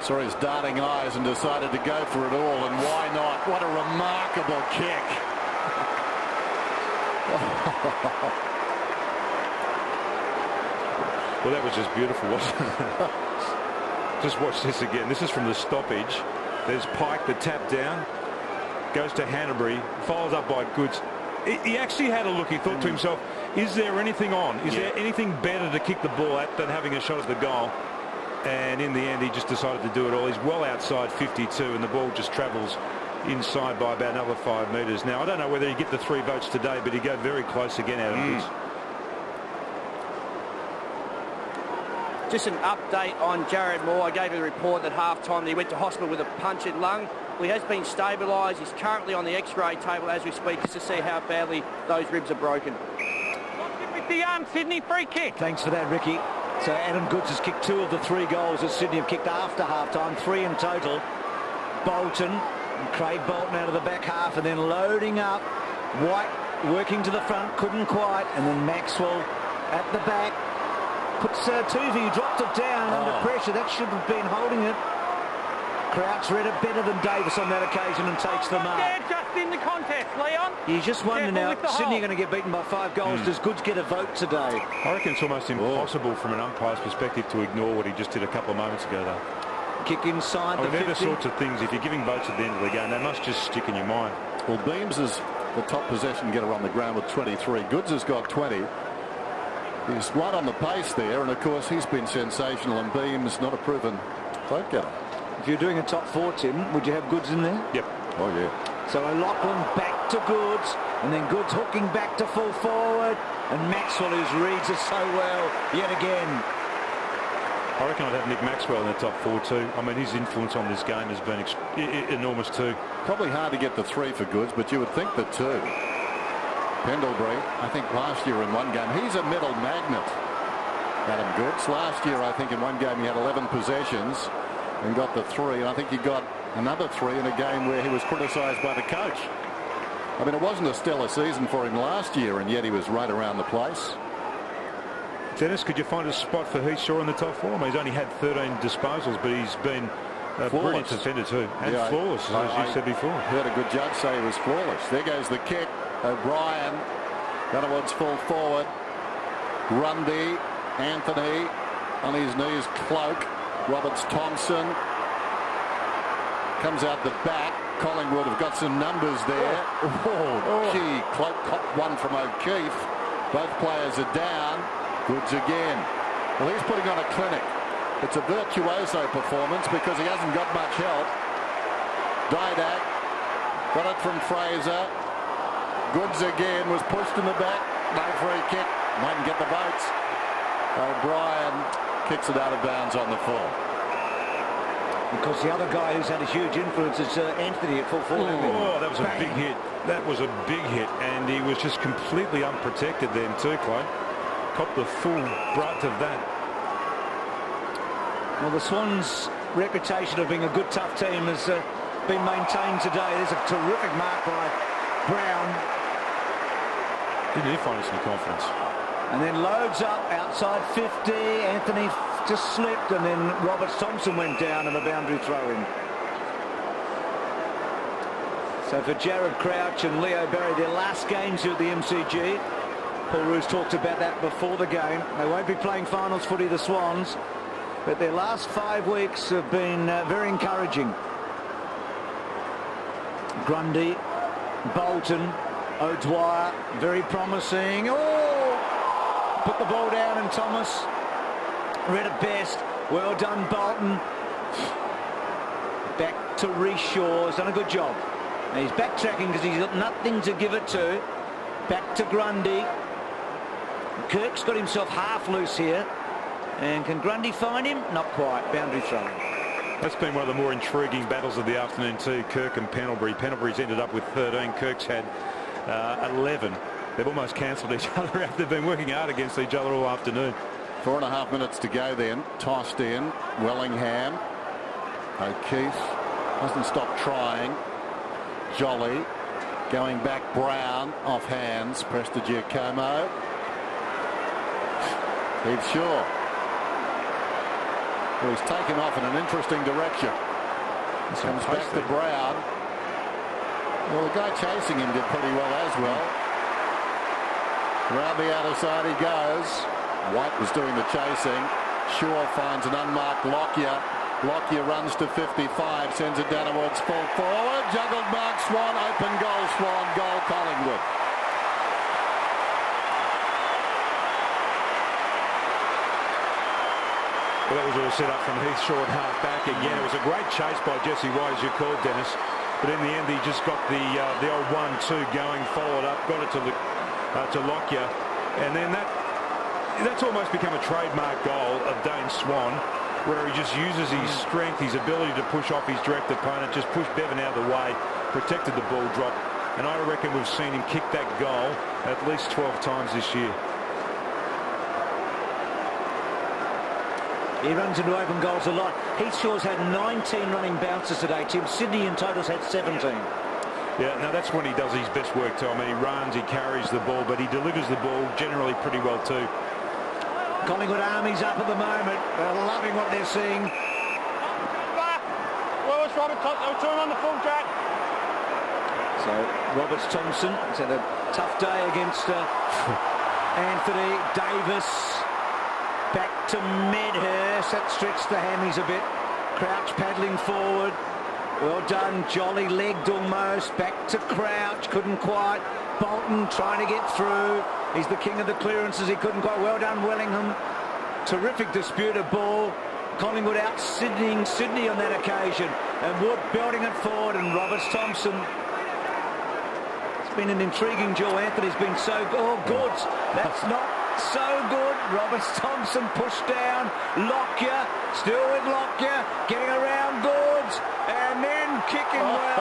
Saw his darting eyes and decided to go for it all, and why not? What a remarkable kick. Well, that was just beautiful, wasn't it? Just watch this again. This is from the stoppage. There's Pike, the tap down, goes to Hanbury, follows up by Goods. He actually had a look. He thought to himself, is there anything on? Is there anything better to kick the ball at than having a shot at the goal? And in the end, he just decided to do it all. He's well outside 52, and the ball just travels inside by about another 5 metres. Now, I don't know whether he get the 3 votes today, but he got very close again out of Goods. Just an update on Jared Moore. I gave you a report at half-time that he went to hospital with a punctured lung. Well, he has been stabilised. He's currently on the X-ray table as we speak, just to see how badly those ribs are broken. With the Sydney free kick. Thanks for that, Ricky. So Adam Goods has kicked 2 of the 3 goals that Sydney have kicked after half-time, 3 in total. Bolton, and Craig Bolton out of the back half, and then loading up. White working to the front, couldn't quite, and then Maxwell at the back. Puts Tuvey, dropped it down under pressure. That should have been holding it. Crouch read it better than Davis on that occasion and takes the mark. Yeah, just in the contest, Leon. You just wonder now, Sydney are going to get beaten by 5 goals. Does Goods get a vote today? I reckon it's almost impossible from an umpire's perspective to ignore what he just did a couple of moments ago, though. Kick inside the 50. They're the sorts of things, if you're giving votes at the end of the game, they must just stick in your mind. Well, Beams is the top possession getter on the ground with 23. Goods has got 20. He's right on the pace there, and of course he's been sensational, and Beams not a proven vote getter. If you're doing a top 4, Tim, would you have Goods in there? Yep. Oh, yeah. So O'Loughlin back to Goods, and then Goods hooking back to full forward, and Maxwell, who reads it so well yet again. I reckon I'd have Nick Maxwell in the top 4 too. I mean, his influence on this game has been enormous too. Probably hard to get the 3 for Goods, but you would think the 2. Pendlebury, I think last year in one game, he's a middle magnet. Adam Goods. Last year, I think in one game he had 11 possessions and got the 3. And I think he got another 3 in a game where he was criticised by the coach. I mean, it wasn't a stellar season for him last year, and yet he was right around the place. Dennis, could you find a spot for Heath Shaw in the top 4? I mean, he's only had 13 disposals, but he's been a brilliant defender too. And flawless, as you said before. Heard a good judge say he was flawless. There goes the kick. O'Brien, Gunnerwood's full forward. Grundy, Anthony on his knees, Cloak. Roberts-Thompson comes out the back. Collingwood have got some numbers there. Gee, Cloak copped one from O'Keefe. Both players are down. Goods again. Well, he's putting on a clinic. It's a virtuoso performance because he hasn't got much help. Didak got it from Fraser. Goods again was pushed in the back. No free kick. Mightn't get the votes. O'Brien kicks it out of bounds on the full. Because the other guy who's had a huge influence is Anthony at full forward. Oh, that was a big hit. That was a big hit, and he was just completely unprotected then too, Clay. Copped the full brunt of that. Well, the Swans' reputation of being a good, tough team has been maintained today. There's a terrific mark by Brown. Didn't he find some confidence? And then loads up outside 50. Anthony just slipped, and then Roberts-Thompson went down and a boundary throw-in. So for Jared Crouch and Leo Barry, their last games here at the MCG. Paul Roos talked about that before the game. They won't be playing finals footy, the Swans, but their last 5 weeks have been very encouraging. Grundy, Bolton, O'Dwyer, very promising. Oh! Put the ball down, and Thomas read it best. Well done, Bolton. Back to Reece Shaw. He's done a good job. And he's backtracking because he's got nothing to give it to. Back to Grundy. Kirk's got himself half loose here. And can Grundy find him? Not quite. Boundary throw. That's been one of the more intriguing battles of the afternoon too, Kirk and Pendlebury. Pendlebury's ended up with 13. Kirk's had 11. They've almost cancelled each other out. They've been working hard against each other all afternoon. 4.5 minutes to go then. Tossed in. Wellingham. O'Keefe doesn't stop trying. Jolly. Going back, Brown. Off hands. Prestigiacomo. Heath Shaw. Well, he's taken off in an interesting direction. Comes back to Brown. Well, the guy chasing him did pretty well as well. Round the outer side he goes. White was doing the chasing. Shaw finds an unmarked Lockyer. Lockyer runs to 55, sends it down towards full forward. Juggled mark, Swan, open goal, Swan, goal, Collingwood. Well, that was all set up from Heath Shaw at half back again. It was a great chase by Jesse White, as you called, Dennis. But in the end, he just got the old 1-2 going, followed up, got it to Lockyer, and then that's almost become a trademark goal of Dane Swan, where he just uses his strength, his ability to push off his direct opponent, just pushed Bevan out of the way, protected the ball drop, and I reckon we've seen him kick that goal at least 12 times this year. He runs into open goals a lot. Heath Shaw's had 19 running bounces today, Tim. Sydney in total's had 17. Yeah, no, that's when he does his best work too. I mean, he runs, he carries the ball, but he delivers the ball generally pretty well too. Collingwood Army's up at the moment. They're loving what they're seeing. Well, it's Robert Thompson. They'll turn on the full jack. So Roberts Thompson has had a tough day against Anthony Davis. Back to Medhurst. That stretched the hammies a bit. Crouch paddling forward. Well done, Jolly, legged almost. Back to Crouch, couldn't quite. Bolton trying to get through. He's the king of the clearances, he couldn't quite. Well done, Wellingham. Terrific disputed ball. Collingwood out Sydney on that occasion. And Wood belting it forward, and Roberts Thompson. It's been an intriguing duel. Anthony's been so good. Oh, Goods. That's not so good. Roberts Thompson pushed down. Lockyer, still with Lockyer, getting around Goods, and then kicking well.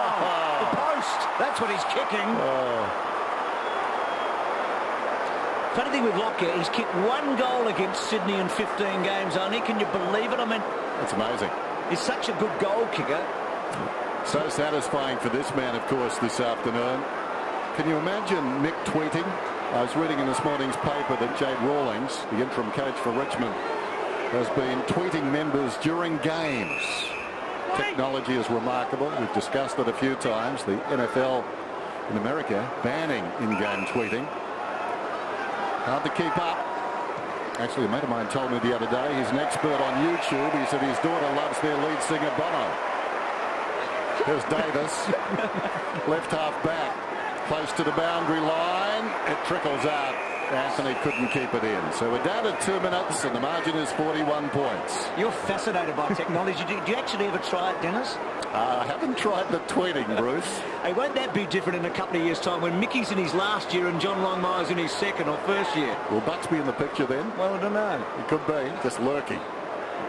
The post, that's what he's kicking. Funny thing with Lockyer, he's kicked 1 goal against Sydney in 15 games only. Can you believe it? I mean, that's amazing. He's such a good goal kicker. So satisfying for this man, of course, this afternoon. Can you imagine Mick tweeting? I was reading in this morning's paper that Jade Rawlings, the interim coach for Richmond, has been tweeting members during games. Technology is remarkable. We've discussed it a few times. The NFL in America banning in-game tweeting. Hard to keep up. Actually, a mate of mine told me the other day he's an expert on YouTube. He said his daughter loves their lead singer Bono. There's Davis, left half back, close to the boundary line. It trickles out. Anthony couldn't keep it in. So we're down to 2 minutes and the margin is 41 points. You're fascinated by technology. Do you actually ever try it, Dennis? I haven't tried the tweeting, Bruce. Hey, won't that be different in a couple of years' time when Mickey's in his last year and John Longmire's in his second or first year? Will Bucks be in the picture then? Well, I don't know. He could be. Just lurking.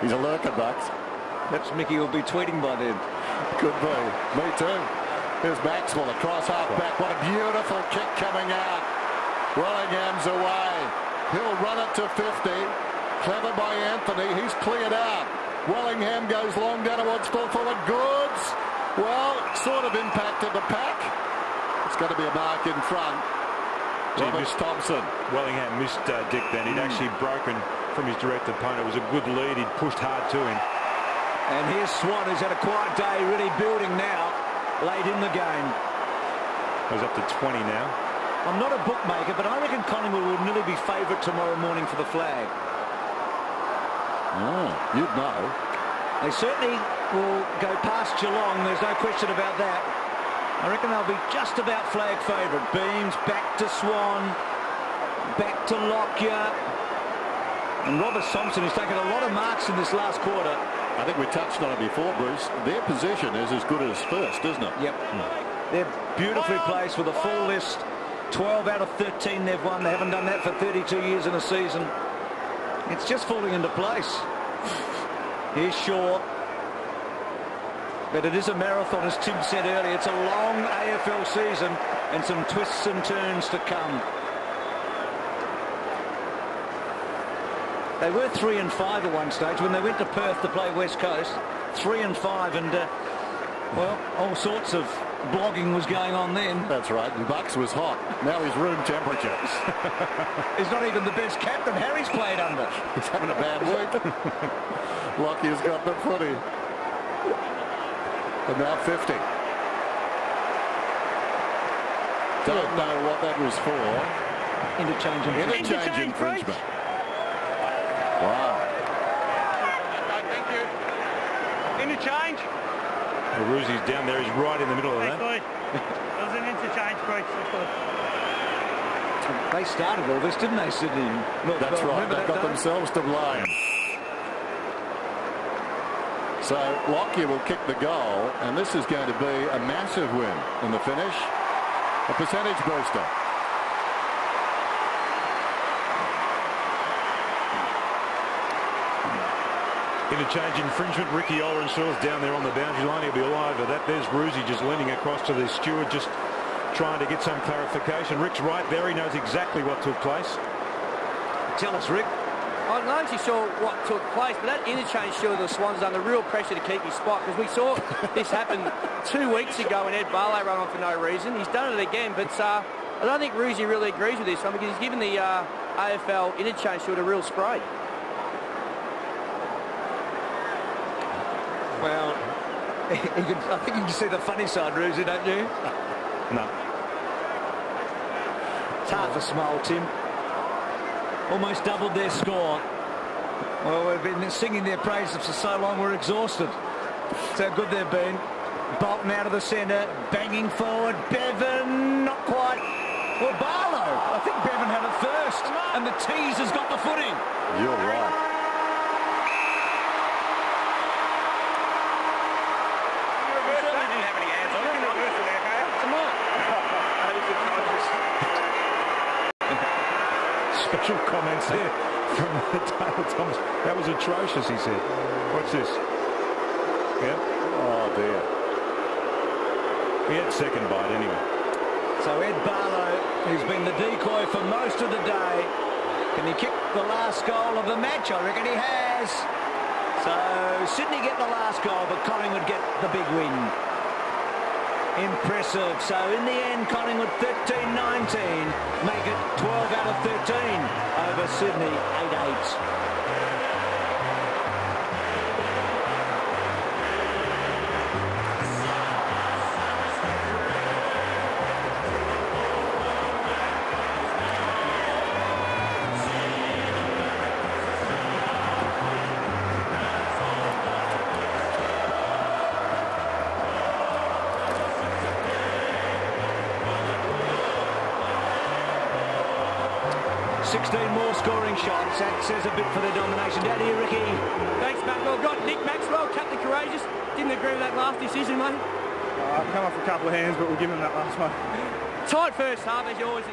He's a lurker, Bucks. Perhaps Mickey will be tweeting by then. Could be. Me too. Here's Maxwell across half back. What a beautiful kick coming out. Willingham's away. He'll run it to 50. Clever by Anthony. He's cleared out. Wellingham goes long down towards full forward. Goods. Well, sort of impacted the pack. It's got to be a mark in front. Roberts Thompson. Wellingham missed Dick then. He'd actually broken from his direct opponent. It was a good lead. He'd pushed hard to him. And here's Swan, who's had a quiet day, really building now, late in the game. Goes up to 20 now. I'm not a bookmaker, but I reckon Collingwood will nearly be favourite tomorrow morning for the flag. Oh, you'd know. They certainly will go past Geelong, there's no question about that. I reckon they'll be just about flag favourite. Beams back to Swan, back to Lockyer. And Roberts Thompson has taken a lot of marks in this last quarter. I think we touched on it before, Bruce. Their position is as good as first, isn't it? Yep. They're beautifully placed with a full list. 12 out of 13 they've won. They haven't done that for 32 years in a season. It's just falling into place. Here's Shaw. But it is a marathon, as Tim said earlier. It's a long AFL season and some twists and turns to come. They were 3-5 at one stage when they went to Perth to play West Coast. 3-5 and, well, all sorts of blogging was going on then. That's right. The Bucks was hot. Now he's room temperature. He's not even the best captain Harry's played under. He's having a bad week. Lockie's got the footy. And now 50. Don't know what that was for. Interchange infringement. Wow. Thank you. Interchange. Ruzi's down there. He's right in the middle of that. It was an interchange break. They started all this, didn't they, Sydney? That's right. They got themselves to blame. So Lockyer will kick the goal, and this is going to be a massive win in the finish. A percentage booster. Interchange infringement. Ricky Olrenshaw's down there on the boundary line. He'll be all over that. There's Ruzi just leaning across to the steward, just trying to get some clarification. Rick's right there. He knows exactly what took place. Tell us, Rick. I'm not actually sure what took place, but that interchange surely the Swans under real pressure to keep his spot, because we saw this happen 2 weeks ago when Ed Barlow ran on for no reason. He's done it again, but I don't think Roosie really agrees with this one, because he's given the AFL interchange shield a real spray. Well, I think you can see the funny side, Roosie, don't you? No. It's hard to smile, Tim. Almost doubled their score. Well, we've been singing their praises for so long we're exhausted. That's how good they've been. Bolton out of the centre, banging forward. Bevan, not quite. Well, Barlow, I think Bevan had it first. And the tease has got the footing. You're right. Special comments there from Dale Thomas. That was atrocious, he said. What's this? Yeah. Oh, dear. We had second bite anyway. So Ed Barlow, who's been the decoy for most of the day, can he kick the last goal of the match? I reckon he has. So Sydney get the last goal, but Collingwood get the big win. Impressive. So in the end, Collingwood 13-19, make it 12 out of 13 over Sydney 8-8. 16 more scoring shots. That says a bit for the domination. Down to you, Ricky. Thanks, Matt. Well, got Nick Maxwell, Captain Courageous. Didn't agree with that last decision, mate. I've come off a couple of hands, but we'll give him that last one. Tight first half, as you always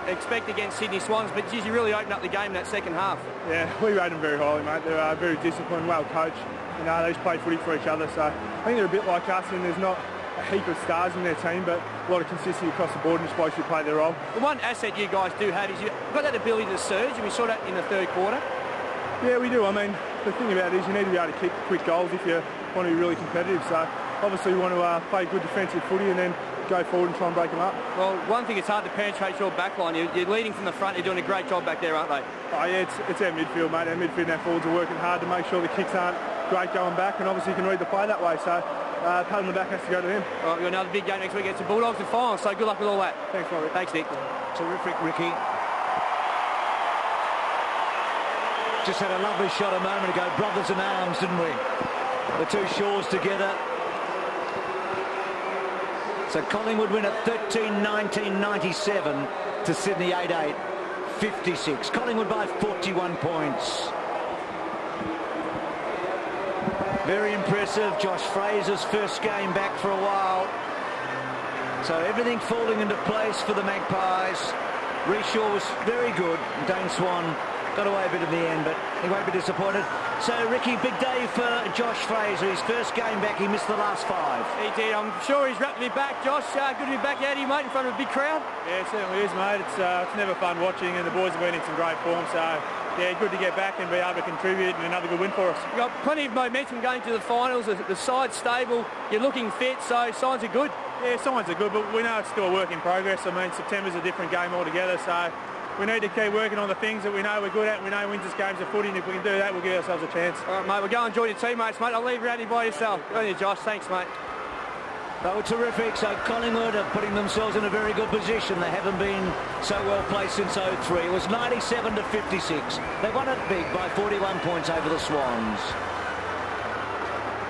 expect against Sydney Swans, but geez, you really opened up the game in that second half. Yeah, we rate them very highly, mate. They're very disciplined, well coached. You know, they just play footy for each other, so I think they're a bit like us, and there's not a heap of stars in their team, but a lot of consistency across the board and explosively play their role. The one asset you guys do have is you've got that ability to surge, and we saw that in the third quarter. Yeah, we do. I mean, the thing about it is you need to be able to kick quick goals if you want to be really competitive. So obviously we want to play good defensive footy and then go forward and try and break them up. Well, one thing, it's hard to penetrate your back line. You're leading from the front. You're doing a great job back there, aren't they? Oh, yeah, it's our midfield, mate. Our midfield and our forwards are working hard to make sure the kicks aren't great going back, and obviously you can read the play that way. So pat on the back has to go to them. Well, we've got another big game next week against the Bulldogs and finals, so good luck with all that. Thanks, Robbie. Thanks, Nick. Terrific, Ricky. Just had a lovely shot a moment ago. Brothers in arms, didn't we? The two shores together. So Collingwood win at 13-19-97 to Sydney 8-8, 56. Collingwood by 41 points. Very impressive. Josh Fraser's first game back for a while. So everything falling into place for the Magpies. Reshaw was very good. Dane Swan got away a bit in the end, but he won't be disappointed. So, Ricky, big day for Josh Fraser. His first game back, he missed the last 5. He did. I'm sure he's rapidly back, Josh. Good to be back out here, mate, in front of a big crowd. Yeah, it certainly is, mate. It's never fun watching, and the boys have been in some great form. So, yeah, good to get back and be able to contribute, and another good win for us. We've got plenty of momentum going to the finals. The side's stable. You're looking fit, so signs are good. Yeah, signs are good, but we know it's still a work in progress. I mean, September's a different game altogether, so we need to keep working on the things that we know we're good at. We know wins us games of footy, and if we can do that, we'll give ourselves a chance. All right, mate, we'll go and join your teammates, mate. I'll leave you around here by yourself. Go on you, Josh. Thanks, mate. They were terrific. So Collingwood are putting themselves in a very good position. They haven't been so well placed since 03. It was 97 to 56. They won it big by 41 points over the Swans.